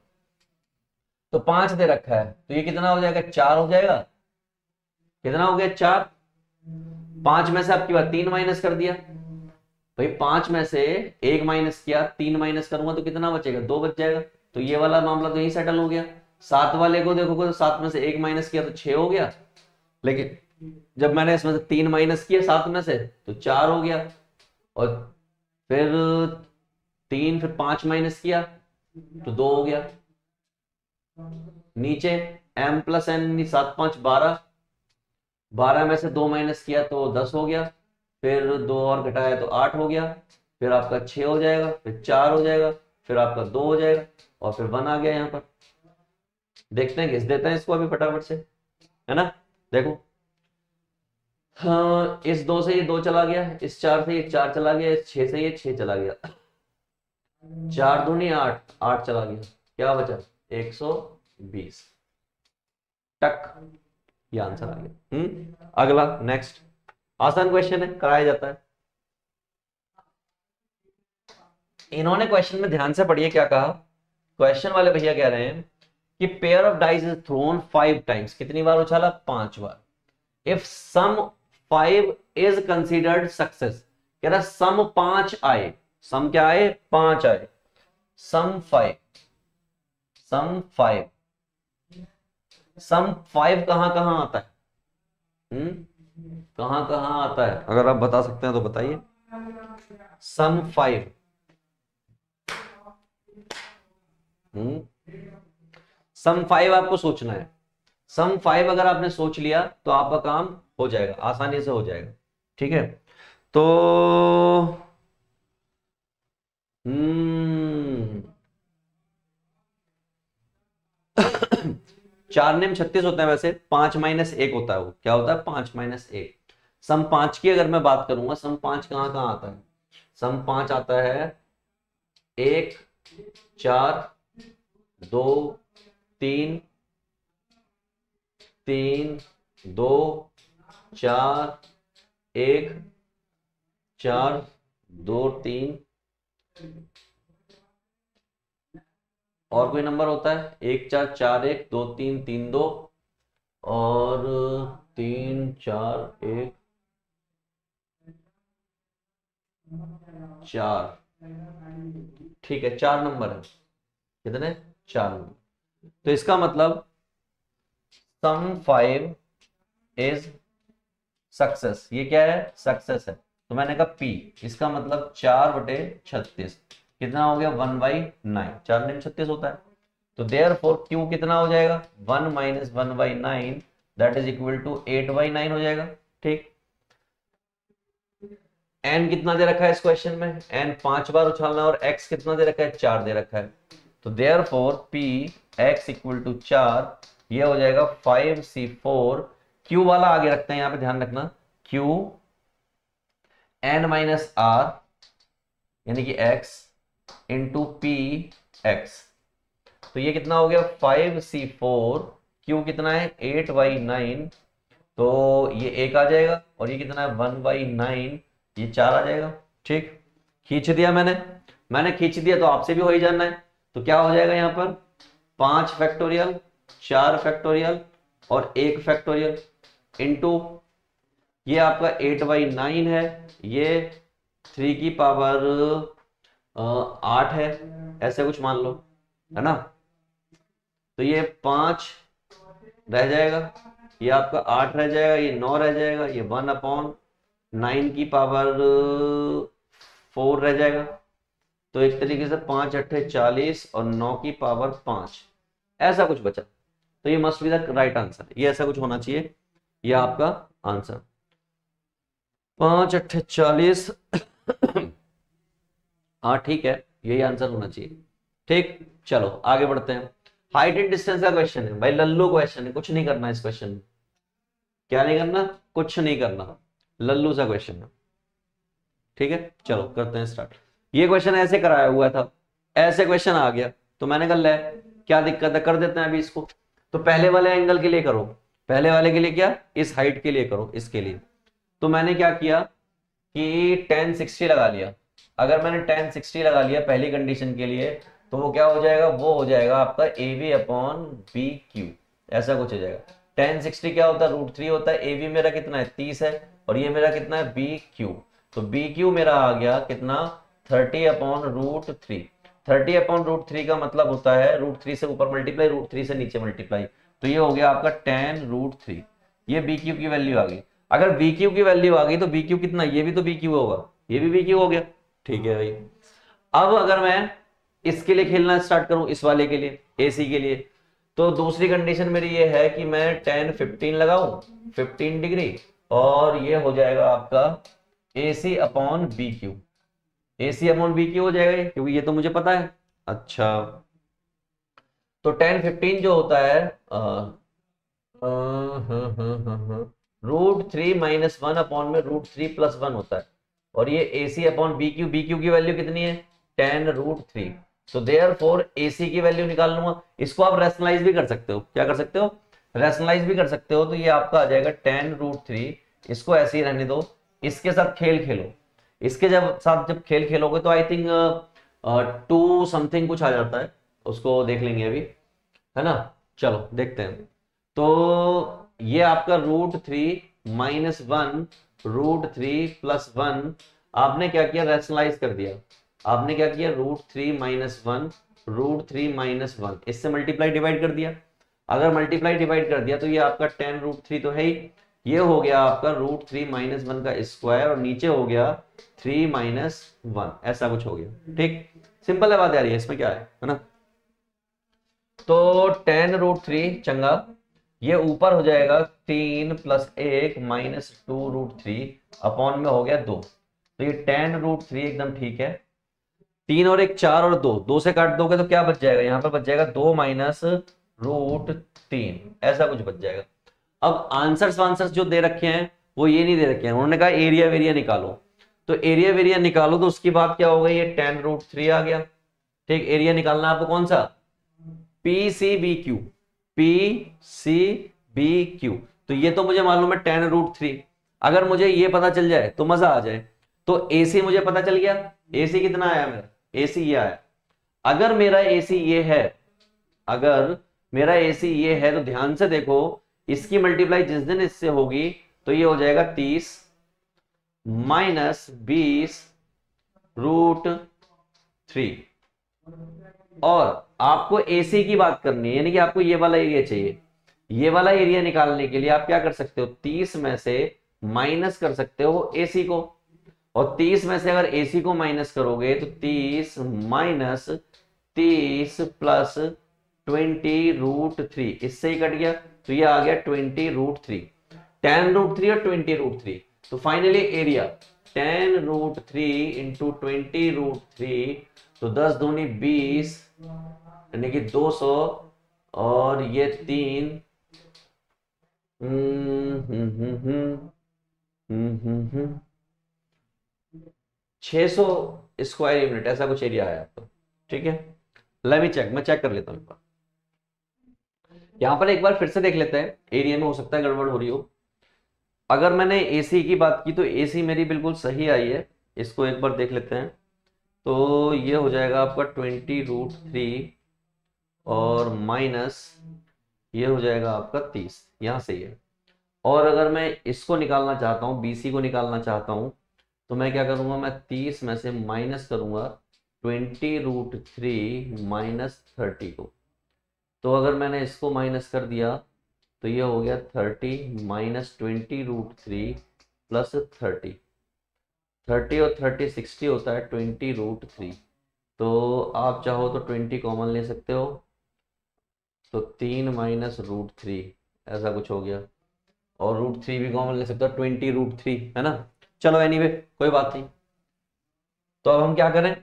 तो 5 दे रखा है, तो ये कितना हो जाएगा 4 हो जाएगा। कितना हो गया 4। 5 में से आपकी बात 3 माइनस कर दिया भाई, 5 में से 1 माइनस किया, 3 माइनस करूंगा तो कितना बचेगा 2 बच जाएगा। तो ये वाला मामला तो यही सेटल हो गया। 7 वाले को देखोगे तो 7 में से 1 माइनस किया तो 6 हो गया, लेकिन जब मैंने इसमें से 3 माइनस किया 7 में से तो 4 हो गया, और फिर 3 फिर 5 माइनस किया तो 2 हो गया। नीचे m प्लस n 7 5 12, 12 में से 2 माइनस किया तो 10 हो गया, फिर 2 और घटाया तो 8 हो गया, फिर आपका 6 हो जाएगा, फिर 4 हो जाएगा, फिर आपका 2 हो जाएगा, और फिर 1 आ गया यहाँ पर। देखते हैं, घिस देते हैं इसको अभी फटाफट से, है ना। देखो हाँ, इस 2 से ये 2 चला गया, इस 4 से ये 4 चला गया, इस 6 से ये 6 चला गया, 4 दूनी 8, 8 चला गया, क्या बचा 120 टक, ये आंसर आ गया। अगला नेक्स्ट आसान क्वेश्चन है, कराया जाता है। इन्होंने क्वेश्चन में ध्यान से पढ़िए क्या कहा। क्वेश्चन वाले भैया कह रहे हैं कि pair of dice is thrown 5 times, कितनी बार उछाला 5 बार। If sum 5 is considered success, कह रहा सम 5 आए, सम क्या आए 5 आए, सम 5 कहां कहां आता है, कहां कहां आता है, अगर आप बता सकते हैं तो बताइए। सम 5 सम 5 आपको सोचना है। सम 5 अगर आपने सोच लिया तो आपका काम हो जाएगा, आसानी से हो जाएगा। ठीक है, तो 4 नेम 36 होते हैं वैसे, 5 माइनस 1 होता है, वो क्या होता है 5 माइनस 1। सम 5 की अगर मैं बात करूंगा, सम 5 कहां कहां आता है, सम 5 आता है 1 4 2 3 3 2 4 1 4 2 3, और कोई नंबर होता है 1 4 4 1 2 3 3 2 और 3 4 1 4। ठीक है, 4 नंबर है, कितने 4 नंबर। तो इसका मतलब सम 5 इज सक्सेस, ये क्या है सक्सेस है। तो मैंने कहा P, इसका मतलब 4/36, कितना हो गया 1/9, 4 9 36 होता है। तो देयरफॉर Q कितना हो जाएगा 1 minus 1/9, that is equal to 8/9 हो जाएगा। ठीक, एन कितना दे रखा है इस क्वेश्चन में, एन 5 बार उछालना है, और एक्स कितना दे रखा है, 4 दे रखा है। तो therefore P x equal to 4, ये हो जाएगा 5c4। क्यू वाला आगे रखते हैं यहां पे, ध्यान रखना, क्यू एन माइनस आर यानी कि एक्स इंटू पी एक्स। तो ये कितना हो गया 5c4, क्यू कितना है 8/9, तो ये 1 आ जाएगा, और ये कितना है 1/9, ये 4 आ जाएगा। ठीक, खींच दिया मैंने खींच दिया, तो आपसे भी हो ही जाना है। तो क्या हो जाएगा यहाँ पर 5 फैक्टोरियल, 4 फैक्टोरियल और 1 फैक्टोरियल इंटू ये आपका 8/9 है, ये 3 की पावर 8 है, ऐसे कुछ मान लो, है ना। तो ये 5 रह जाएगा, ये आपका 8 रह जाएगा, ये 9 रह जाएगा, ये 1/9 की पावर 4 रह जाएगा। तो एक तरीके से 5 8 40 और 9 की पावर 5, ऐसा कुछ बचा। तो ये must be the right answer, ये ऐसा कुछ होना चाहिए, ये आपका आंसर 5 8 40। हाँ ठीक है, यही आंसर होना चाहिए। ठीक, चलो आगे बढ़ते हैं। हाइट एंड डिस्टेंस का क्वेश्चन है भाई, लल्लू क्वेश्चन है, कुछ नहीं करना इस क्वेश्चन में। क्या नहीं करना, कुछ नहीं करना, लल्लू सा क्वेश्चन है। ठीक है, चलो करते हैं स्टार्ट। ये क्वेश्चन ऐसे कराया हुआ था, ऐसे क्वेश्चन आ गया, तो मैंने कहा ले क्या दिक्कत है, कर देते हैं अभी इसको। तो पहले वाले एंगल के लिए करो, पहले वाले के लिए क्या, इस हाइट के लिए करो, इसके लिए। तो मैंने क्या किया कि tan 60 लगा लिया। अगर मैंने tan 60 लगा लिया पहली कंडीशन के लिए, तो वो क्या हो जाएगा, वो हो जाएगा आपका AB/BQ, ऐसा कुछ हो जाएगा। tan 60 क्या होता है, √3 होता है। AB मेरा कितना है 30 है, और ये मेरा कितना है BQ, तो BQ मेरा आ गया कितना 30/√3। 30/√3 का मतलब होता है √3 से ऊपर मल्टीप्लाई, √3 से नीचे मल्टीप्लाई, तो ये हो गया आपका tan√3। ये BQ की वैल्यू आ गई। अगर BQ की वैल्यू आ गई तो BQ कितना, ये भी तो BQ होगा, ये भी BQ हो गया। ठीक है भाई, अब अगर मैं इसके लिए खेलना स्टार्ट करूं, इस वाले के लिए, AC के लिए, तो दूसरी कंडीशन मेरी ये है कि मैं tan 15 लगाऊं, 15 डिग्री, और ये हो जाएगा आपका AC/BQ। AC/BQ हो जाएगा, क्योंकि ये तो मुझे पता है। अच्छा, तो tan 15 जो होता है √3 - 1 अपॉन में √3 + 1 होता है, और ये AC/BQ, BQ की वैल्यू कितनी है tan√3। तो देयरफॉर AC की वैल्यू निकाल लूंगा। इसको आप रैशनलाइज भी कर सकते हो, क्या कर सकते हो, रैशनलाइज भी कर सकते हो। तो ये आपका आ जाएगा tan√3, इसको ऐसे ही रहने दो, इसके साथ खेल खेलो, इसके जब खेल खेलोगे तो आई थिंक 2 समथिंग कुछ आ जाता है, उसको देख लेंगे अभी, है ना। चलो देखते हैं। तो ये आपका √3 - 1 √3 + 1, आपने क्या किया, रैशनलाइज कर दिया। आपने क्या किया, √3 - 1 √3 - 1, इससे मल्टीप्लाई डिवाइड कर दिया। अगर मल्टीप्लाई डिवाइड कर दिया तो ये आपका tan√3 तो है ही, ये हो गया आपका √3 - 1 का स्क्वायर, और नीचे हो गया 3 - 1, ऐसा कुछ हो गया। ठीक, सिंपल है बात यार, ये इसमें क्या है ना। तो tan√3 चंगा, ये ऊपर हो जाएगा 3 + 1 - 2√3 अपॉन में हो गया 2। तो ये tan√3 एकदम ठीक है। 3 और 1 4 और 2, 2 से काट दोगे तो क्या बच जाएगा, यहाँ पर बच जाएगा 2 - √3, ऐसा कुछ बच जाएगा। अब आंसर्स जो दे रखे हैं वो ये नहीं दे रखे हैं, उन्होंने कहा एरिया वेरिया निकालो। तो एरिया वेरिया निकालो, तो उसकी बात क्या हो गई, ये tan√3 आ गया। ठीक, एरिया निकालना आपको कौन सा, PCBQ, PCBQ। तो ये तो मुझे मालूम है tan√3। अगर मुझे ये पता चल जाए तो मजा आ जाए। तो AC मुझे पता चल गया, AC कितना आया मेरा, AC ये आया। अगर मेरा AC ये है, अगर मेरा AC ये है, तो ध्यान से देखो, इसकी मल्टीप्लाई जिस दिन इससे होगी तो ये हो जाएगा 30 - 20 √3। और आपको AC की बात करनी है, यानी कि आपको ये वाला एरिया चाहिए। ये वाला एरिया निकालने के लिए आप क्या कर सकते हो, 30 में से माइनस कर सकते हो AC को, और 30 में से अगर AC को माइनस करोगे तो 30 - 30 + 20√3, इससे ही कट गया, तो ये आ गया 20√3, tan√3 और 20√3। तो फाइनली एरिया 10√3 इंटू 20√3, तो 10 दूनी 20 यानी कि 200, और ये 3 600 स्क्वायर यूनिट ऐसा कुछ एरिया है आपका। ठीक है, लेट मी चेक, मैं चेक कर लेता हूँ। यहां पर एक बार फिर से देख लेते हैं, एरिया में हो सकता है गड़बड़ हो रही हो। अगर मैंने एसी की बात की तो एसी मेरी बिल्कुल सही आई है, इसको एक बार देख लेते हैं। तो ये हो जाएगा आपका 20√3 और माइनस ये हो जाएगा आपका 30, यहां से ये। और अगर मैं इसको निकालना चाहता हूं, बीसी को निकालना चाहता हूं, तो मैं क्या करूंगा, मैं 30 में से माइनस करूंगा 20√3 माइनस 30 को। तो अगर मैंने इसको माइनस कर दिया तो ये हो गया 30 माइनस 20√3 प्लस 30। 30 और 30 60 होता है 20√3। तो आप चाहो तो 20 कॉमन ले सकते हो, तो 3 माइनस √3 ऐसा कुछ हो गया, और √3 भी कॉमन ले सकते हो, 20√3 है ना। चलो एनीवे कोई बात नहीं। तो अब हम क्या करें,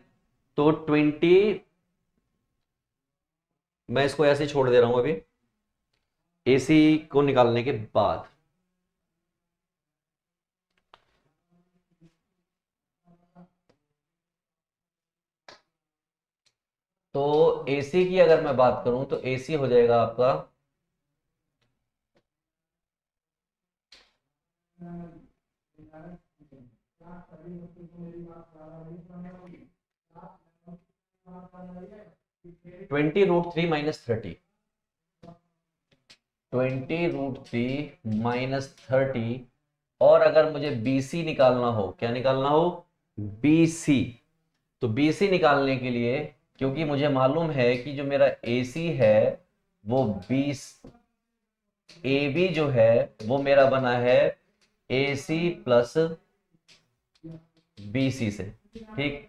तो 20, मैं इसको ऐसे ही छोड़ दे रहा हूं अभी एसी को निकालने के बाद। तो एसी की अगर मैं बात करूं तो एसी हो जाएगा आपका 20√3 माइनस 30, 20√3 माइनस 30। और अगर मुझे बीसी निकालना हो, क्या निकालना हो, बीसी, तो बीसी निकालने के लिए, क्योंकि मुझे मालूम है कि जो मेरा एसी है वो 20, AB जो है वो मेरा बना है AC प्लस BC से। ठीक,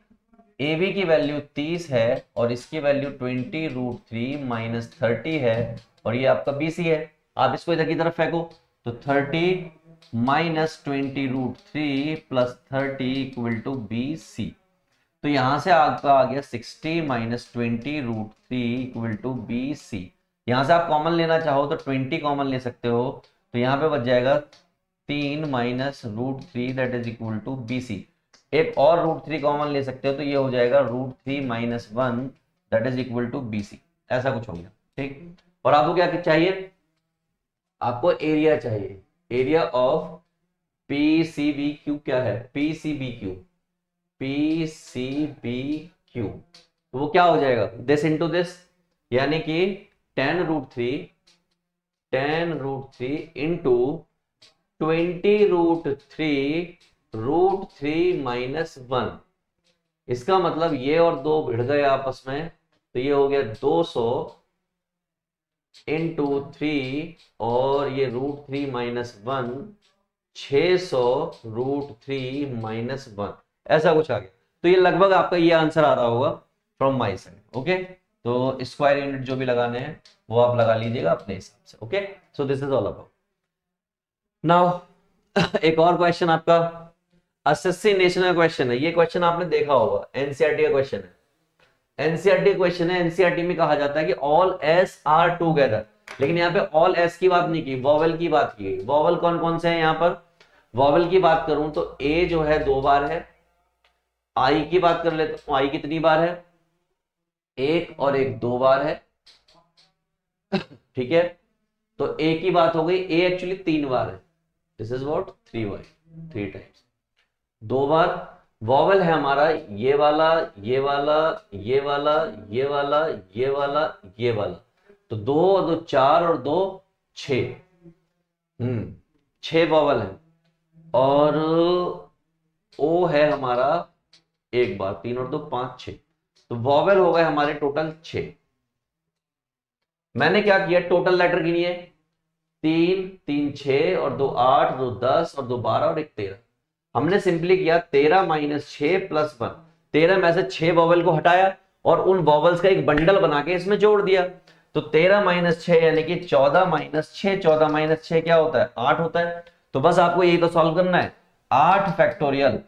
AB की वैल्यू 30 है और इसकी वैल्यू 20√3 माइनस 30 है, और ये आपका BC है। आप इसको इधर की तरफ फेंको, तो 30 minus 20√3 plus 30 equal to BC। तो यहां से आपका आ गया 60 माइनस 20√3 इक्वल टू BC। यहां से आप कॉमन लेना चाहो तो 20 कॉमन ले सकते हो, तो यहां पे बच जाएगा 3 minus √3 that is equal to BC। एक और √3 कॉमन ले सकते हो, तो ये हो जाएगा √3 minus 1 that is equal to BC। ऐसा कुछ हो गया। ठीक, और आपको क्या चाहिए, आपको एरिया चाहिए, एरिया ऑफ PCBQ क्या है, PCBQ, PCBQ। तो वो क्या हो जाएगा, दिस इंटू दिस, यानी कि 10√3 इंटू 20√3 √3 माइनस 1। इसका मतलब ये और दो भिड़ गए आपस में, तो ये हो गया 200 इंटू 3 और ये √3 माइनस 1, 600 √3 माइनस 1, ऐसा कुछ आ गया। तो ये लगभग आपका ये आंसर आ रहा होगा फ्रॉम माय साइड। ओके, तो स्क्वायर यूनिट जो भी लगाने हैं वो आप लगा लीजिएगा अपने हिसाब से। Okay, so this is all about now. एक और क्वेश्चन आपका एसएससी नेशनल क्वेश्चन है, ये क्वेश्चन आपने देखा होगा, एनसीईआरटी का क्वेश्चन है। एनसीईआरटी क्वेश्चन है, एनसीईआरटी में कहा जाता है कि ऑल एस आर टुगेदर, लेकिन यहाँ पे ऑल एस की बात नहीं की, वॉवेल की बात की गई। वॉवेल कौन कौन से हैं यहाँ पर, वॉवेल की बात करूं तो ए जो है 2 बार है, आई की बात कर लेते तो आई कितनी बार है, 1 और 1 2 बार है। ठीक है, तो ए की बात हो गई, ए एक्चुअली 3 बार है, this is what 3 times, 2 bar. Vowel है हमारा ये वाला, ये वाला, ये वाला, ये वाला, ये वाला, ये वाला, तो 2 और 2 4 और 2 6, 6 वॉवेल है। और ओ है हमारा 1 बार, 3 और 2 5 6, तो वॉवेल हो गए हमारे टोटल 6। मैंने क्या किया, टोटल लेटर गिनी है, 3 3 6 और 2 8, 2 10 और 2 12 और 1 13। हमने सिंपली किया 13 माइनस 6 प्लस 1, 13 में से 6 वॉवेल को हटाया और उन वॉवेल्स का एक बंडल बना के इसमें जोड़ दिया। तो 13 माइनस 6 यानी कि 14 माइनस 6, 14 माइनस 6 क्या होता है, 8 होता है। तो बस आपको यही तो सॉल्व करना है, 8 फैक्टोरियल।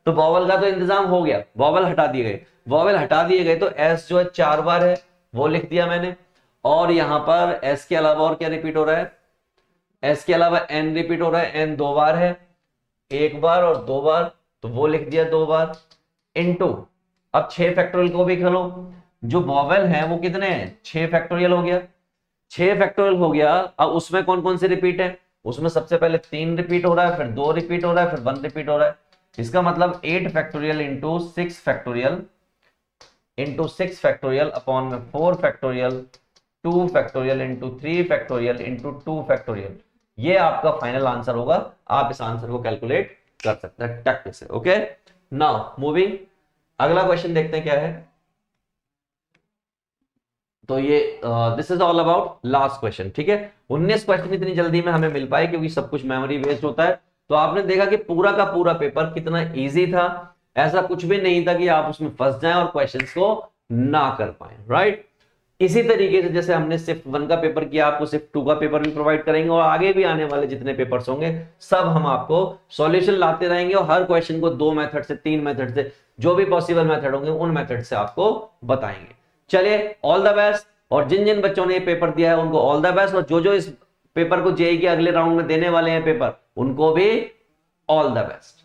तो वॉवल का तो इंतजाम हो गया, वॉवल हटा दिए गए, वॉवल हटा दिए गए तो एस जो है 4 बार है वो लिख दिया मैंने, और यहां पर एस के अलावा और क्या रिपीट हो रहा है, एस के अलावा एन रिपीट हो रहा है, एन 2 बार है, 1 बार और 2 बार, तो वो लिख दिया 2 बार, इनटू अब 6 फैक्टोरियल को भी खोलो, जो वॉवेल है वो कितने हैं, 6 फैक्टोरियल हो गया, 6 फैक्टोरियल हो गया। अब उसमें कौन कौन से रिपीट है, उसमें सबसे पहले 3 रिपीट हो रहा है, फिर 2 रिपीट हो रहा है, फिर 1 रिपीट हो रहा है। इसका मतलब 8 factorial into 6 factorial into 6 factorial upon में 4 factorial 2 factorial into 3 factorial into 2 factorial, ये आपका फाइनल आंसर होगा। आप इस आंसर को कैलकुलेट कर सकते हैं टक से। ओके, नाउ मूविंग, अगला क्वेश्चन देखते हैं क्या है। तो ये this is all about last question, ठीक है। 19 क्वेश्चन इतनी जल्दी में हमें मिल पाए क्योंकि सब कुछ मेमोरी बेस्ड होता है। तो आपने देखा कि पूरा का पूरा पेपर कितना इजी था, ऐसा कुछ भी नहीं था कि आप उसमें फंस जाएं और क्वेश्चंस को ना कर पाए, राइट। इसी तरीके से जैसे हमने शिफ्ट 1 का पेपर किया, आपको शिफ्ट 2 का पेपर भी प्रोवाइड करेंगे, और आगे भी आने वाले जितने पेपर्स होंगे सब हम आपको सॉल्यूशन लाते रहेंगे, और हर क्वेश्चन को 2 मेथड से 3 मेथड से जो भी पॉसिबल मेथड होंगे उन मेथड से आपको बताएंगे। चलिए, ऑल द बेस्ट। और जिन जिन बच्चों ने ये पेपर दिया है उनको ऑल द बेस्ट, और जो जो इस पेपर को जेईई के अगले राउंड में देने वाले हैं पेपर, उनको भी ऑल द बेस्ट।